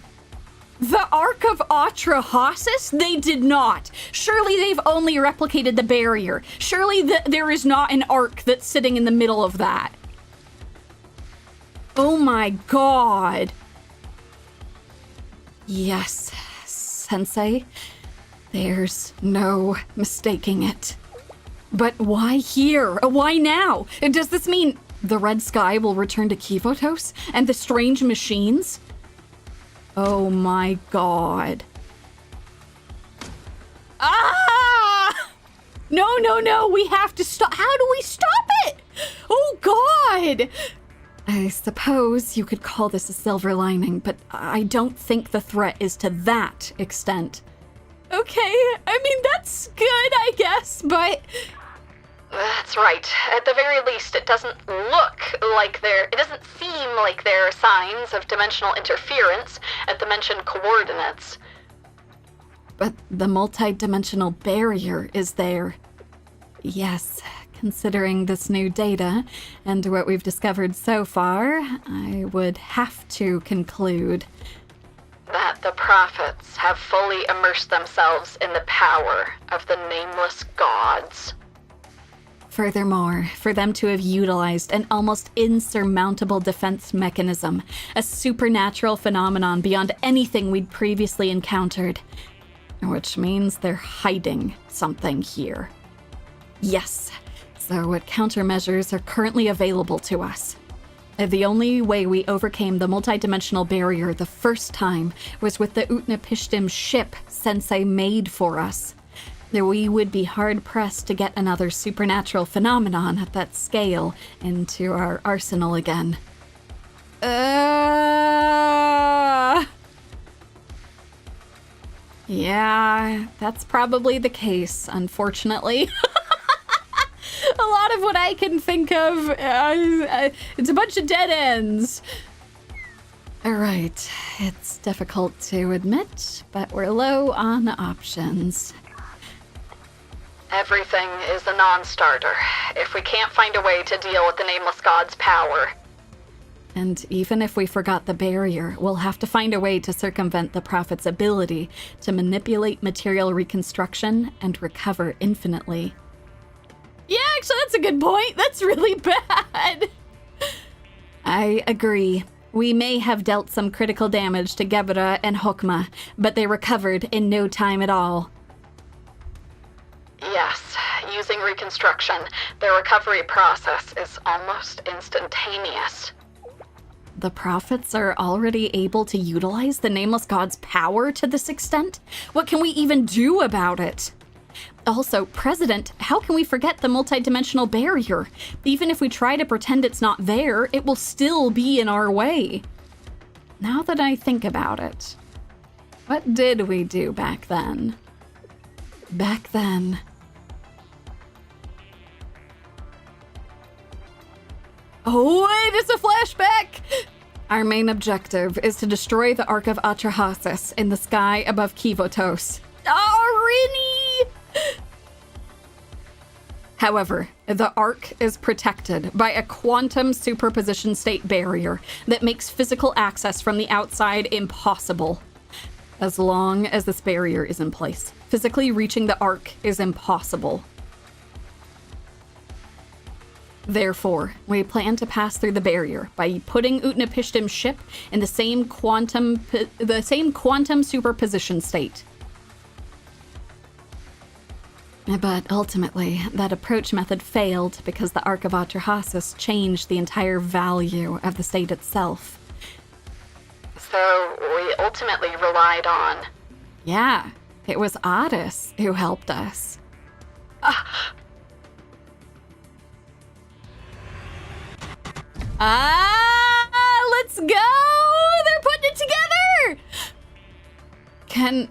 The Ark of Atrahasis? They did not. Surely they've only replicated the barrier. Surely there is not an Ark that's sitting in the middle of that. Oh my God. Yes, Sensei. There's no mistaking it. But why here? Why now? Does this mean the red sky will return to Kivotos and the strange machines? Oh my God. Ah! No, we have to stop. How do we stop it? Oh God! I suppose you could call this a silver lining, but I don't think the threat is to that extent. Okay, I mean, that's good, I guess, but... That's right. At the very least, it doesn't seem like there are signs of dimensional interference at the mentioned coordinates. But the multi-dimensional barrier is there. Yes, considering this new data and what we've discovered so far, I would have to conclude that the prophets have fully immersed themselves in the power of the nameless gods. Furthermore, for them to have utilized an almost insurmountable defense mechanism, a supernatural phenomenon beyond anything we'd previously encountered, which means they're hiding something here. Yes, so what countermeasures are currently available to us? The only way we overcame the multidimensional barrier the first time was with the Utnapishtim ship Sensei made for us. We would be hard-pressed to get another supernatural phenomenon at that scale into our arsenal again. Yeah, that's probably the case, unfortunately. A lot of what I can think of, it's a bunch of dead ends. All right, it's difficult to admit, but we're low on options. Everything is a non-starter if we can't find a way to deal with the Nameless God's power. And even if we forgot the barrier, we'll have to find a way to circumvent the Prophet's ability to manipulate material reconstruction and recover infinitely. Yeah, actually, that's a good point. That's really bad. I agree. We may have dealt some critical damage to Gebra and Chokmah, but they recovered in no time at all. Yes, using reconstruction, the recovery process is almost instantaneous. The prophets are already able to utilize the Nameless God's power to this extent? What can we even do about it? Also, President, how can we forget the multidimensional barrier? Even if we try to pretend it's not there, it will still be in our way. Now that I think about it, what did we do back then? Back then. Oh, wait, it's a flashback! Our main objective is to destroy the Ark of Atrahasis in the sky above Kivotos. Oh, Rini! However, the Ark is protected by a quantum superposition state barrier that makes physical access from the outside impossible. As long as this barrier is in place, physically reaching the Ark is impossible. Therefore, we plan to pass through the barrier by putting Utnapishtim's ship in the same quantum superposition state. But ultimately, that approach method failed because the Ark of Atrahasis changed the entire value of the state itself. So we ultimately relied on... Yeah, it was Otis who helped us. Let's go! They're putting it together! Can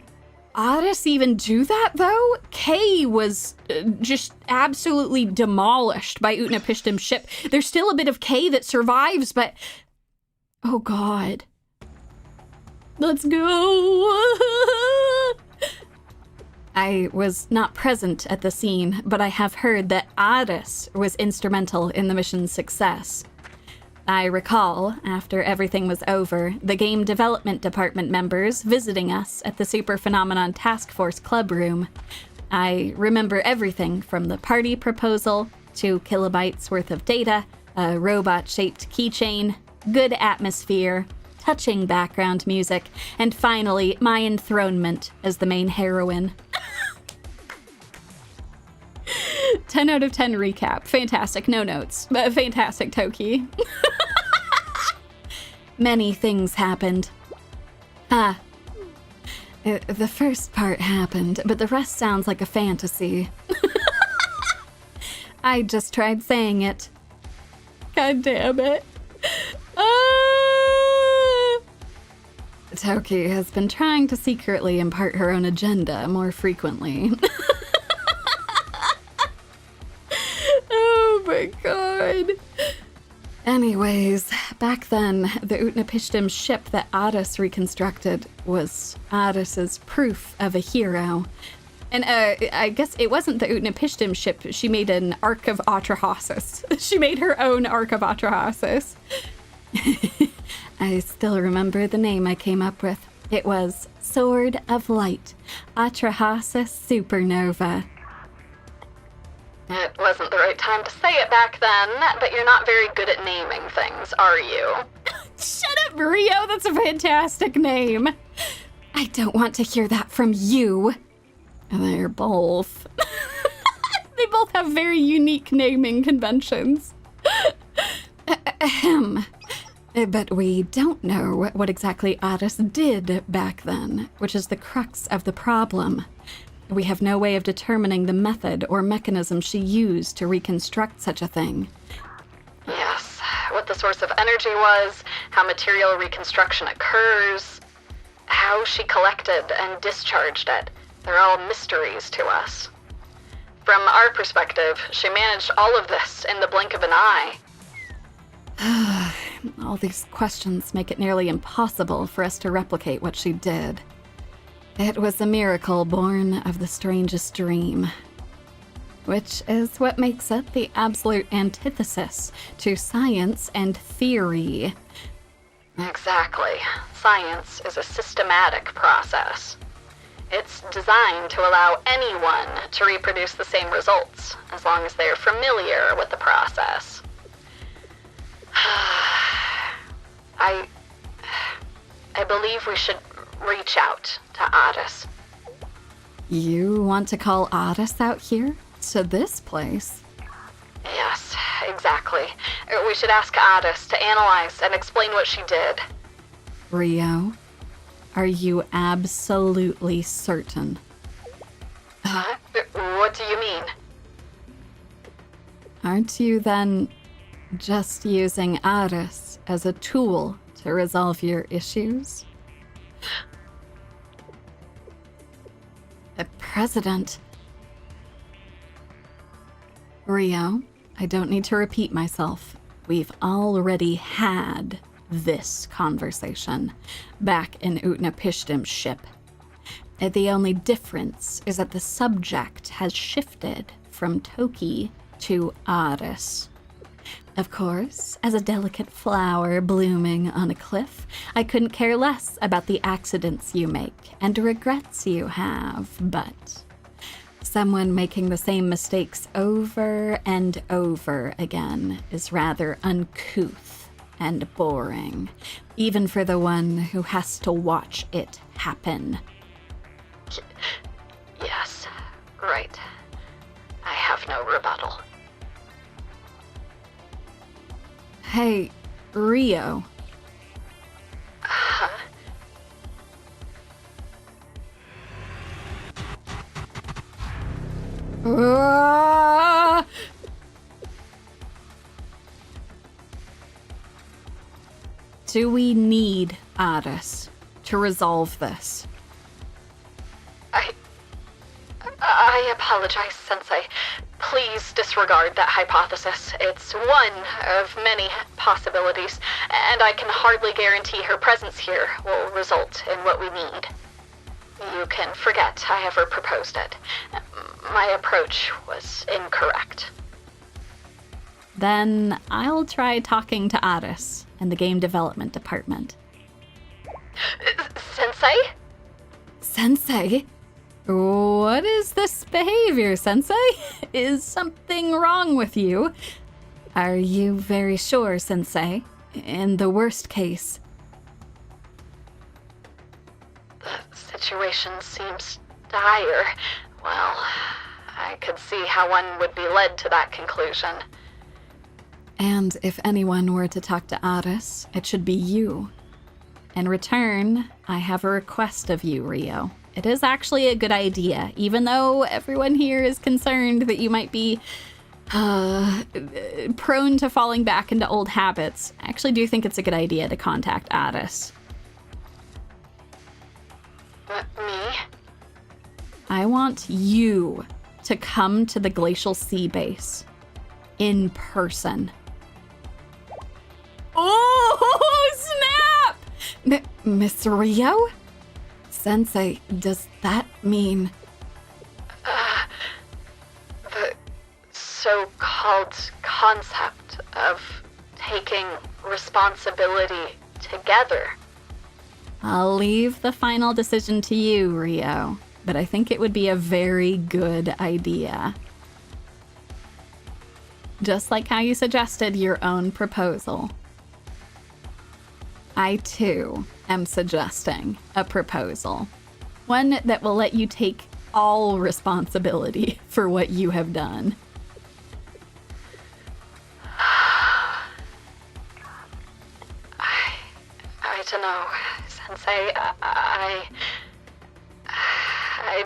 Otis even do that, though? Kay was just absolutely demolished by Utnapishtim's ship. There's still a bit of Kay that survives, but... Oh, God. Let's go! I was not present at the scene, but I have heard that Otis was instrumental in the mission's success. I recall, after everything was over, the game development department members visiting us at the Super Phenomenon Task Force Club Room. I remember everything from the party proposal to kilobytes worth of data, a robot-shaped keychain, good atmosphere, touching background music, and finally, my enthronement as the main heroine. 10 out of 10 recap. Fantastic. No notes. But fantastic, Toki. Many things happened. The first part happened, but the rest sounds like a fantasy. I just tried saying it. God damn it. Toki has been trying to secretly impart her own agenda more frequently. Oh my god. Anyways, back then, the Utnapishtim's ship that Otis reconstructed was Otis's proof of a hero. And I guess it wasn't the Utnapishtim ship. She made an Ark of Atrahasis. She made her own Ark of Atrahasis. I still remember the name I came up with. It was Sword of Light, Atrahasis Supernova. It wasn't the right time to say it back then, but you're not very good at naming things, are you? Shut up, Rio! That's a fantastic name! I don't want to hear that from you. They're both. They both have very unique naming conventions. Ahem. But we don't know what exactly Otis did back then, which is the crux of the problem. We have no way of determining the method or mechanism she used to reconstruct such a thing. Yes, what the source of energy was, how material reconstruction occurs, how she collected and discharged it. They're all mysteries to us. From our perspective, she managed all of this in the blink of an eye. All these questions make it nearly impossible for us to replicate what she did. It was a miracle born of the strangest dream. which is what makes it the absolute antithesis to science and theory. Exactly. Science is a systematic process. It's designed to allow anyone to reproduce the same results, as long as they're familiar with the process. I believe we should reach out to Addis. You want to call Addis out here? To this place? Yes, exactly. We should ask Addis to analyze and explain what she did. Rio, are you absolutely certain? What do you mean? Aren't you then just using Addis as a tool to resolve your issues? President. Rio, I don't need to repeat myself. We've already had this conversation back in Utnapishtim's ship. The only difference is that the subject has shifted from Toki to Addis. Of course, as a delicate flower blooming on a cliff, I couldn't care less about the accidents you make and regrets you have, but someone making the same mistakes over and over again is rather uncouth and boring, even for the one who has to watch it happen. Yes, right. I have no rebuttal. Hey, Rio. Do we need Addis to resolve this? I apologize, Sensei. Please disregard that hypothesis. It's one of many possibilities, and I can hardly guarantee her presence here will result in what we need. You can forget I ever proposed it. My approach was incorrect. Then I'll try talking to Addis and the game development department. Sensei? Sensei? What is this behavior, Sensei? Is something wrong with you? Are you very sure, Sensei? In the worst case. The situation seems dire. Well, I could see how one would be led to that conclusion. And if anyone were to talk to Addis, it should be you. In return, I have a request of you, Rio. It is actually a good idea, even though everyone here is concerned that you might be prone to falling back into old habits. I actually do think it's a good idea to contact Addis. Me? I want you to come to the Glacial Sea Base. In person. Oh, snap! Miss Rio? Sensei, does that mean... The so-called concept of taking responsibility together. I'll leave the final decision to you, Rio, but I think it would be a very good idea. Just like how you suggested your own proposal. I, too, am suggesting a proposal. One that will let you take all responsibility for what you have done. I don't know, Sensei. I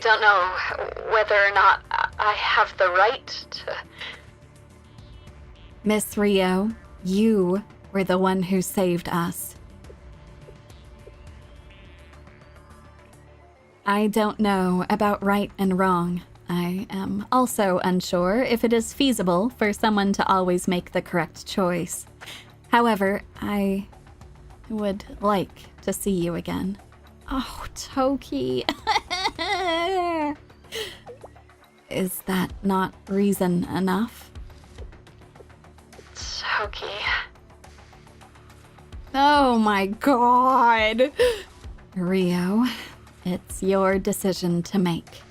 don't know whether or not I have the right to... Miss Rio, you were the one who saved us. I don't know about right and wrong. I am also unsure if it is feasible for someone to always make the correct choice. However, I would like to see you again. Oh, Toki. Is that not reason enough? Choki. Oh my god! Rio, it's your decision to make.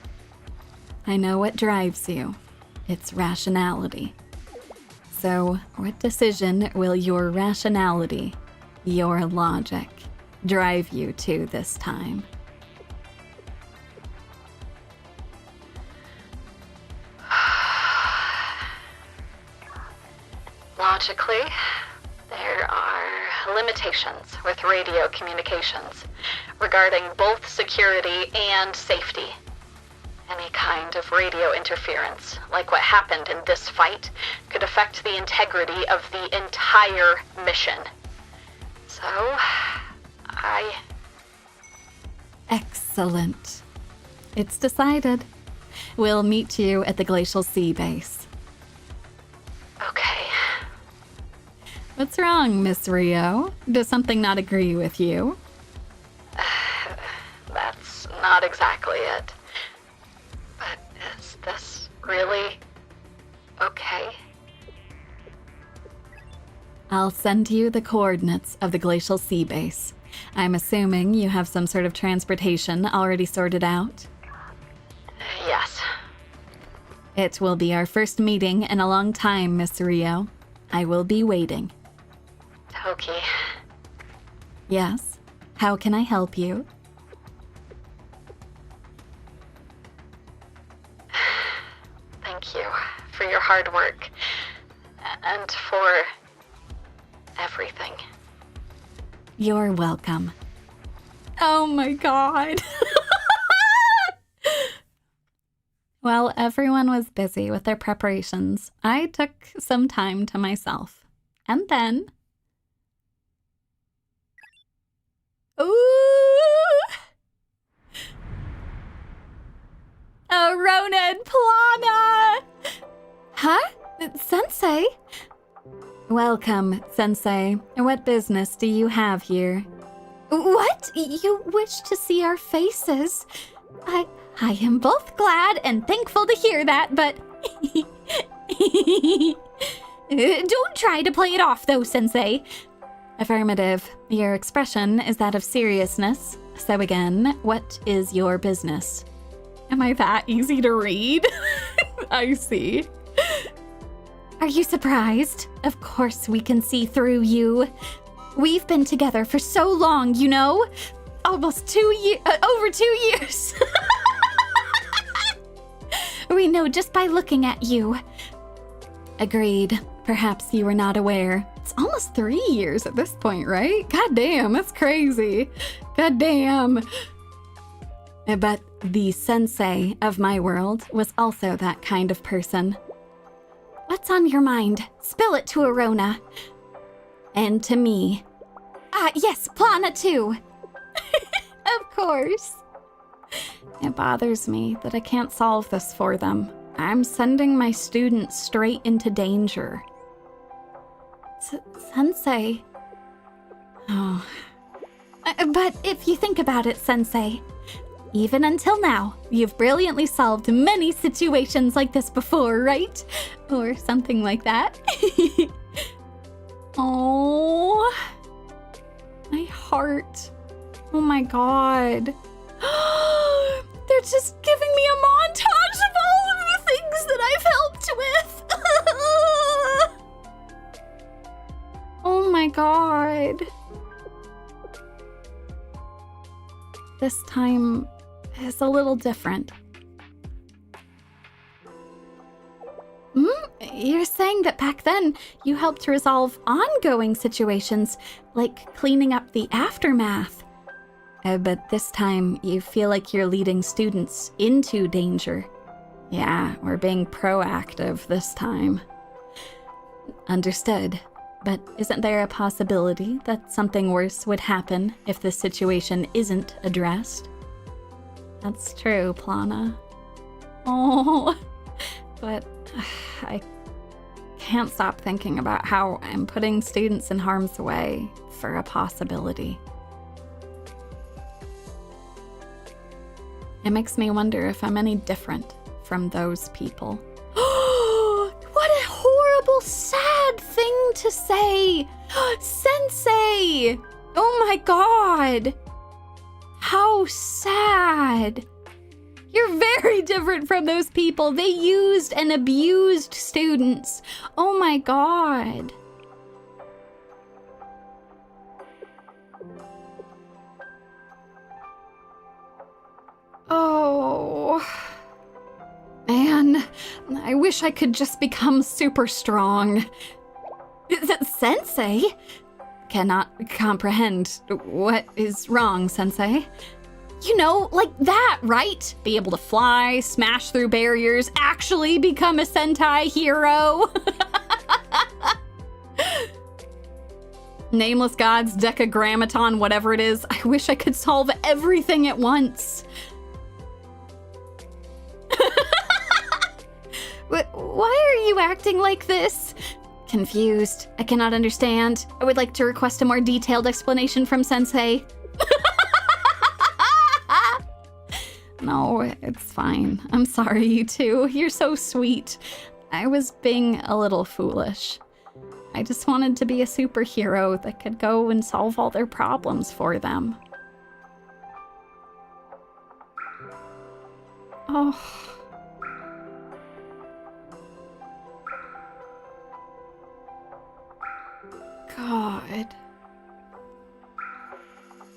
I know what drives you. It's rationality. So, what decision will your rationality, your logic, drive you to this time? Logically, there are limitations with radio communications regarding both security and safety. Any kind of radio interference, like what happened in this fight, could affect the integrity of the entire mission. So, Excellent. It's decided. We'll meet you at the Glacial Sea Base. Okay. What's wrong, Miss Rio? Does something not agree with you? That's not exactly it. But is this really okay? I'll send you the coordinates of the Glacial Sea Base. I'm assuming you have some sort of transportation already sorted out? Yes. It will be our first meeting in a long time, Miss Rio. I will be waiting. Toki. Yes? How can I help you? Thank you for your hard work and for everything. You're welcome. Oh my god. While everyone was busy with their preparations, I took some time to myself. And then... Ooh! Rona and Plana! Huh? Sensei? Welcome, Sensei. What business do you have here? What? You wish to see our faces? I am both glad and thankful to hear that, but... Don't try to play it off, though, Sensei. Affirmative. Your expression is that of seriousness. So again, what is your business? Am I that easy to read? I see. Are you surprised? Of course we can see through you. We've been together for so long, you know? Almost 2 years, over 2 years. We know just by looking at you. Agreed. Perhaps you were not aware. It's almost 3 years at this point, right? God damn, that's crazy. God damn. But the sensei of my world was also that kind of person. What's on your mind? Spill it to Arona. And to me. Yes, Plana too. Of course. It bothers me that I can't solve this for them. I'm sending my students straight into danger. Sensei. Oh. But if you think about it, Sensei, even until now, you've brilliantly solved many situations like this before, right? Or something like that. Oh, my heart. Oh my god. They're just giving me a montage of all of the things that I've helped with. Oh my god. This time is a little different. You're saying that back then you helped to resolve ongoing situations, like cleaning up the aftermath. But this time you feel like you're leading students into danger. Yeah, we're being proactive this time. Understood. But isn't there a possibility that something worse would happen if this situation isn't addressed? That's true, Plana. Oh, but I can't stop thinking about how I'm putting students in harm's way for a possibility. It makes me wonder if I'm any different from those people. What a horrible, sad thing to say. Sensei! Oh my god. How sad. You're very different from those people. They used and abused students. Oh my god. Oh. Man, I wish I could just become super strong. Sensei? Cannot comprehend. What is wrong, Sensei? You know, like that, right? Be able to fly, smash through barriers, actually become a Sentai hero. Nameless Gods, Decagrammaton, whatever it is. I wish I could solve everything at once. Why are you acting like this? Confused. I cannot understand. I would like to request a more detailed explanation from Sensei. No, it's fine. I'm sorry, you two. You're so sweet. I was being a little foolish. I just wanted to be a superhero that could go and solve all their problems for them. Oh. God.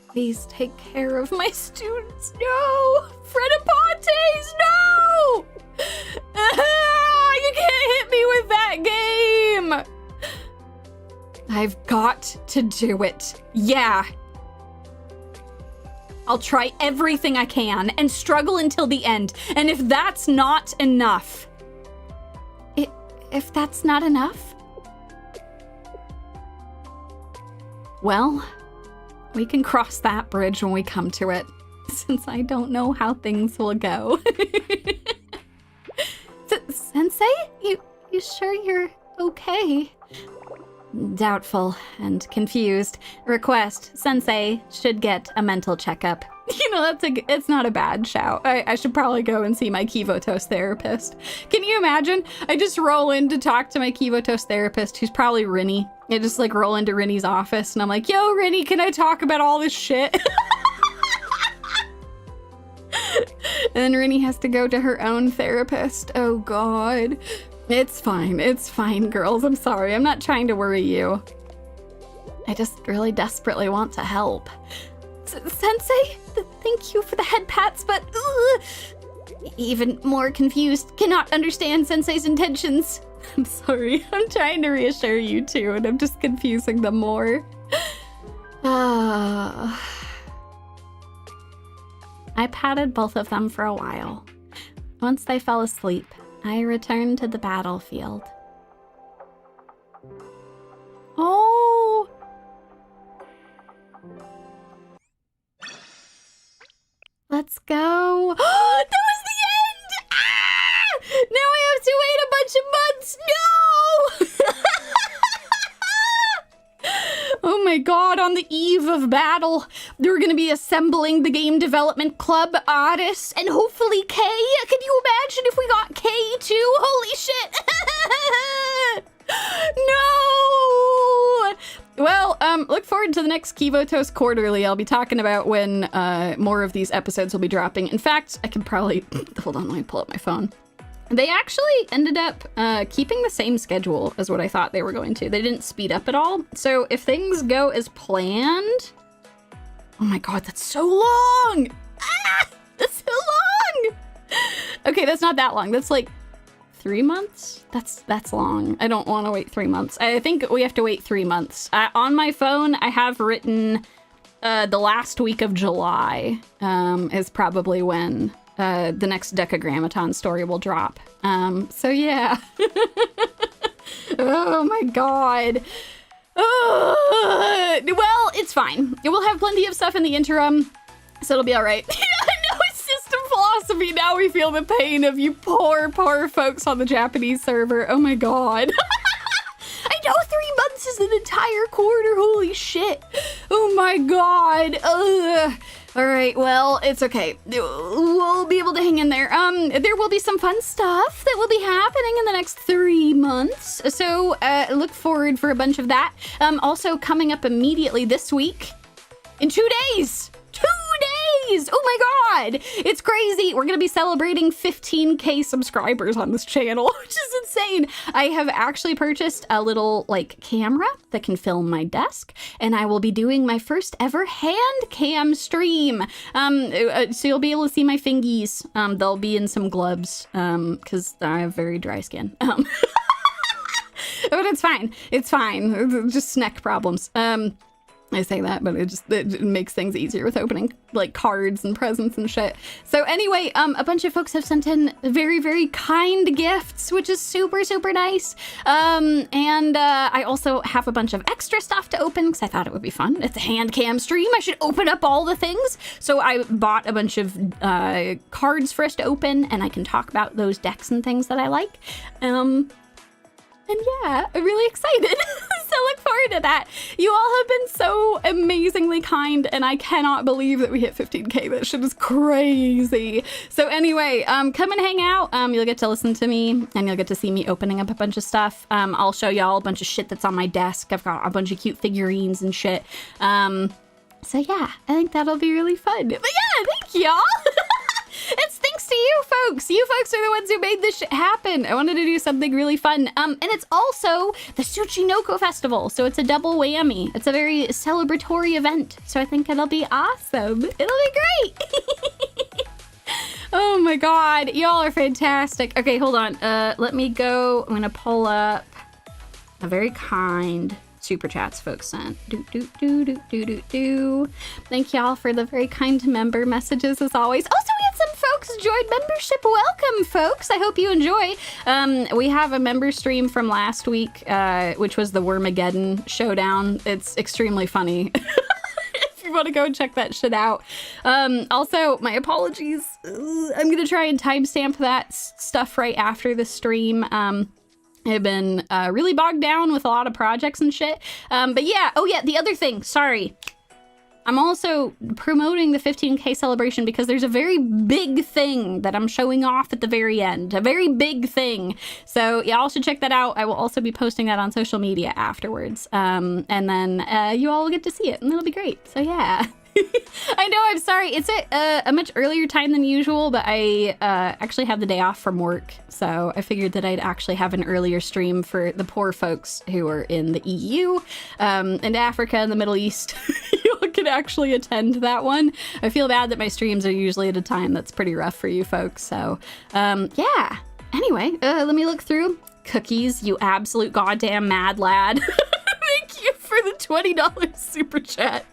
Please take care of my students. No! Fredipontes, no! You can't hit me with that game! I've got to do it. Yeah. I'll try everything I can and struggle until the end. And if that's not enough... If that's not enough? Well, we can cross that bridge when we come to it, since I don't know how things will go. Sensei? You sure you're okay? Doubtful and confused. Request, Sensei should get a mental checkup. You know, it's not a bad shout. I should probably go and see my Kivotos therapist. Can you imagine? I just roll in to talk to my Kivotos therapist, who's probably Rinny. I just like roll into Rinny's office and I'm like, yo, Rinny, can I talk about all this shit? And then Rinny has to go to her own therapist. Oh God. It's fine, girls. I'm sorry. I'm not trying to worry you. I just really desperately want to help. Sensei, thank you for the head pats, but even more confused. Cannot understand Sensei's intentions. I'm sorry. I'm trying to reassure you too, and I'm just confusing them more. I patted both of them for a while. Once they fell asleep, I returned to the battlefield. Oh! Let's go. That was the end! Ah! Now I have to wait a bunch of months. No! Oh my God, on the eve of battle, they're going to be assembling the game development club, Otis, and hopefully Kay. Can you imagine if we got Kay too? Holy shit. No! Well, look forward to the next Kivotos Quarterly. I'll be talking about when more of these episodes will be dropping. In fact, I can probably... Hold on, let me pull up my phone. They actually ended up keeping the same schedule as what I thought they were going to. They didn't speed up at all. So if things go as planned... Oh my God, that's so long! Ah! That's so long! Okay, that's not that long. That's like 3 months? That's long. I don't want to wait 3 months. I think we have to wait 3 months. On my phone, I have written the last week of July is probably when... the next Decagrammaton story will drop. So yeah. Oh my God. Well, it's fine. We'll have plenty of stuff in the interim, so it'll be all right. I know it's system philosophy. Now we feel the pain of you poor folks on the Japanese server. Oh my God. I know 3 months is an entire quarter. Holy shit. Oh my God. Ugh. All right, well, it's okay. We'll be able to hang in there. There will be some fun stuff that will be happening in the next 3 months. So look forward for a bunch of that. Also coming up immediately this week, in 2 days. 2 days! Oh my god! It's crazy. We're gonna be celebrating 15K subscribers on this channel, which is insane. I have actually purchased a little like camera that can film my desk, and I will be doing my first ever hand cam stream. So you'll be able to see my fingies. They'll be in some gloves, because I have very dry skin. But it's fine. It's fine. Just neck problems. I say that, but it makes things easier with opening like cards and presents and shit. So anyway, a bunch of folks have sent in very, very kind gifts, which is super, super nice. And I also have a bunch of extra stuff to open because I thought it would be fun. It's a hand cam stream. I should open up all the things. So I bought a bunch of cards for us to open, and I can talk about those decks and things that I like. And yeah, I'm really excited. So look forward to that. You all have been so amazingly kind, and I cannot believe that we hit 15K. That shit is crazy. So anyway, come and hang out. You'll get to listen to me, and you'll get to see me opening up a bunch of stuff. I'll show y'all a bunch of shit that's on my desk. I've got a bunch of cute figurines and shit. So yeah, I think that'll be really fun. But yeah, thank y'all. It's thanks to you folks. You folks are the ones who made this shit happen. I wanted to do something really fun. And it's also the Tsuchinoko Festival. So it's a double whammy. It's a very celebratory event. So I think it'll be awesome. It'll be great. Oh my god. Y'all are fantastic. Okay, hold on. Let me go. I'm going to pull up a very kind super chats folks sent. Thank y'all for the very kind member messages as always. Also, we had some folks join membership. Welcome, folks. I hope you enjoy. We have a member stream from last week, which was the Wormageddon showdown. It's extremely funny. If you want to go and check that shit out. Also, my apologies. I'm gonna try and timestamp that stuff right after the stream. I've been really bogged down with a lot of projects and shit. But yeah, oh yeah, the other thing, sorry. I'm also promoting the 15K celebration because there's a very big thing that I'm showing off at the very end. A very big thing. So y'all should check that out. I will also be posting that on social media afterwards. And then you all will get to see it, and it'll be great. So yeah. I know, I'm sorry. It's a much earlier time than usual, but I actually have the day off from work. So I figured that I'd actually have an earlier stream for the poor folks who are in the EU and Africa and the Middle East. You all can actually attend that one. I feel bad that my streams are usually at a time that's pretty rough for you folks. So yeah. Anyway, let me look through. Cookies, you absolute goddamn mad lad. Thank you for the $20 super chat.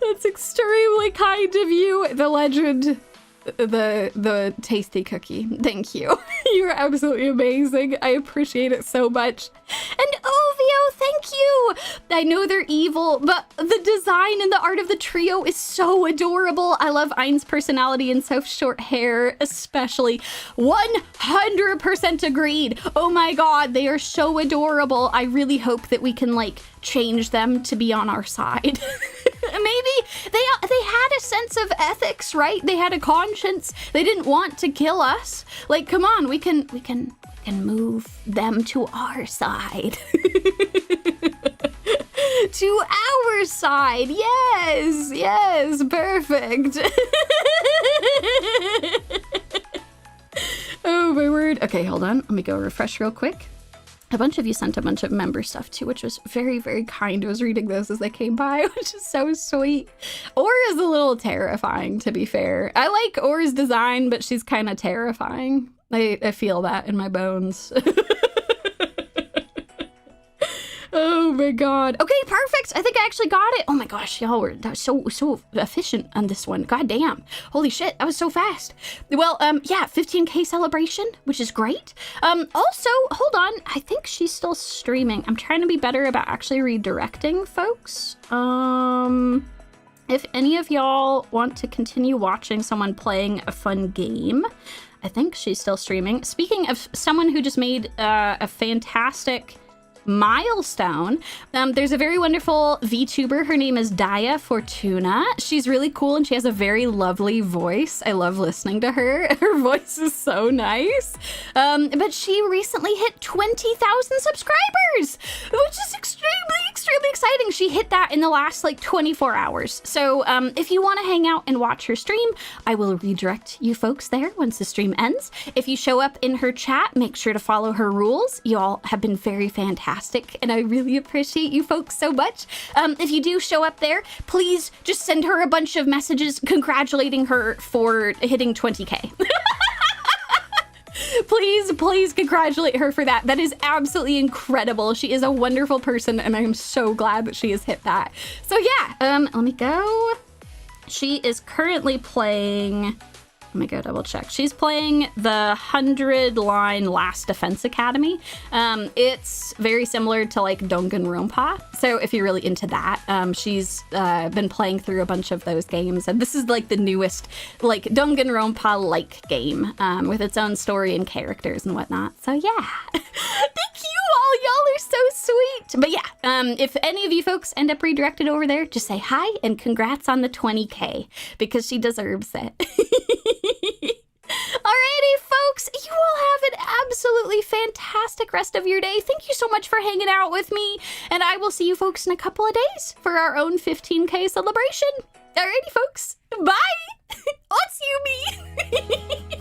That's extremely kind of you, the legend, the tasty cookie. Thank you. You're absolutely amazing. I appreciate it so much. And Ovio, thank you. I know they're evil, but the design and the art of the trio is so adorable. I love Ein's personality and Soph's short hair, especially. 100% agreed. Oh my god, they are so adorable. I really hope that we can like change them to be on our side. Maybe they had a sense of ethics, right? They had a conscience. They didn't want to kill us. Like, come on, we can move them to our side. To our side. Yes, perfect. Oh my word. Okay, hold on. Let me go refresh real quick. A bunch of you sent a bunch of member stuff too, which was very, very kind. I was reading those as they came by, which is so sweet. Or is a little terrifying, to be fair. I like Or's design, but she's kind of terrifying. I feel that in my bones. Oh my god. Okay, perfect. I think I actually got it. Oh my gosh, y'all were so efficient on this one. God damn. Holy shit, that was so fast. Well, yeah, 15K celebration, which is great. Also, hold on. I think she's still streaming. I'm trying to be better about actually redirecting folks. If any of y'all want to continue watching someone playing a fun game, I think she's still streaming. Speaking of someone who just made a fantastic milestone. There's a very wonderful VTuber. Her name is Daiya Fortuna. She's really cool and she has a very lovely voice. I love listening to her. Her voice is so nice. But she recently hit 20,000 subscribers, which is extremely exciting. She hit that in the last like 24 hours. So if you want to hang out and watch her stream, I will redirect you folks there once the stream ends. If you show up in her chat, make sure to follow her rules. You all have been very fantastic, and I really appreciate you folks so much. If you do show up there, please just send her a bunch of messages congratulating her for hitting 20K. Please congratulate her for that. That is absolutely incredible. She is a wonderful person, and I am so glad that she has hit that. So yeah, let me go. She is currently playing... Let me go double check. She's playing the 100-line Last Defense Academy. It's very similar to like Danganronpa. So if you're really into that, she's been playing through a bunch of those games. And this is like the newest like Danganronpa-like game with its own story and characters and whatnot. So yeah, thank you all. Y'all are so sweet. But yeah, if any of you folks end up redirected over there, just say hi and congrats on the 20K because she deserves it. Alrighty, folks, you all have an absolutely fantastic rest of your day. Thank you so much for hanging out with me, and I will see you folks in a couple of days for our own 15K celebration. Alrighty, folks, bye! Otsumi!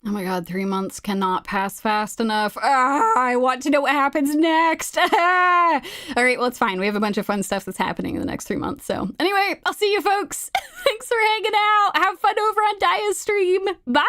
Oh my god, 3 months cannot pass fast enough. I want to know what happens next. All right, well, it's fine. We have a bunch of fun stuff that's happening in the next 3 months. So anyway, I'll see you folks. Thanks for hanging out. Have fun over on Daiya's stream. Bye.